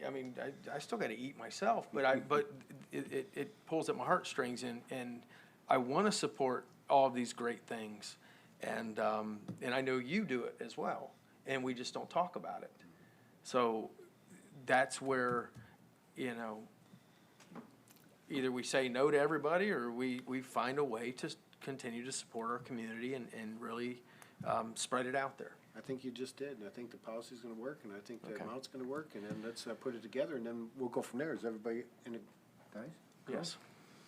I mean, I still gotta eat myself, but it pulls at my heartstrings, and I wanna support all of these great things. And I know you do it as well, and we just don't talk about it. So that's where, you know, either we say no to everybody, or we find a way to continue to support our community and really spread it out there. I think you just did, and I think the policy's gonna work, and I think the Okay. amount's gonna work, and then let's put it together, and then we'll go from there. Is everybody in the, guys? Yes.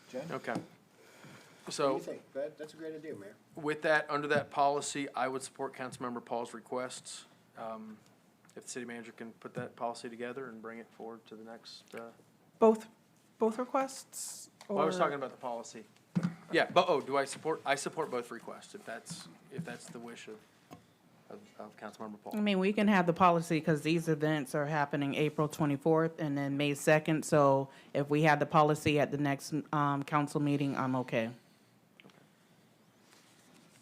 Jen? Okay. What do So you think? That's a great idea, Mayor. with that, under that policy, I would support Councilmember Paul's requests. If the city manager can put that policy together and bring it forward to the next, Both requests? well, I was or- talking about the policy. Yeah, but, I support both requests, if that's the wish of of Councilmember Paul. I mean, we can have the policy because these events are happening April 24th and then May 2nd. So if we have the policy at the next council meeting, I'm okay.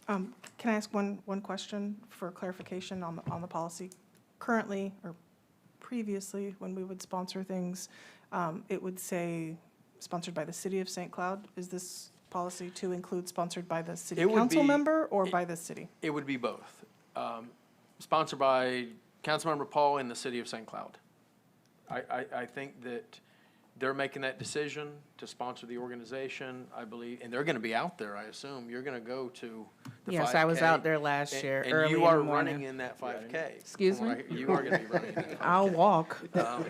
Can I ask one question for clarification on the policy? Currently, or previously, when we would sponsor things, it would say sponsored by the city of St. Cloud. Is this policy to include sponsored by the city It would council be- member or by the city? It would be both. Sponsored by Councilmember Paul in the city of St. Cloud. I think that they're making that decision to sponsor the organization, I believe, and they're gonna be out there, I assume. You're gonna go to the 5K. Yes, I was out there last year, And early you in the are morning. running in that 5K. Excuse From what me? I hear. You are gonna be running in that 5K. I'll walk. Yeah,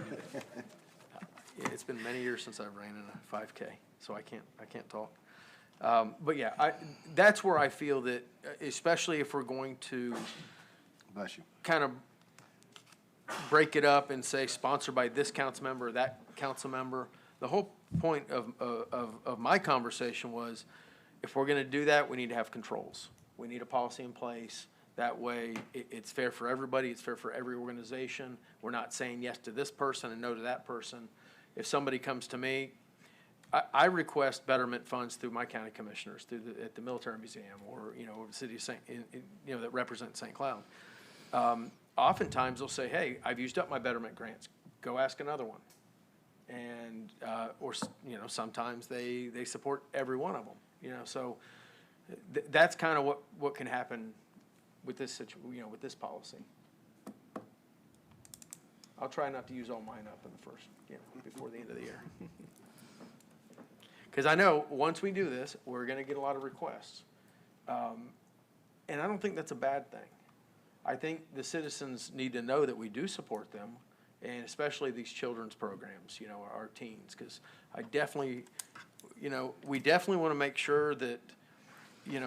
it's been many years since I've ran in a 5K, so I can't talk. But yeah, that's where I feel that, especially if we're going to Bless you. kind of break it up and say sponsored by this council member or that council member. The whole point of my conversation was, if we're gonna do that, we need to have controls. We need a policy in place. That way, it's fair for everybody, it's fair for every organization. We're not saying yes to this person and no to that person. If somebody comes to me, I request betterment funds through my county commissioners, at the military museum, or, the city of that represent St. Cloud. Oftentimes, they'll say, hey, I've used up my betterment grants, go ask another one. And, sometimes they support every one of them, so that's kind of what can happen with this with this policy. I'll try not to use all mine up in the first, before the end of the year. Because I know, once we do this, we're gonna get a lot of requests. And I don't think that's a bad thing. I think the citizens need to know that we do support them, and especially these children's programs, our teens, because I definitely, we definitely want to make sure that,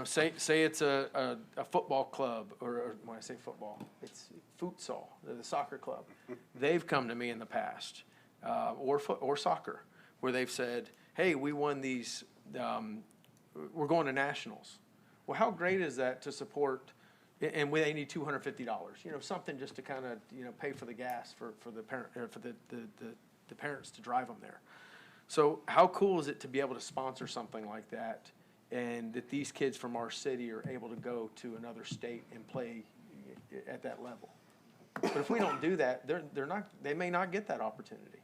say it's a football club, or when I say football, it's futsal, the soccer club. They've come to me in the past, or soccer, where they've said, hey, we won these, we're going to nationals. Well, how great is that to support, and they need $250, something just to kind of, pay for the gas for the parent, for the parents to drive them there. So how cool is it to be able to sponsor something like that, and that these kids from our city are able to go to another state and play at that level? But if we don't do that, they may not get that opportunity.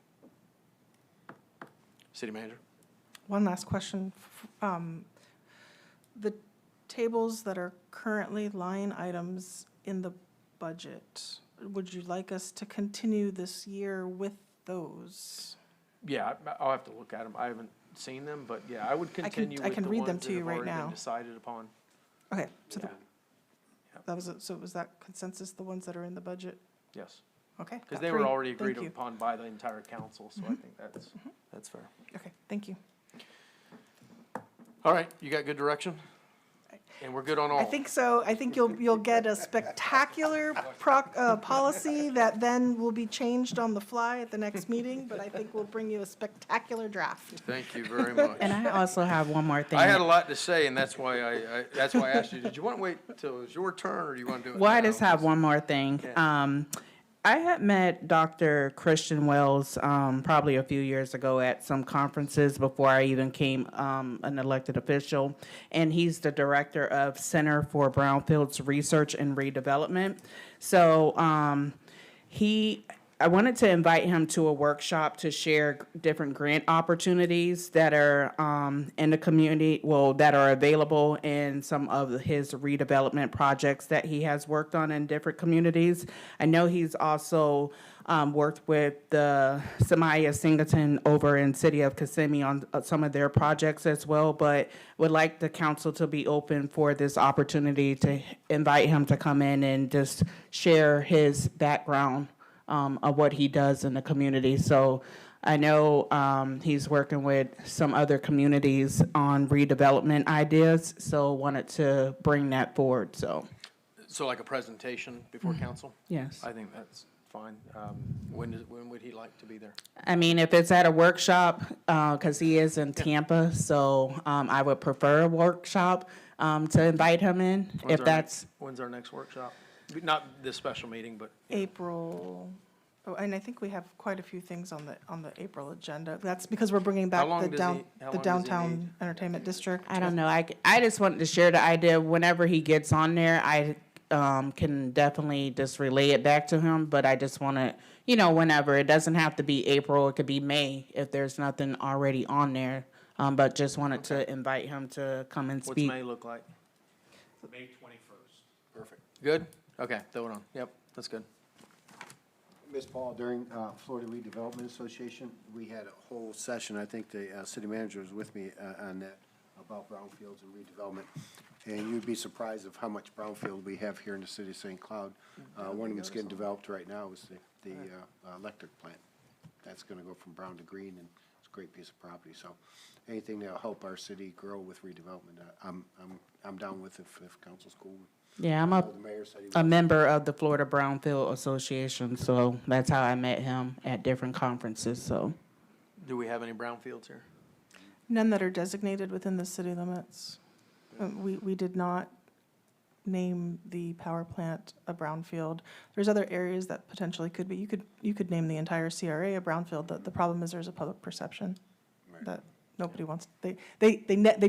City Manager? One last question. The tables that are currently line items in the budget, would you like us to continue this year with those? Yeah, I'll have to look at them. I haven't seen them, but yeah, I would continue I with can the read them ones to that you have right already been now. decided upon. Okay, so Yeah. so was that consensus, the ones that are in the budget? Yes, Okay. because got they were three. already Thank agreed you. upon by the entire council, so I think that's fair. Okay, thank you. All right, you got good direction? And we're good on all? I think so. I think you'll get a spectacular policy that then will be changed on the fly at the next meeting, but I think we'll bring you a spectacular draft. Thank you very much. And I also have one more thing. I had a lot to say, and that's why I asked you, did you want to wait till it's your turn, or do you want to do it Well, I now? just have one more thing. Yeah. I had met Dr. Christian Wells probably a few years ago at some conferences before I even came an elected official, and he's the director of Center for Brownfields Research and Redevelopment. So I wanted to invite him to a workshop to share different grant opportunities that are in the community, that are available in some of his redevelopment projects that he has worked on in different communities. I know he's also worked with the Samaya Singleton over in City of Kissimmee on some of their projects as well, but would like the council to be open for this opportunity to invite him to come in and just share his background of what he does in the community. So I know he's working with some other communities on redevelopment ideas, so wanted to bring that forward, so. So like a presentation before council? Yes. I think that's fine. When would he like to be there? I mean, if it's at a workshop, because he is in Tampa, so I would prefer a workshop to invite him in, if that's. When's our next workshop? Not this special meeting, but. April, oh, and I think we have quite a few things on the April agenda. That's because we're bringing back long the does he- how long does he downtown need? entertainment district. I don't know. I just wanted to share the idea. Whenever he gets on there, I can definitely just relay it back to him. But I just want to, whenever. It doesn't have to be April. It could be May if there's nothing already on there. But just wanted to invite him to come and What's speak. May look like? May 21st. Perfect. Good? Okay, throw it on. Yep, that's good. Ms. Paul, during Florida Redevelopment Association, we had a whole session, I think the city manager was with me on that, about brownfields and redevelopment. And you'd be surprised of how much brownfield we have here in the city of St. Cloud. One that's getting developed right now is the electric plant. That's gonna go from brown to green, and it's a great piece of property. So anything that'll help our city grow with redevelopment, I'm down with if council's cool. Yeah, I'm The mayor said he a was. member of the Florida Brownfield Association, so that's how I met him at different conferences. So Do we have any brownfields here? None that are designated within the city limits. We did not name the power plant a brownfield. There's other areas that potentially could be. You could name the entire CRA a brownfield. The problem is there's a public perception that nobody wants. They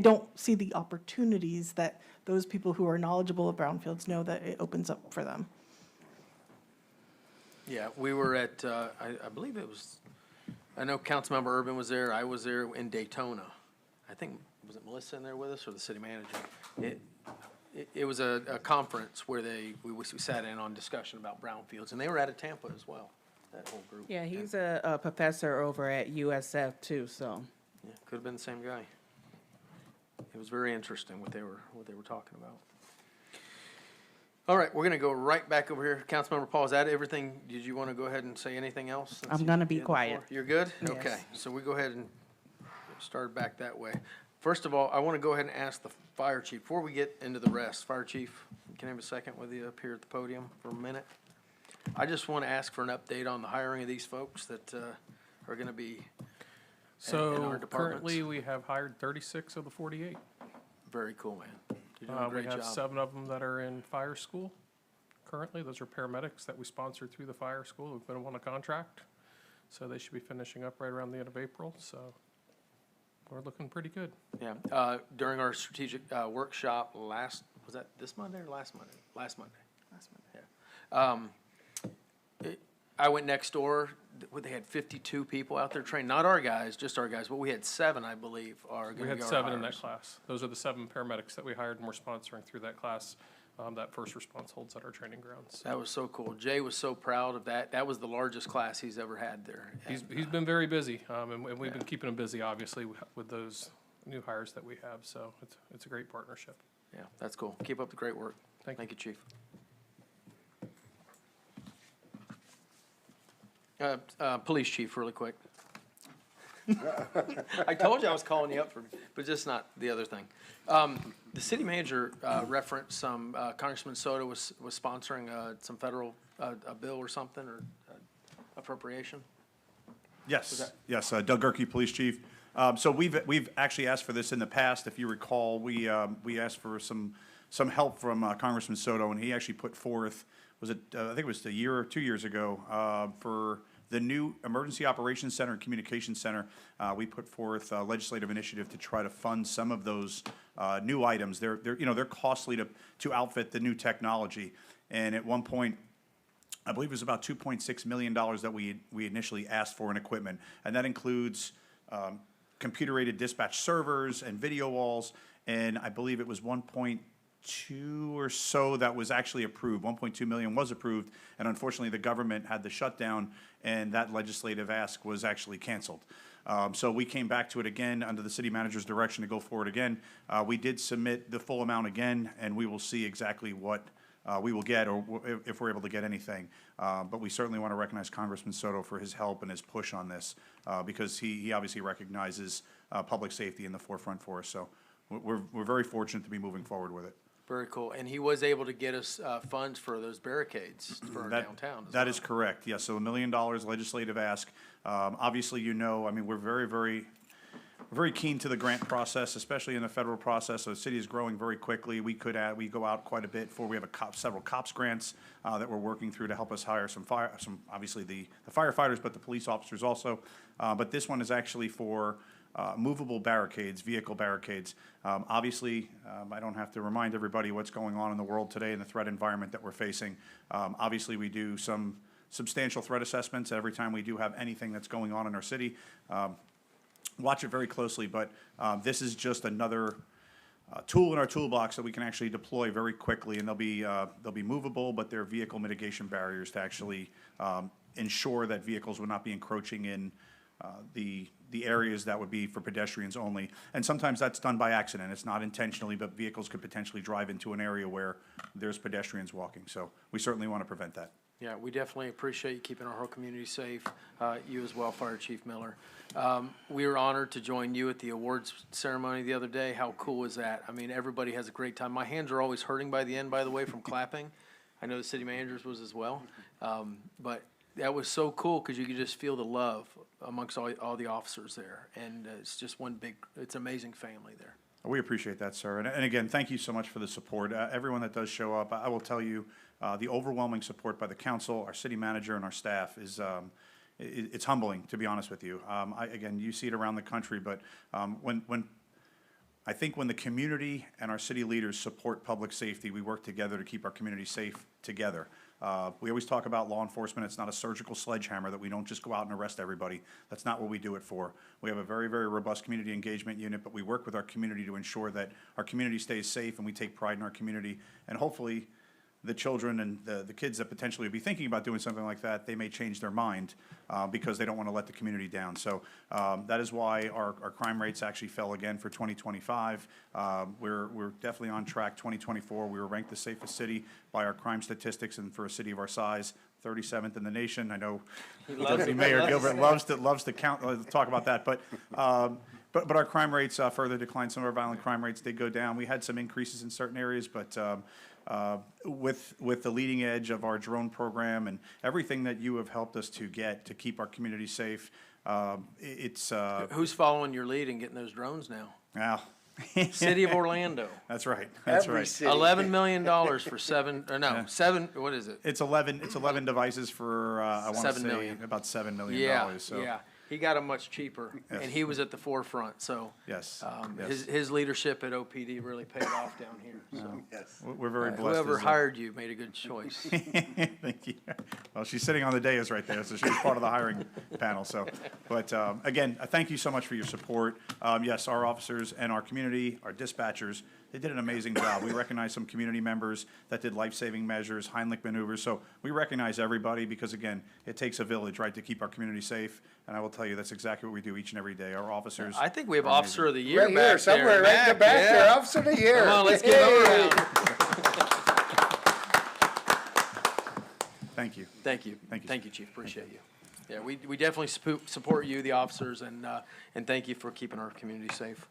don't see the opportunities that those people who are knowledgeable of brownfields know that it opens up for them. Yeah, we were at, I believe it was, I know Councilmember Urban was there, I was there in Daytona. I think, was it Melissa in there with us or the city manager? It was a conference where we sat in on discussion about brownfields, and they were out of Tampa as well, that whole group. yeah, he's a professor over at USF too. So Yeah, could have been the same guy. It was very interesting what they were talking about. All right, we're gonna go right back over here. Councilmember Paul, is that everything? Did you want to go ahead and say anything else? since I'm you gonna be had the quiet. floor? You're good? Yes. Okay, so we go ahead and start back that way. First of all, I want to go ahead and ask the fire chief, before we get into the rest, fire chief, can I have a second with you up here at the podium for a minute? I just want to ask for an update on the hiring of these folks that are gonna be in our So departments. currently, we have hired 36 of the 48. Very cool, man. You're doing a We great have job. 7 of them that are in fire school currently. Those are paramedics that we sponsored through the fire school who've been on a contract. So they should be finishing up right around the end of April, so we're looking pretty good. Yeah, during our strategic workshop was that this Monday or last Monday? Last Monday. Yeah. I went next door, they had 52 people out there trained, not our guys, just our guys, but we had 7, I believe, are We gonna had be our 7 in that hires. class. Those are the 7 paramedics that we hired and we're sponsoring through that class. That first response holds at our training grounds. That was so cool. Jay was so proud of that. That was the largest class he's ever had there. He's been very busy, and we've been keeping him busy, obviously, with those new hires that we have. So it's a great partnership. Yeah, that's cool. Keep up the great work. Thank you. Thank you, Chief. Police chief, really quick. I told you I was calling you up for, but just not the other thing. The city manager referenced some, Congressman Soto was sponsoring some federal, a bill or something, or appropriation? Yes, yes, Doug Gerke, Police Chief. So we've actually asked for this in the past. If you recall, we asked for some help from Congressman Soto, and he actually put forth, I think it was a year or 2 years ago, for the new Emergency Operations Center and Communications Center. We put forth a legislative initiative to try to fund some of those new items. They're costly to outfit the new technology. And at one point, I believe it was about $2.6 million that we initially asked for in equipment. And that includes computer-aided dispatch servers and video walls. And I believe it was 1.2 or so that was actually approved. 1.2 million was approved. And unfortunately, the government had the shutdown, and that legislative ask was actually canceled. So we came back to it again under the city manager's direction to go forward again. We did submit the full amount again, and we will see exactly what we will get, or if we're able to get anything. But we certainly want to recognize Congressman Soto for his help and his push on this, because he obviously recognizes public safety in the forefront for us. So we're very fortunate to be moving forward with it. Very cool. And he was able to get us funds for those barricades for our downtown as That well. is correct, yes. So $1 million legislative ask. Obviously, I mean, we're very, very very keen to the grant process, especially in the federal process. So the city is growing very quickly. We go out quite a bit we have several COPS grants that we're working through to help us hire some obviously the firefighters, but the police officers also. But this one is actually for movable barricades, vehicle barricades. Obviously, I don't have to remind everybody what's going on in the world today and the threat environment that we're facing. Obviously, we do some substantial threat assessments every time we do have anything that's going on in our city. Watch it very closely, but this is just another tool in our toolbox that we can actually deploy very quickly, and they'll be movable, but they're vehicle mitigation barriers to actually ensure that vehicles would not be encroaching in the areas that would be for pedestrians only. And sometimes that's done by accident. It's not intentionally, but vehicles could potentially drive into an area where there's pedestrians walking. So we certainly want to prevent that. Yeah, we definitely appreciate you keeping our whole community safe, you as well, Fire Chief Miller. We were honored to join you at the awards ceremony the other day. How cool is that? I mean, everybody has a great time. My hands are always hurting by the end, by the way, from clapping. I know the city managers was as well. But that was so cool because you could just feel the love amongst all the officers there. And it's just it's an amazing family there. We appreciate that, sir. And again, thank you so much for the support. Everyone that does show up, I will tell you, the overwhelming support by the council, our city manager, and our staff is it's humbling, to be honest with you. Again, you see it around the country, but I think when the community and our city leaders support public safety, we work together to keep our community safe together. We always talk about law enforcement. It's not a surgical sledgehammer that we don't just go out and arrest everybody. That's not what we do it for. We have a very, very robust community engagement unit, but we work with our community to ensure that our community stays safe and we take pride in our community. And hopefully the children and the kids that potentially would be thinking about doing something like that, they may change their mind because they don't want to let the community down. So that is why our crime rates actually fell again for 2025. We're definitely on track. 2024, we were ranked the safest city by our crime statistics, and for a city of our size, 37th in the nation. I know Deputy Mayor Gilbert loves to talk about that, but our crime rates further declined. Some of our violent crime rates did go down. We had some increases in certain areas, but with the leading edge of our drone program and everything that you have helped us to get to keep our community safe, it's Who's following your lead and getting those drones now? Well, City of Orlando. That's right. That's Every right. city. $11 million for seven, what is it? It's 11 devices for I want to 7 say million. about $7 million. Yeah, So yeah. He got them much cheaper, Yes. and he was at the forefront, so. yes, His leadership at OPD really paid off down here, so. Yes. we're very blessed. Whoever as hired you made a good choice. Thank you. Well, she's sitting on the dais right there, so she was part of the hiring panel. So, but again, thank you so much for your support. Yes, our officers and our community, our dispatchers, they did an amazing job. We recognize some community members that did life-saving measures, Heimlich maneuvers. So we recognize everybody because, again, it takes a village, right, to keep our community safe. And I will tell you, that's exactly what we do each and every day. Our officers. I think we have are amazing. Officer of the Year Right here, back somewhere, there. right in the back yeah. there, Officer of the Year. Come on, let's give him a Yay. round. Thank you. Thank you. Thank you, Thank you, Chief. Appreciate you. Yeah, we definitely support you, the officers, and thank you for keeping our community safe.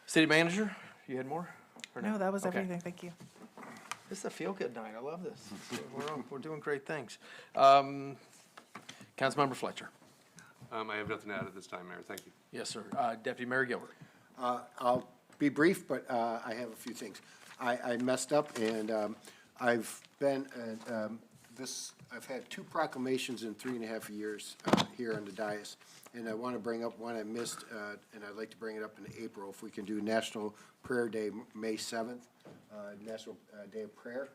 City Manager, you had more? Or No, that was Okay. everything. Thank you. This is a feel-good night. I love this. We're doing great things. Councilmember Fletcher. I have nothing to add at this time, Mayor. Thank you. Yes, sir. Deputy Mayor Gilbert. I'll be brief, but I have a few things. I messed up, and I've been, I've had 2 proclamations in 3.5 years here on the dais, and I want to bring up one I missed, and I'd like to bring it up in April, if we can do National Prayer Day, May 7th, National Day of Prayer,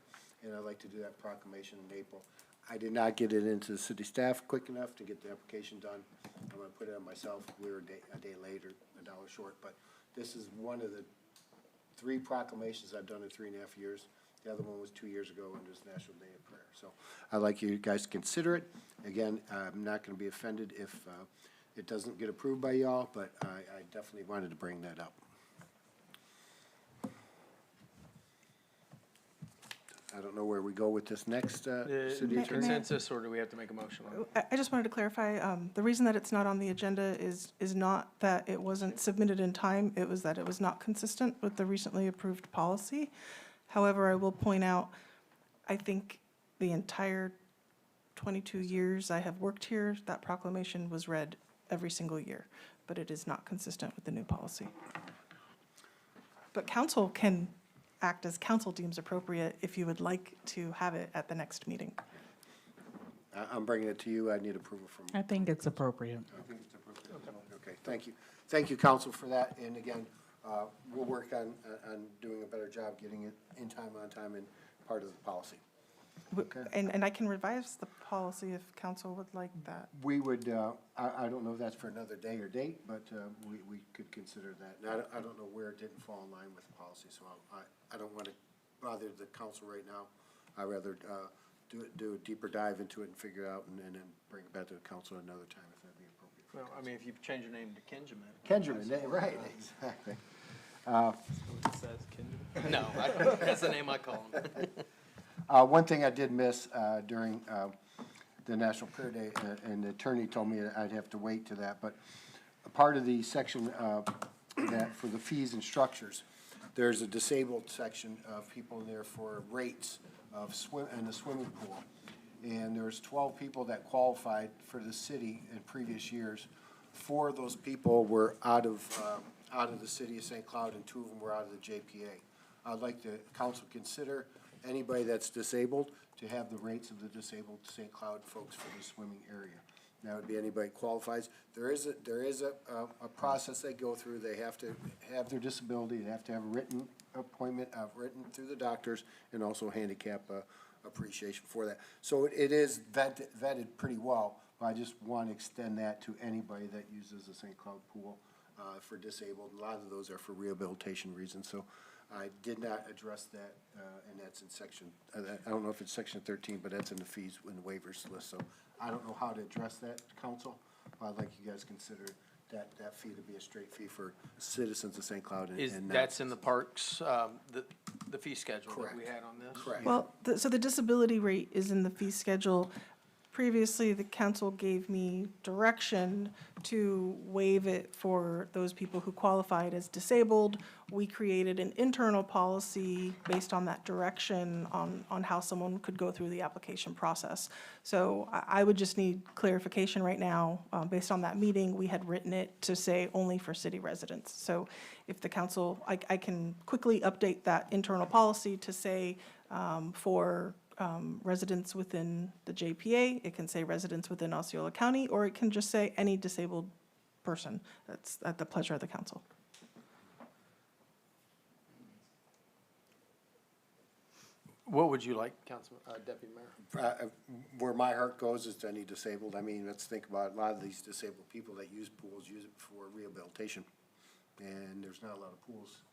and I'd like to do that proclamation in April. I did not get it into the city staff quick enough to get the application done. I'm going to put it on myself. We were a day late or $1 short, but this is one of the 3 proclamations I've done in 3.5 years. The other one was 2 years ago, and it's National Day of Prayer. So I'd like you guys to consider it. Again, I'm not going to be offended if it doesn't get approved by y'all, but I definitely wanted to bring that up. I don't know where we go with this next city attorney. Consensus, or do we have to make a motion on it? I just wanted to clarify, the reason that it's not on the agenda is not that it wasn't submitted in time, it was that it was not consistent with the recently approved policy. However, I will point out, I think the entire 22 years I have worked here, that proclamation was read every single year. but it is not consistent with the new policy. But council can act as council deems appropriate if you would like to have it at the next meeting. I'm bringing it to you. I need approval from. I think it's appropriate. Okay, thank you. Thank you, council, for that. And again, we'll work on doing a better job getting it in time, on time, and part of the policy. Okay. And I can revise the policy if council would like that. We would, I don't know if that's for another day or date, but we could consider that. And I don't know where it didn't fall in line with the policy, so I don't want to bother the council right now. I'd rather do a deeper dive into it and figure it out and then bring it back to the council another time if that'd be appropriate. Well, I mean, if you change your name to Kenjamin. Kenjamin, right, exactly. It says Kindle. No, that's the name I call him. One thing I did miss during the National Prayer Day, and the attorney told me that I'd have to wait to that, but a part of the section that for the fees and structures, there's a disabled section of people in there for rates of in the swimming pool. And there's 12 people that qualified for the city in previous years. 4 of those people were out of the city of St. Cloud, and 2 of them were out of the JPA. I'd like the council consider anybody that's disabled to have the rates of the disabled St. Cloud folks for the swimming area. That would be anybody qualifies. There is a process they go through. They have to have their disability. They have to have a written appointment, written through the doctors, and also handicap appreciation for that. So it is vetted pretty well. But I just want to extend that to anybody that uses the St. Cloud pool for disabled. A lot of those are for rehabilitation reasons. So I did not address that, and that's in section, I don't know if it's section 13, but that's in the fees and the waivers list. So I don't know how to address that, council, but I'd like you guys to consider that fee to be a straight fee for citizens of St. Cloud. That's in the parks, the fee schedule that we had on this? Correct. Well, so the disability rate is in the fee schedule. Previously, the council gave me direction to waive it for those people who qualified as disabled. We created an internal policy based on that direction on how someone could go through the application process. So I would just need clarification right now. Based on that meeting, we had written it to say only for city residents. So if the council, I can quickly update that internal policy to say for residents within the JPA, it can say residents within Osceola County, or it can just say any disabled person. That's at the pleasure of the council. What would you like, Councilman, Deputy Mayor? Where my heart goes is to any disabled. I mean, let's think about a lot of these disabled people that use pools, use it for rehabilitation. And there's not a lot of pools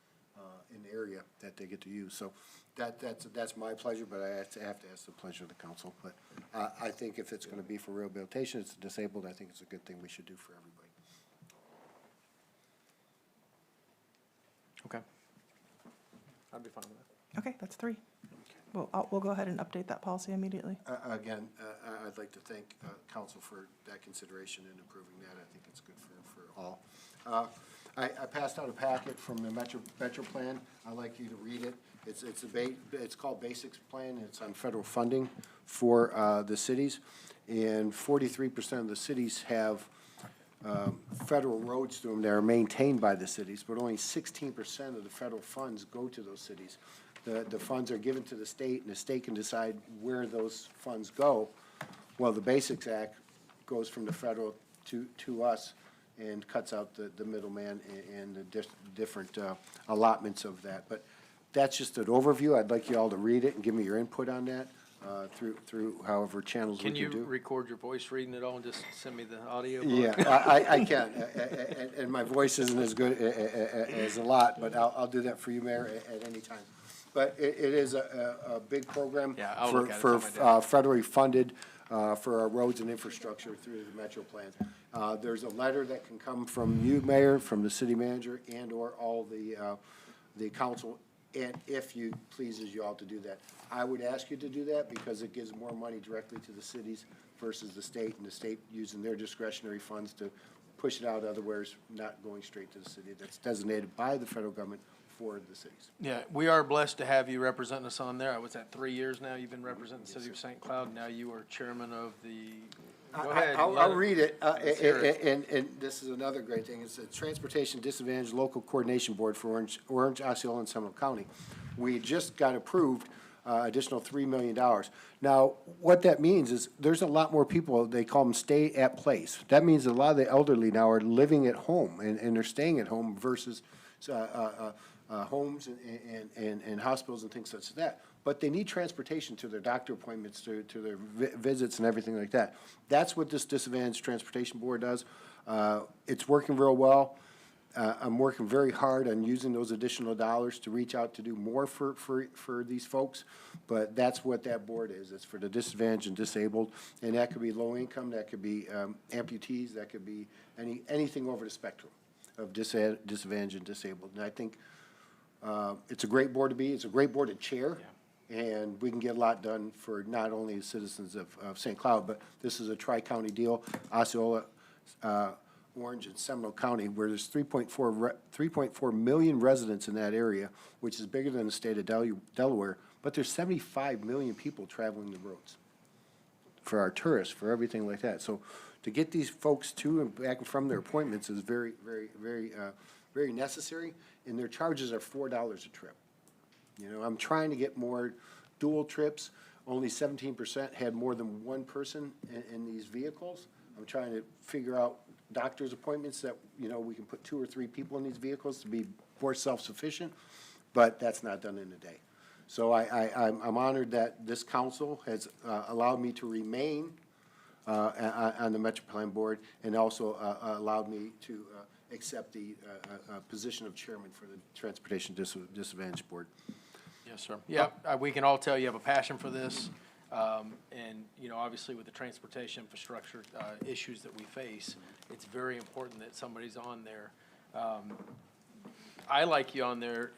in the area that they get to use. So that's my pleasure, but I have to ask the pleasure of the council. But I think if it's going to be for rehabilitation, it's disabled, I think it's a good thing we should do for everybody. Okay. I'd be fine with that. Okay, that's 3. Well, we'll go ahead and update that policy immediately. Again, I'd like to thank council for that consideration and approving that. I think it's good for all. I passed out a packet from the Metro Plan. I'd like you to read it. It's called Basics Plan. It's on federal funding for the cities. And 43% of the cities have federal roads through them that are maintained by the cities, but only 16% of the federal funds go to those cities. The funds are given to the state, and the state can decide where those funds go. Well, the Basics Act goes from the federal to us and cuts out the middleman and the different allotments of that. But that's just an overview. I'd like you all to read it and give me your input on that through however channels we Can can you do. record your voice reading it all and just send me the audio? Yeah, I can, and my voice isn't as good as a lot, but I'll do that for you, Mayor, at any time. But it is a big program Yeah, I'll for look at it on my day. federally funded for our roads and infrastructure through the Metro Plan. There's a letter that can come from you, Mayor, from the city manager, and/or all the council, and if you pleases you all to do that. I would ask you to do that because it gives more money directly to the cities versus the state, and the state using their discretionary funds to push it out otherwise, not going straight to the city. That's designated by the federal government for the cities. Yeah, we are blessed to have you representing us on there. I was at 3 years now. You've been representing the city of St. Cloud. Now you are chairman of the Go ahead. I'll read it. Let's hear it. And this is another great thing. It's the Transportation Disadvantaged Local Coordination Board for Orange, Osceola, and Seminole County. We just got approved additional $3 million. Now, what that means is there's a lot more people, they call them stay at place. That means a lot of the elderly now are living at home and they're staying at home versus homes and hospitals and things such as that. But they need transportation to their doctor appointments, to their visits and everything like that. That's what this Disadvantaged Transportation Board does. It's working real well. I'm working very hard on using those additional dollars to reach out to do more for these folks. But that's what that board is. It's for the disadvantaged and disabled. And that could be low income, that could be amputees, that could be anything over the spectrum of disadvantaged and disabled. And I think it's a great board to be. It's a great board to chair. And we can get a lot done for not only the citizens of St. Cloud, but this is a tri-county deal. Osceola, Orange, and Seminole County, where there's 3.4 million residents in that area, which is bigger than the state of Delaware, but there's 75 million people traveling the roads for our tourists, for everything like that. So to get these folks to and back from their appointments is very, very, very necessary, and their charges are $4 a trip. You know, I'm trying to get more dual trips. Only 17% had more than one person in these vehicles. I'm trying to figure out doctor's appointments that, you know, we can put 2 or 3 people in these vehicles to be more self-sufficient, but that's not done in a day. So I'm honored that this council has allowed me to remain on the Metro Plan Board and also allowed me to accept the position of chairman for the Transportation Disadvantaged Board. Yes, sir. Yeah, we can all tell you have a passion for this. And, you know, obviously with the transportation infrastructure issues that we face, it's very important that somebody's on there. I like you on there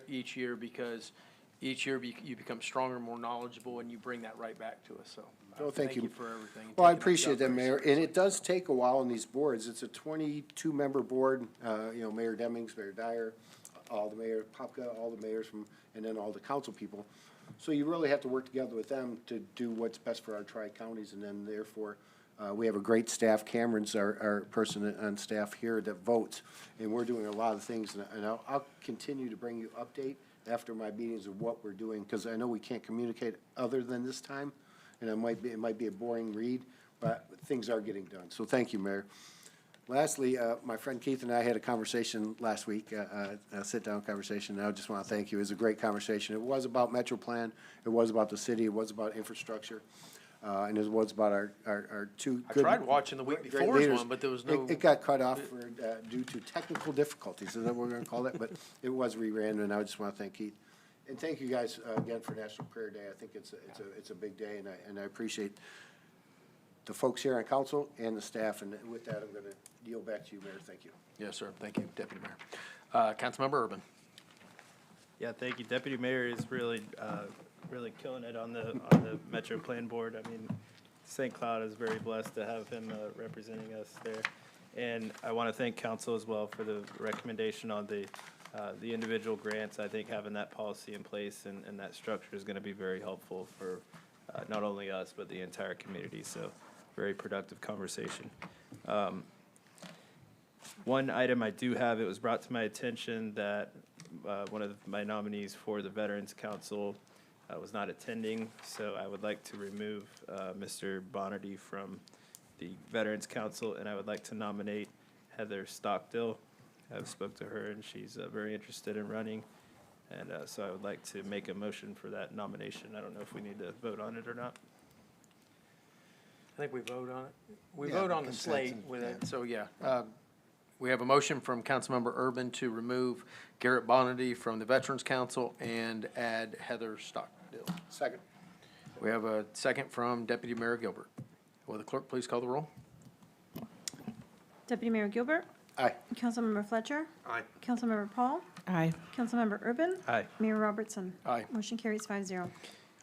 each year because each year you become stronger, more knowledgeable, and you bring that right back to us. So Well, thank you for everything. Well, I Taking appreciate job that, very Mayor, seriously. and it does take a while on these boards. It's a 22-member board, you know, Mayor Demings, Mayor Dyer, all the mayor, Popka, all the mayors from, and then all the council people. So you really have to work together with them to do what's best for our tri-counties, and then therefore, we have a great staff. Cameron's our person on staff here that votes, and we're doing a lot of things, and I'll continue to bring you update after my meetings of what we're doing, because I know we can't communicate other than this time, and it might be a boring read, but things are getting done. So thank you, Mayor. Lastly, my friend Keith and I had a conversation last week, a sit-down conversation, and I just want to thank you. It was a great conversation. It was about Metro Plan, it was about the city, it was about infrastructure, and it was about our two I good. tried watching the week great before's leaders. one, but there was no. It got cut off due to technical difficulties, is that what we're going to call it? But it was reran, and I just want to thank Keith. And thank you guys again for National Prayer Day. I think it's a big day, and I appreciate the folks here on council and the staff. And with that, I'm going to yield back to you, Mayor. Thank you. Yes, sir. Thank you, Deputy Mayor. Councilmember Urban. Yeah, thank you. Deputy Mayor is really, really killing it on the Metro Plan Board. I mean, St. Cloud is very blessed to have him representing us there. And I want to thank council as well for the recommendation on the individual grants. I think having that policy in place and that structure is going to be very helpful for not only us, but the entire community. So very productive conversation. One item I do have, it was brought to my attention that one of my nominees for the Veterans Council was not attending, so I would like to remove Mr. Bonnerty from the Veterans Council, and I would like to nominate Heather Stockdill. I've spoke to her, and she's very interested in running, and so I would like to make a motion for that nomination. I don't know if we need to vote on it or not. I think we vote on it. We Yeah, vote the on the slate consensus, with yeah. it, so yeah. We have a motion from Councilmember Urban to remove Garrett Bonity from the Veterans Council and add Heather Stockdill. Second. We have a second from Deputy Mayor Gilbert. Will the clerk please call the roll? Deputy Mayor Gilbert? Aye. Councilmember Fletcher? Aye. Councilmember Paul? Aye. Councilmember Urban? Aye. Mayor Robertson? Aye. Motion carries 5-0.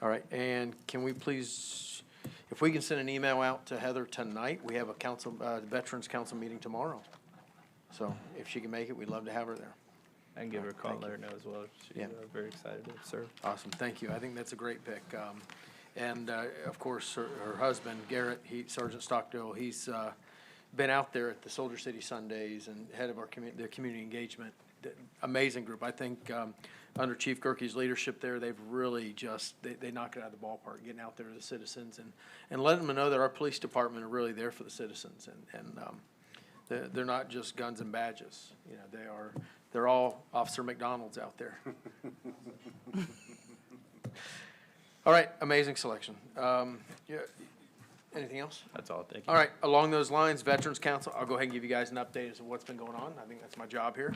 All right, and can we please, if we can send an email out to Heather tonight, we have a Veterans Council meeting tomorrow. So if she can make it, we'd love to have her there. I can give her a call, Thank let you. her know as well. She's Yeah. very excited to serve. Awesome, thank you. I think that's a great pick. And, of course, her husband, Garrett, Sergeant Stockdale, he's been out there at the Soldier City Sundays and head of our the community engagement. Amazing group. I think under Chief Gerke's leadership there, they've really just, they knock it out of the ballpark, getting out there to the citizens and letting them know that our police department are really there for the citizens. And they're not just guns and badges. You know, they're all Officer McDonald's out there. All right, amazing selection. Yeah, anything else? That's all, thank you. All right, along those lines, Veterans Council, I'll go ahead and give you guys an update as to what's been going on. I think that's my job here.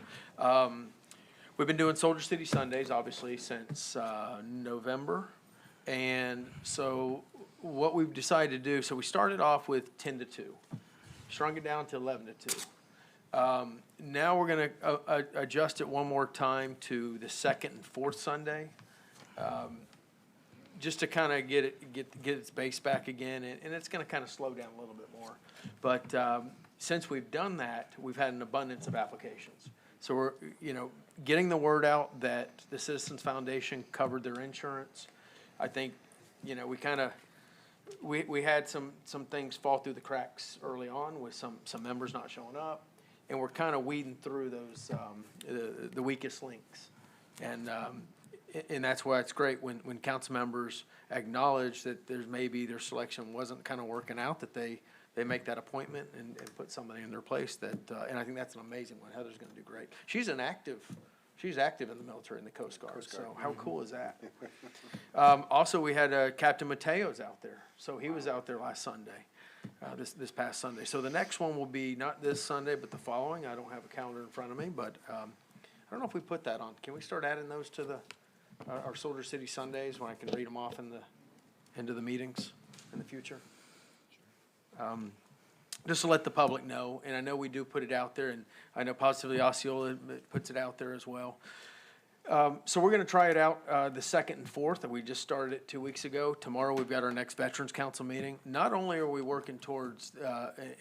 We've been doing Soldier City Sundays, obviously, since November. And so what we've decided to do, so we started off with 10 to 2, shrunk it down to 11 to 2. Now we're going to adjust it one more time to the second and fourth Sunday. Just to kind of get its base back again, and it's going to kind of slow down a little bit more. But since we've done that, we've had an abundance of applications. So we're, getting the word out that the Citizens Foundation covered their insurance. I think, we had some things fall through the cracks early on with some members not showing up, and we're kind of weeding through those the weakest links. And that's why it's great when council members acknowledge that maybe their selection wasn't kind of working out, that they make that appointment and put somebody in their place that, and I think that's an amazing one. Heather's gonna do great. She's active in the military in the Coast Guard, so how cool is that? Also, we had Captain Mateo's out there. So he was out there last Sunday, this past Sunday. So the next one will be not this Sunday, but the following. I don't have a calendar in front of me, but I don't know if we put that on. Can we start adding those to our Soldier City Sundays when I can read them off into the meetings in the future? Just to let the public know, and I know we do put it out there, and I know Positively Osceola puts it out there as well. So we're going to try it out the second and fourth, and we just started it 2 weeks ago. Tomorrow we've got our next Veterans Council meeting. Not only are we working towards,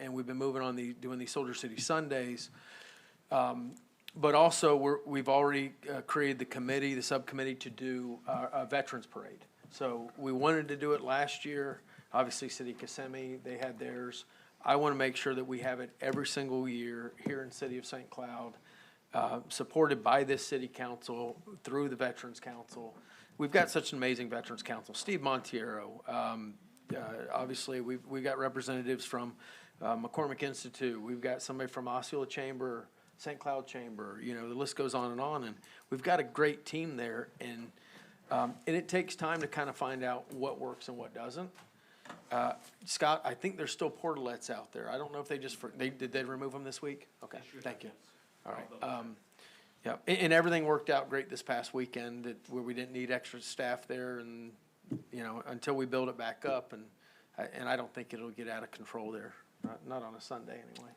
and we've been moving on doing these Soldier City Sundays, but also we've already created the subcommittee to do a Veterans Parade. So we wanted to do it last year. Obviously, City of Kissimmee, they had theirs. I want to make sure that we have it every single year here in City of St. Cloud, supported by this city council through the Veterans Council. We've got such an amazing Veterans Council. Steve Montiero, obviously, we've got representatives from McCormick Institute. We've got somebody from Osceola Chamber, St. Cloud Chamber, the list goes on, and we've got a great team there, and it takes time to kind of find out what works and what doesn't. Scott, I think there's still portalets out there. I don't know if did they remove them this week? Okay, thank you. All right. Yeah, and everything worked out great this past weekend where we didn't need extra staff there, and until we build it back up, and I don't think it'll get out of control there, not on a Sunday anyway.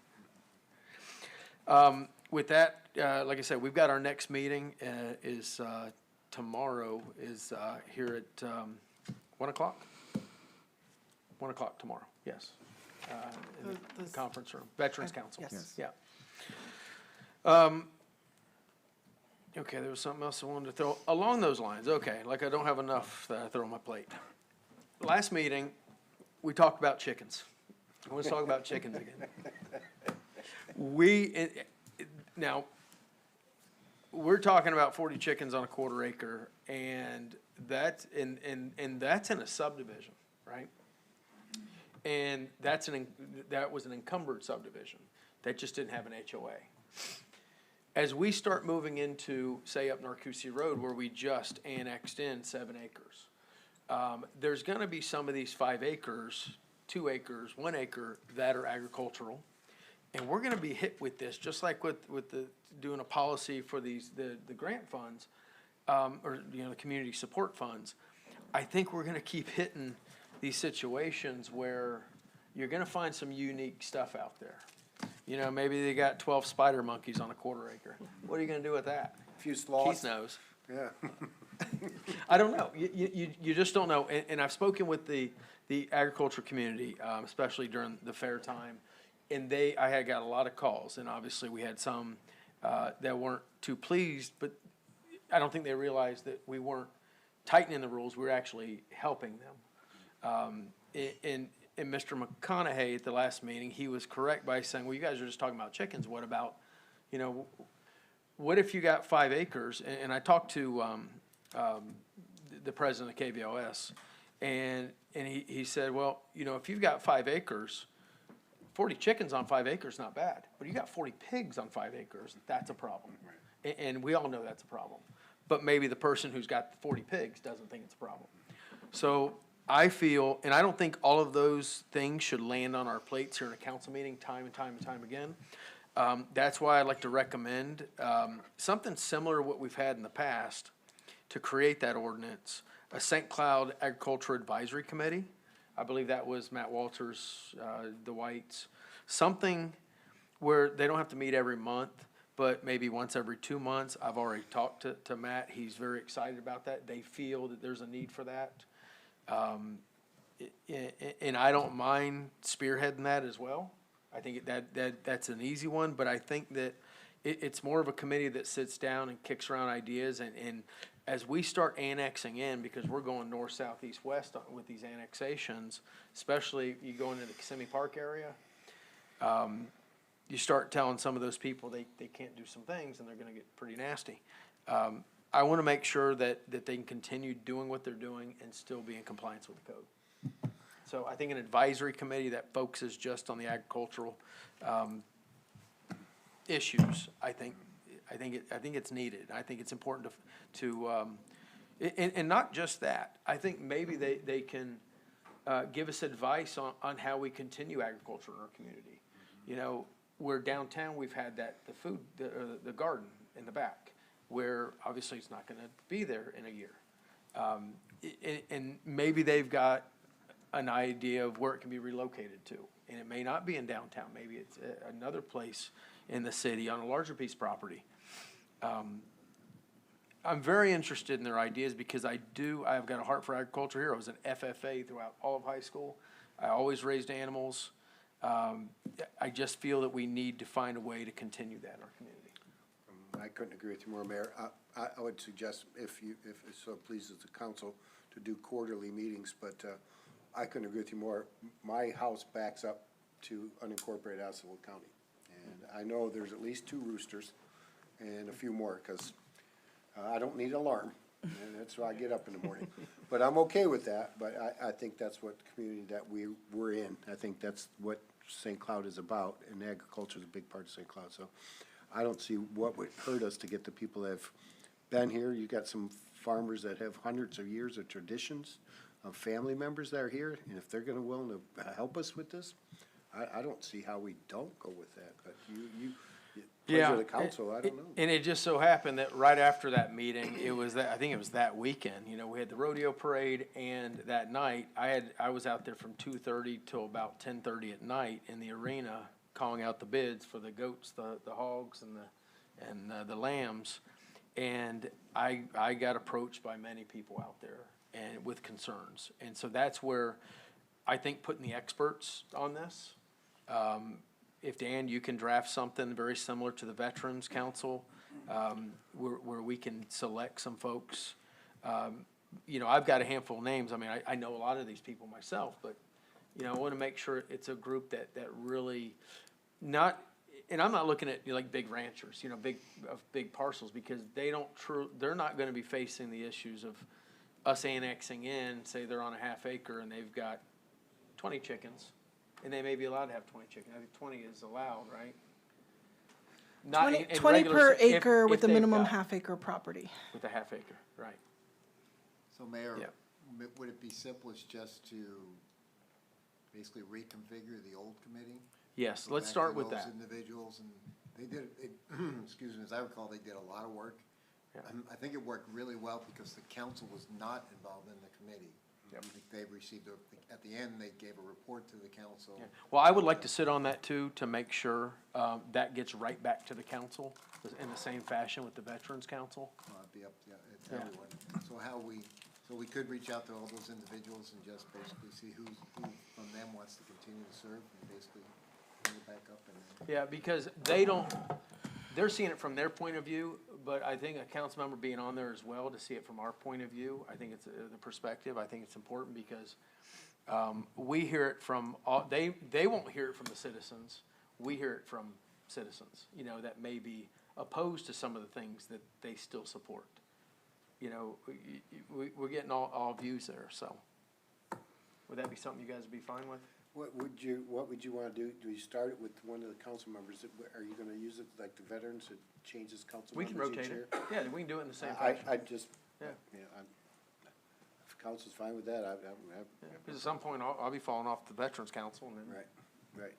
With that, like I said, we've got our next meeting is tomorrow is here at 1 o'clock. 1 o'clock tomorrow, yes. In the conference room, Veterans Council. Yes. Yeah. Okay, there was something else I wanted to throw along those lines. Okay, like I don't have enough that I throw on my plate. Last meeting, we talked about chickens. Let's talk about chickens again. Now, we're talking about 40 chickens on a quarter acre, and that's in a subdivision, right? And that was an encumbered subdivision that just didn't have an HOA. As we start moving into, say, up Narcoossee Road, where we just annexed in 7 acres, there's going to be some of these 5 acres, 2 acres, 1 acre that are agricultural. And we're going to be hit with this, just like with doing a policy for the grant funds, or the community support funds. I think we're going to keep hitting these situations where you're going to find some unique stuff out there. Maybe they got 12 spider monkeys on a quarter acre. What are you going to do with that? A few sloths. Keith knows. Yeah. I don't know. You just don't know. And I've spoken with the agriculture community, especially during the fair time. And I had got a lot of calls, and obviously we had some that weren't too pleased, but I don't think they realized that we weren't tightening the rules, we were actually helping them. In Mr. McConaughey at the last meeting, he was correct by saying, well, you guys are just talking about chickens. What about, you know, what if you got 5 acres? And I talked to the president of KVOS, and he said, well, you know, if you've got 5 acres, 40 chickens on 5 acres, not bad. But you got 40 pigs on 5 acres, that's a problem. And we all know that's a problem. But maybe the person who's got 40 pigs doesn't think it's a problem. So I feel, and I don't think all of those things should land on our plates here in a council meeting time and time and time again. That's why I'd like to recommend something similar to what we've had in the past to create that ordinance, a St. Cloud Agriculture Advisory Committee. I believe that was Matt Walters, the Whites. Something where they don't have to meet every month, but maybe once every 2 months. I've already talked to Matt. He's very excited about that. They feel that there's a need for that. And I don't mind spearheading that as well. I think that's an easy one, but I think that it's more of a committee that sits down and kicks around ideas, and as we start annexing in, because we're going north, south, east, west with these annexations, especially you go into the Kissimmee Park area, you start telling some of those people they can't do some things, and they're gonna get pretty nasty. I wanna make sure that they can continue doing what they're doing and still be in compliance with the code. So I think an advisory committee that focuses just on the agricultural issues, I think it's needed. I think it's important and not just that. I think maybe they can give us advice on how we continue agriculture in our community. You know, where downtown we've had the garden in the back, where obviously it's not gonna be there in a year. And maybe they've got an idea of where it can be relocated to. And it may not be in downtown, maybe it's another place in the city on a larger piece of property. I'm very interested in their ideas because I've got a heart for agriculture here. I was an FFA throughout all of high school. I always raised animals. I just feel that we need to find a way to continue that in our community. I couldn't agree with you more, Mayor. I would suggest, if it so pleases the council, to do quarterly meetings, but I couldn't agree with you more. My house backs up to unincorporated Osceola County. And I know there's at least 2 roosters and a few more, because I don't need an alarm, and that's why I get up in the morning. But I'm okay with that, but I think that's what the community that we're in. I think that's what St. Cloud is about, and agriculture is a big part of St. Cloud. So I don't see what would hurt us to get the people that have been here. You've got some farmers that have hundreds of years of traditions, of family members that are here, and if they're gonna willing to help us with this, I don't see how we don't go with that, but pleasure of the council, I don't know. And it just so happened that right after that meeting, I think it was that weekend, you know, we had the rodeo parade, and that night, I was out there from 2:30 till about 10:30 at night in the arena, calling out the bids for the goats, the hogs, and the lambs. And I got approached by many people out there and with concerns. And so that's where I think putting the experts on this, if Dan, you can draft something very similar to the Veterans Council, where we can select some folks. You know, I've got a handful of names. I mean, I know a lot of these people myself, but, you know, I want to make sure it's a group that really and I'm not looking at like big ranchers, you know, big parcels, because they're not going to be facing the issues of us annexing in, say they're on a half acre and they've got 20 chickens, and they may be allowed to have 20 chickens. I think 20 is allowed, right? 20 per acre with a they've minimum got- half-acre property. With a half acre, right. So Mayor, Yeah. would it be simplest just to basically reconfigure the old committee? Yes, Go let's back start to with those that. individuals, and they did, excuse me, as I recall, they did a lot of work. Yeah. I think it worked really well because the council was not involved in the committee. Yep. I think they received, at the end, they gave a report to the council. Yeah. Well, I would like to sit on that too, to make sure that gets right back to the council in the same fashion with the Veterans Council. It'd be up to Yeah. everyone. So we could reach out to all those individuals and just basically see who from them wants to continue to serve, and basically bring it back up and. Yeah, because they're seeing it from their point of view, but I think a council member being on there as well to see it from our point of view, I think it's the perspective, I think it's important because We hear it from, they won't hear it from the citizens. We hear it from citizens, you know, that may be opposed to some of the things that they still support. You know, we're getting all views there, so. Would that be something you guys would be fine with? What would you want to do? Do you start it with one of the council members? Are you going to use it like the veterans, it changes council We can members each rotate year? it. Yeah, we can do it in the same I fashion. just, Yeah. if council's fine with that, Because at some point, I'll be falling off the Veterans Council and then. right.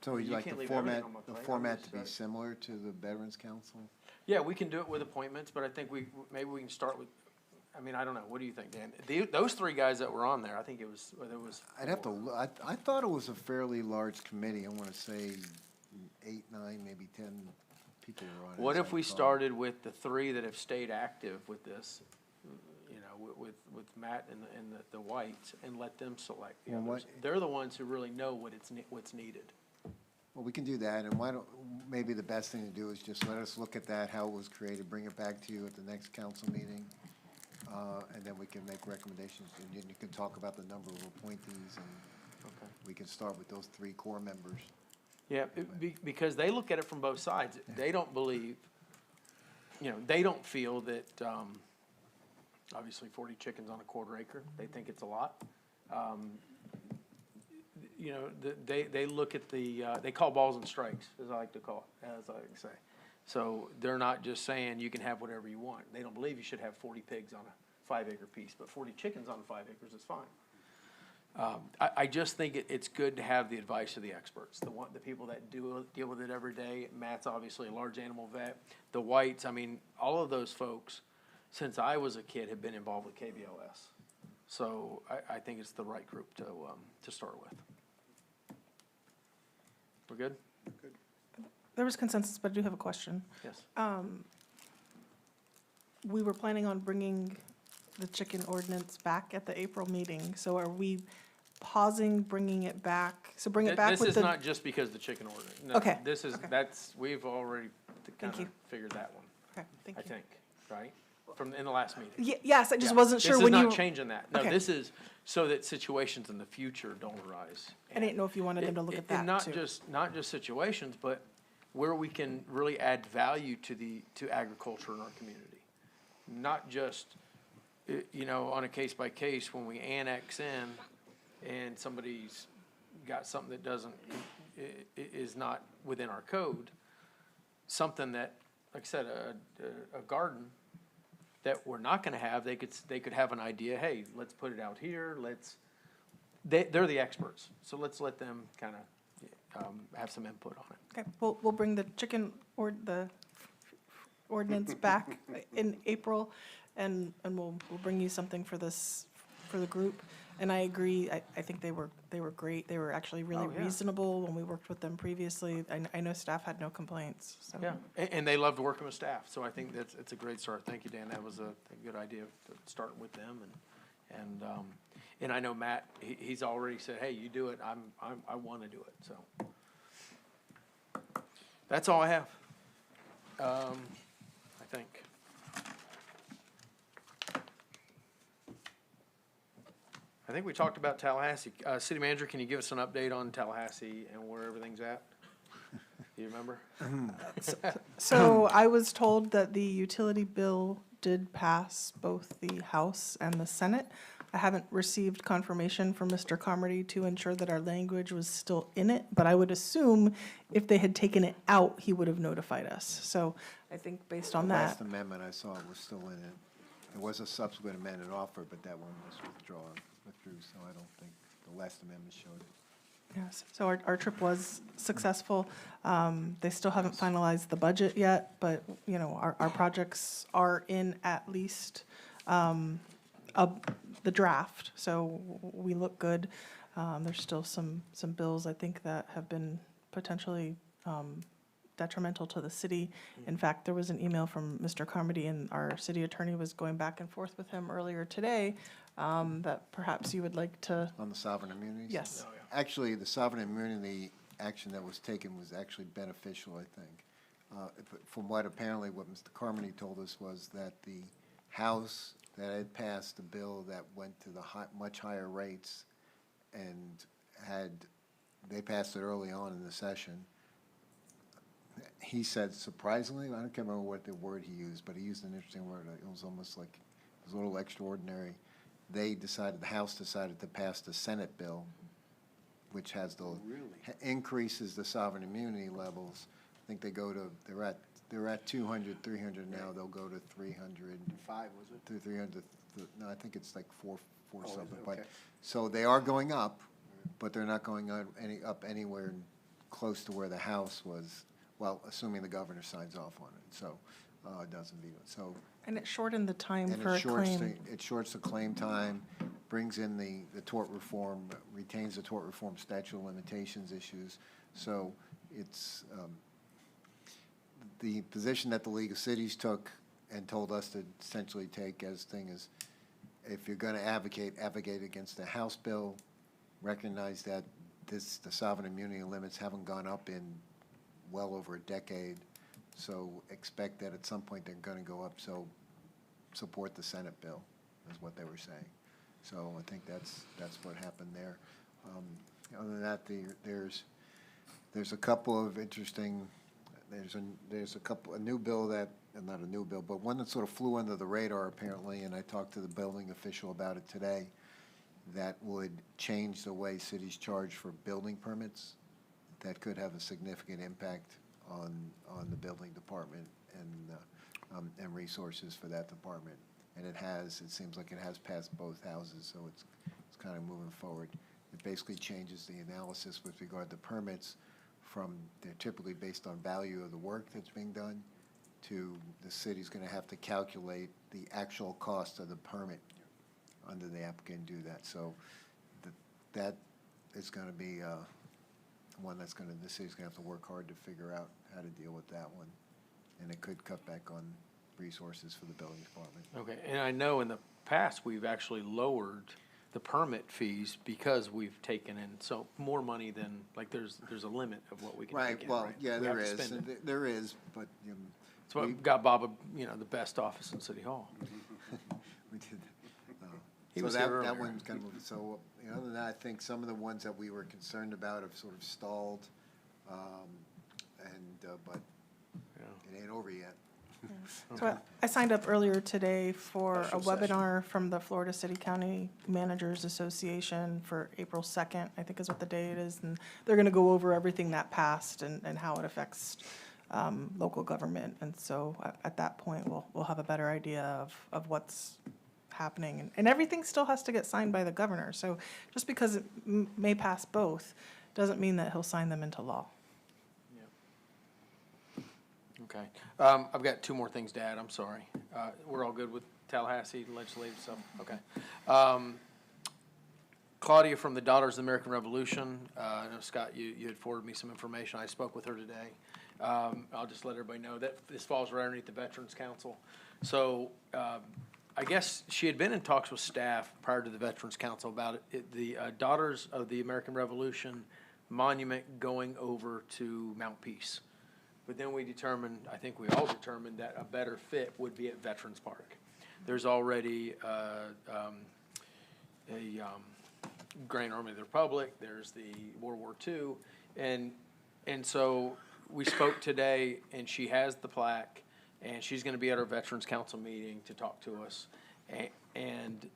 So would you You like can't the leave everything on my the plate. format to I'm be just- similar to the Veterans Council? Yeah, we can do it with appointments, but I think maybe we can start with, I mean, I don't know. What do you think, Dan? Those three guys that were on there, I think there was. I'd have to, I thought it was a fairly large committee. I want to say 8, 9, maybe 10 people were on it. What as if I we recall. started with the three that have stayed active with this, you know, with Matt and the Whites, and let them select the Well, others? They're the ones who really know what's needed. Well, we can do that, and why don't, maybe the best thing to do is just let us look at that, how it was created, bring it back to you at the next council meeting, and then we can make recommendations, and you can talk about the number of appointees, and we can start with those 3 core members. Yeah, because they look at it from both sides. They don't believe, you know, they don't feel that, obviously 40 chickens on a quarter acre, they think it's a lot. You know, they look at they call balls and strikes, as I like to call it, as I like to say. So they're not just saying you can have whatever you want. They don't believe you should have 40 pigs on a 5-acre piece, but 40 chickens on 5 acres is fine. I just think it's good to have the advice of the experts, the people that deal with it every day. Matt's obviously a large animal vet. The Whites, I mean, all of those folks, since I was a kid, have been involved with KBOS. So I think it's the right group to start with. We're good? There was consensus, but I do have a question. Yes. We were planning on bringing the chicken ordinance back at the April meeting, so are we pausing, bringing it back? So bring it back with the. This is not just because of the chicken ordinance. No, Okay, This is, we've already kind Thank you. of figured that one, Okay, thank I you. think, right? In the last meeting. Yes, I just Yeah. wasn't sure when This you. is not changing that. No, Okay. this is so that situations in the future don't arise. I didn't know if you wanted them to look at that And not too. not just situations, but where we can really add value to agriculture in our community. Not just, you know, on a case by case, when we annex in and somebody's got something that is not within our code, something that, like I said, a garden that we're not gonna have, they could have an idea, hey, let's put it out here, they're the experts, so let's let them kinda, have some input on it. Okay, we'll bring the chicken or the ordinance back in April, and we'll bring you something for this, for the group. And I agree, I think they were great. They were actually really Oh, yeah. reasonable when we worked with them previously. I know staff had no complaints, so. Yeah, and they loved working with staff, so I think it's a great start. Thank you, Dan, that was a good idea, to start with them, and I know Matt, he's already said, hey, you do it, I wanna do it, so. That's all I have, I think. I think we talked about Tallahassee. City Manager, can you give us an update on Tallahassee and where everything's at? Do you remember? So I was told that the utility bill did pass both the House and the Senate. I haven't received confirmation from Mr. Carmody to ensure that our language was still in it, but I would assume if they had taken it out, he would have notified us. So I think based on The that. last amendment I saw was still in it. There was a subsequent amendment offered, but that one was withdrawn, so I don't think the last amendment showed it. Yes, so our trip was successful. They still haven't finalized the budget yet, but, you know, our projects are in at least the draft, so we look good. There's still some bills, I think, that have been potentially detrimental to the city. In fact, there was an email from Mr. Carmody, and our city attorney was going back and forth with him earlier today, that perhaps you would like to. On the sovereign immunities? Yes. Actually, the sovereign immunity action that was taken was actually beneficial, I think. From what apparently what Mr. Carmody told us was that the House that had passed a bill that went to the much higher rates and they passed it early on in the session. He said surprisingly, I can't remember what the word he used, but he used an interesting word. It was almost like, it was a little extraordinary. The House decided to pass the Senate bill, which has increases the sovereign immunity levels. I think they're at 200, 300 now. They'll go to 300. 5, was it? To 300, no, I think it's like four is it? something. Okay. But, so they are going up, but they're not going up anywhere close to where the House was, well, assuming the governor signs off on it, so, it doesn't veto it, so. And it shortened the time And for a claim. it shorts the claim time, brings in the tort reform, retains the tort reform statute of limitations issues. So it's, the position that the League of Cities took and told us to essentially take as thing is, if you're gonna advocate against the House bill, recognize that the sovereign immunity limits haven't gone up in well over a decade. So expect that at some point they're gonna go up, so support the Senate bill, is what they were saying. So I think that's what happened there. Other than that, there's a couple of interesting, a new bill that, not a new bill, but one that sort of flew under the radar apparently, and I talked to the building official about it today, that would change the way cities charge for building permits. That could have a significant impact on the building department and resources for that department. And it seems like it has passed both houses, so it's kind of moving forward. It basically changes the analysis with regard to permits from, they're typically based on value of the work that's being done, to the city's gonna have to calculate the actual cost of the permit under the applicant and do that. So that is gonna be one that's the city's gonna have to work hard to figure out how to deal with that one. And it could cut back on resources for the building department. Okay, and I know in the past, we've actually lowered the permit fees because we've taken in so more money than, like, there's a limit of what we can take in, right? Yeah, We there have to is, spend it. there is, but, That's what got Bob, the best office in City Hall. we did. He So was that here that earlier. one's kind of, so, other than that, I think some of the ones that we were concerned about have sort of stalled, but it ain't over yet. So I signed up earlier today for a webinar from the Florida City County Managers Association for April 2nd, I think is what the day it is. And they're gonna go over everything that passed and how it affects local government. And so at that point, we'll have a better idea of what's happening. And everything still has to get signed by the governor. So just because it may pass both, doesn't mean that he'll sign them into law. Okay. I've got 2 more things to add, I'm sorry. We're all good with Tallahassee legislative stuff? Okay. Claudia from the Daughters of the American Revolution, I know, Scott, you had forwarded me some information. I spoke with her today. I'll just let everybody know that this falls right underneath the Veterans Council. So I guess she had been in talks with staff prior to the Veterans Council about the Daughters of the American Revolution monument going over to Mount Peace. But then we determined, I think we all determined, that a better fit would be at Veterans Park. There's already a Grand Army of the Republic, there's the World War II, and so we spoke today, and she has the plaque, and she's gonna be at our Veterans Council meeting to talk to us. And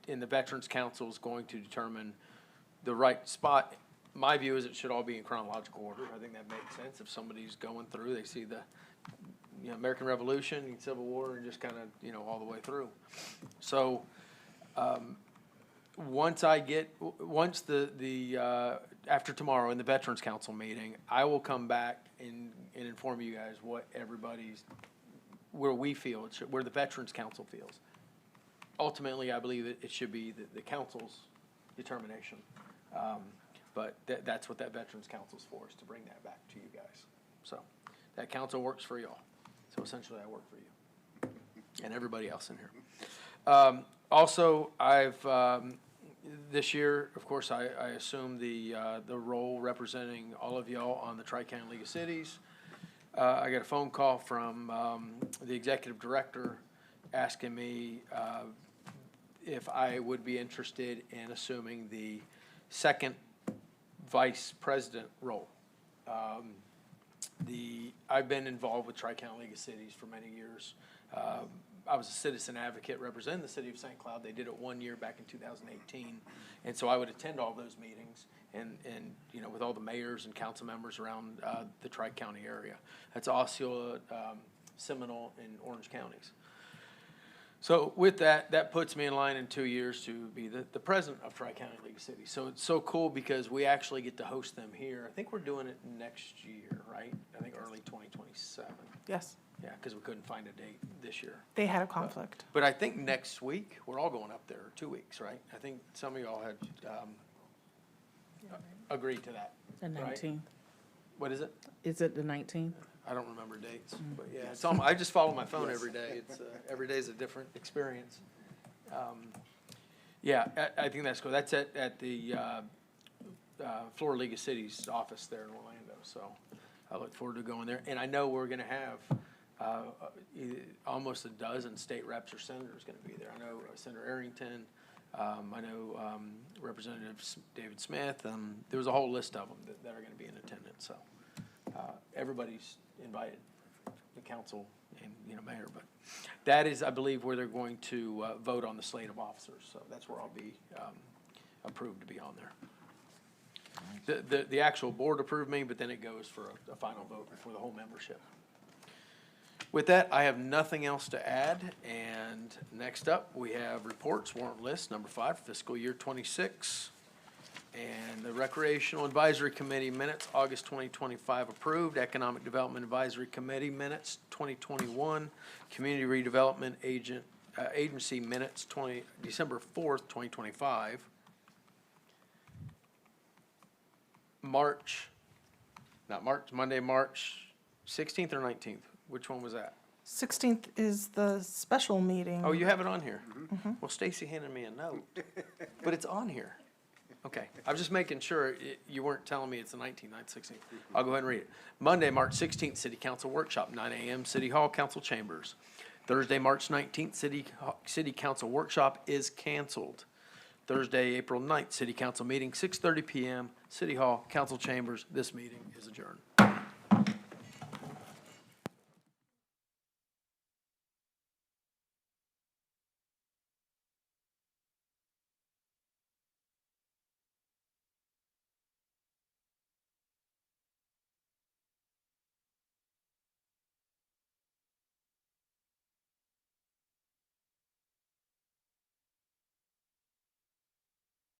the Veterans Council is going to determine the right spot. My view is it should all be in chronological order. I think that makes sense. If somebody's going through, they see the, American Revolution, Civil War, and just kind of, all the way through. So, once after tomorrow in the Veterans Council meeting, I will come back and inform you guys where we feel, where the Veterans Council feels. Ultimately, I believe it should be the council's determination. But that's what that Veterans Council's for, is to bring that back to you guys. So that council works for y'all. So essentially, I work for you and everybody else in here. Also, I've this year, of course, I assume the role representing all of y'all on the Tri-County League of Cities. I got a phone call from the executive director asking me if I would be interested in assuming the second vice president role. I've been involved with Tri-County League of Cities for many years. I was a citizen advocate representing the city of St. Cloud. They did it 1 year back in 2018. And so I would attend all those meetings and with all the mayors and council members around the Tri-County area. That's Osceola, Seminole, and Orange counties. So with that, that puts me in line in 2 years to be the president of Tri-County League of Cities. So it's so cool because we actually get to host them here. I think we're doing it next year, right? I think early 2027. Yes, Yeah, because we couldn't find a date this year. they had a conflict. But I think next week, we're all going up there, 2 weeks, right? I think some of y'all had agreed to that. The right? 19th. What is it? Is it the 19th? I don't remember dates, but yeah, it's I just follow my phone every day. It's, every day is a different experience. Yeah, I think that's cool. That's at the Florida League of Cities office there in Orlando, so I look forward to going there. And I know we're gonna have almost a dozen state reps or senators gonna be there. I know Senator Arrington, I know Representative David Smith, there was a whole list of them that are gonna be in attendance, so everybody's invited, the council and, mayor, but that is, I believe, where they're going to vote on the slate of officers, so that's where I'll be approved to be on there. The actual board approved me, but then it goes for a final vote for the whole membership. With that, I have nothing else to add, and next up, we have reports, warrant list, number 5, fiscal year 26. And the Recreational Advisory Committee minutes, August 2025 approved. Economic Development Advisory Committee minutes, 2021. Community Redevelopment Agency minutes, December 4th, 2025. Monday, March 16th or 19th? Which one was that? 16th is the special meeting. Oh, you have it on here? Well, Stacy handed me a note, but it's on here. Okay, I was just making sure you weren't telling me it's the 19th, not 16th. I'll go ahead and read it. Monday, March 16th, City Council Workshop, 9 a.m., City Hall, Council Chambers. Thursday, March 19th, City Council Workshop is canceled. Thursday, April 9th, City Council meeting, 6:30 p.m., City Hall, Council Chambers. This meeting is adjourned.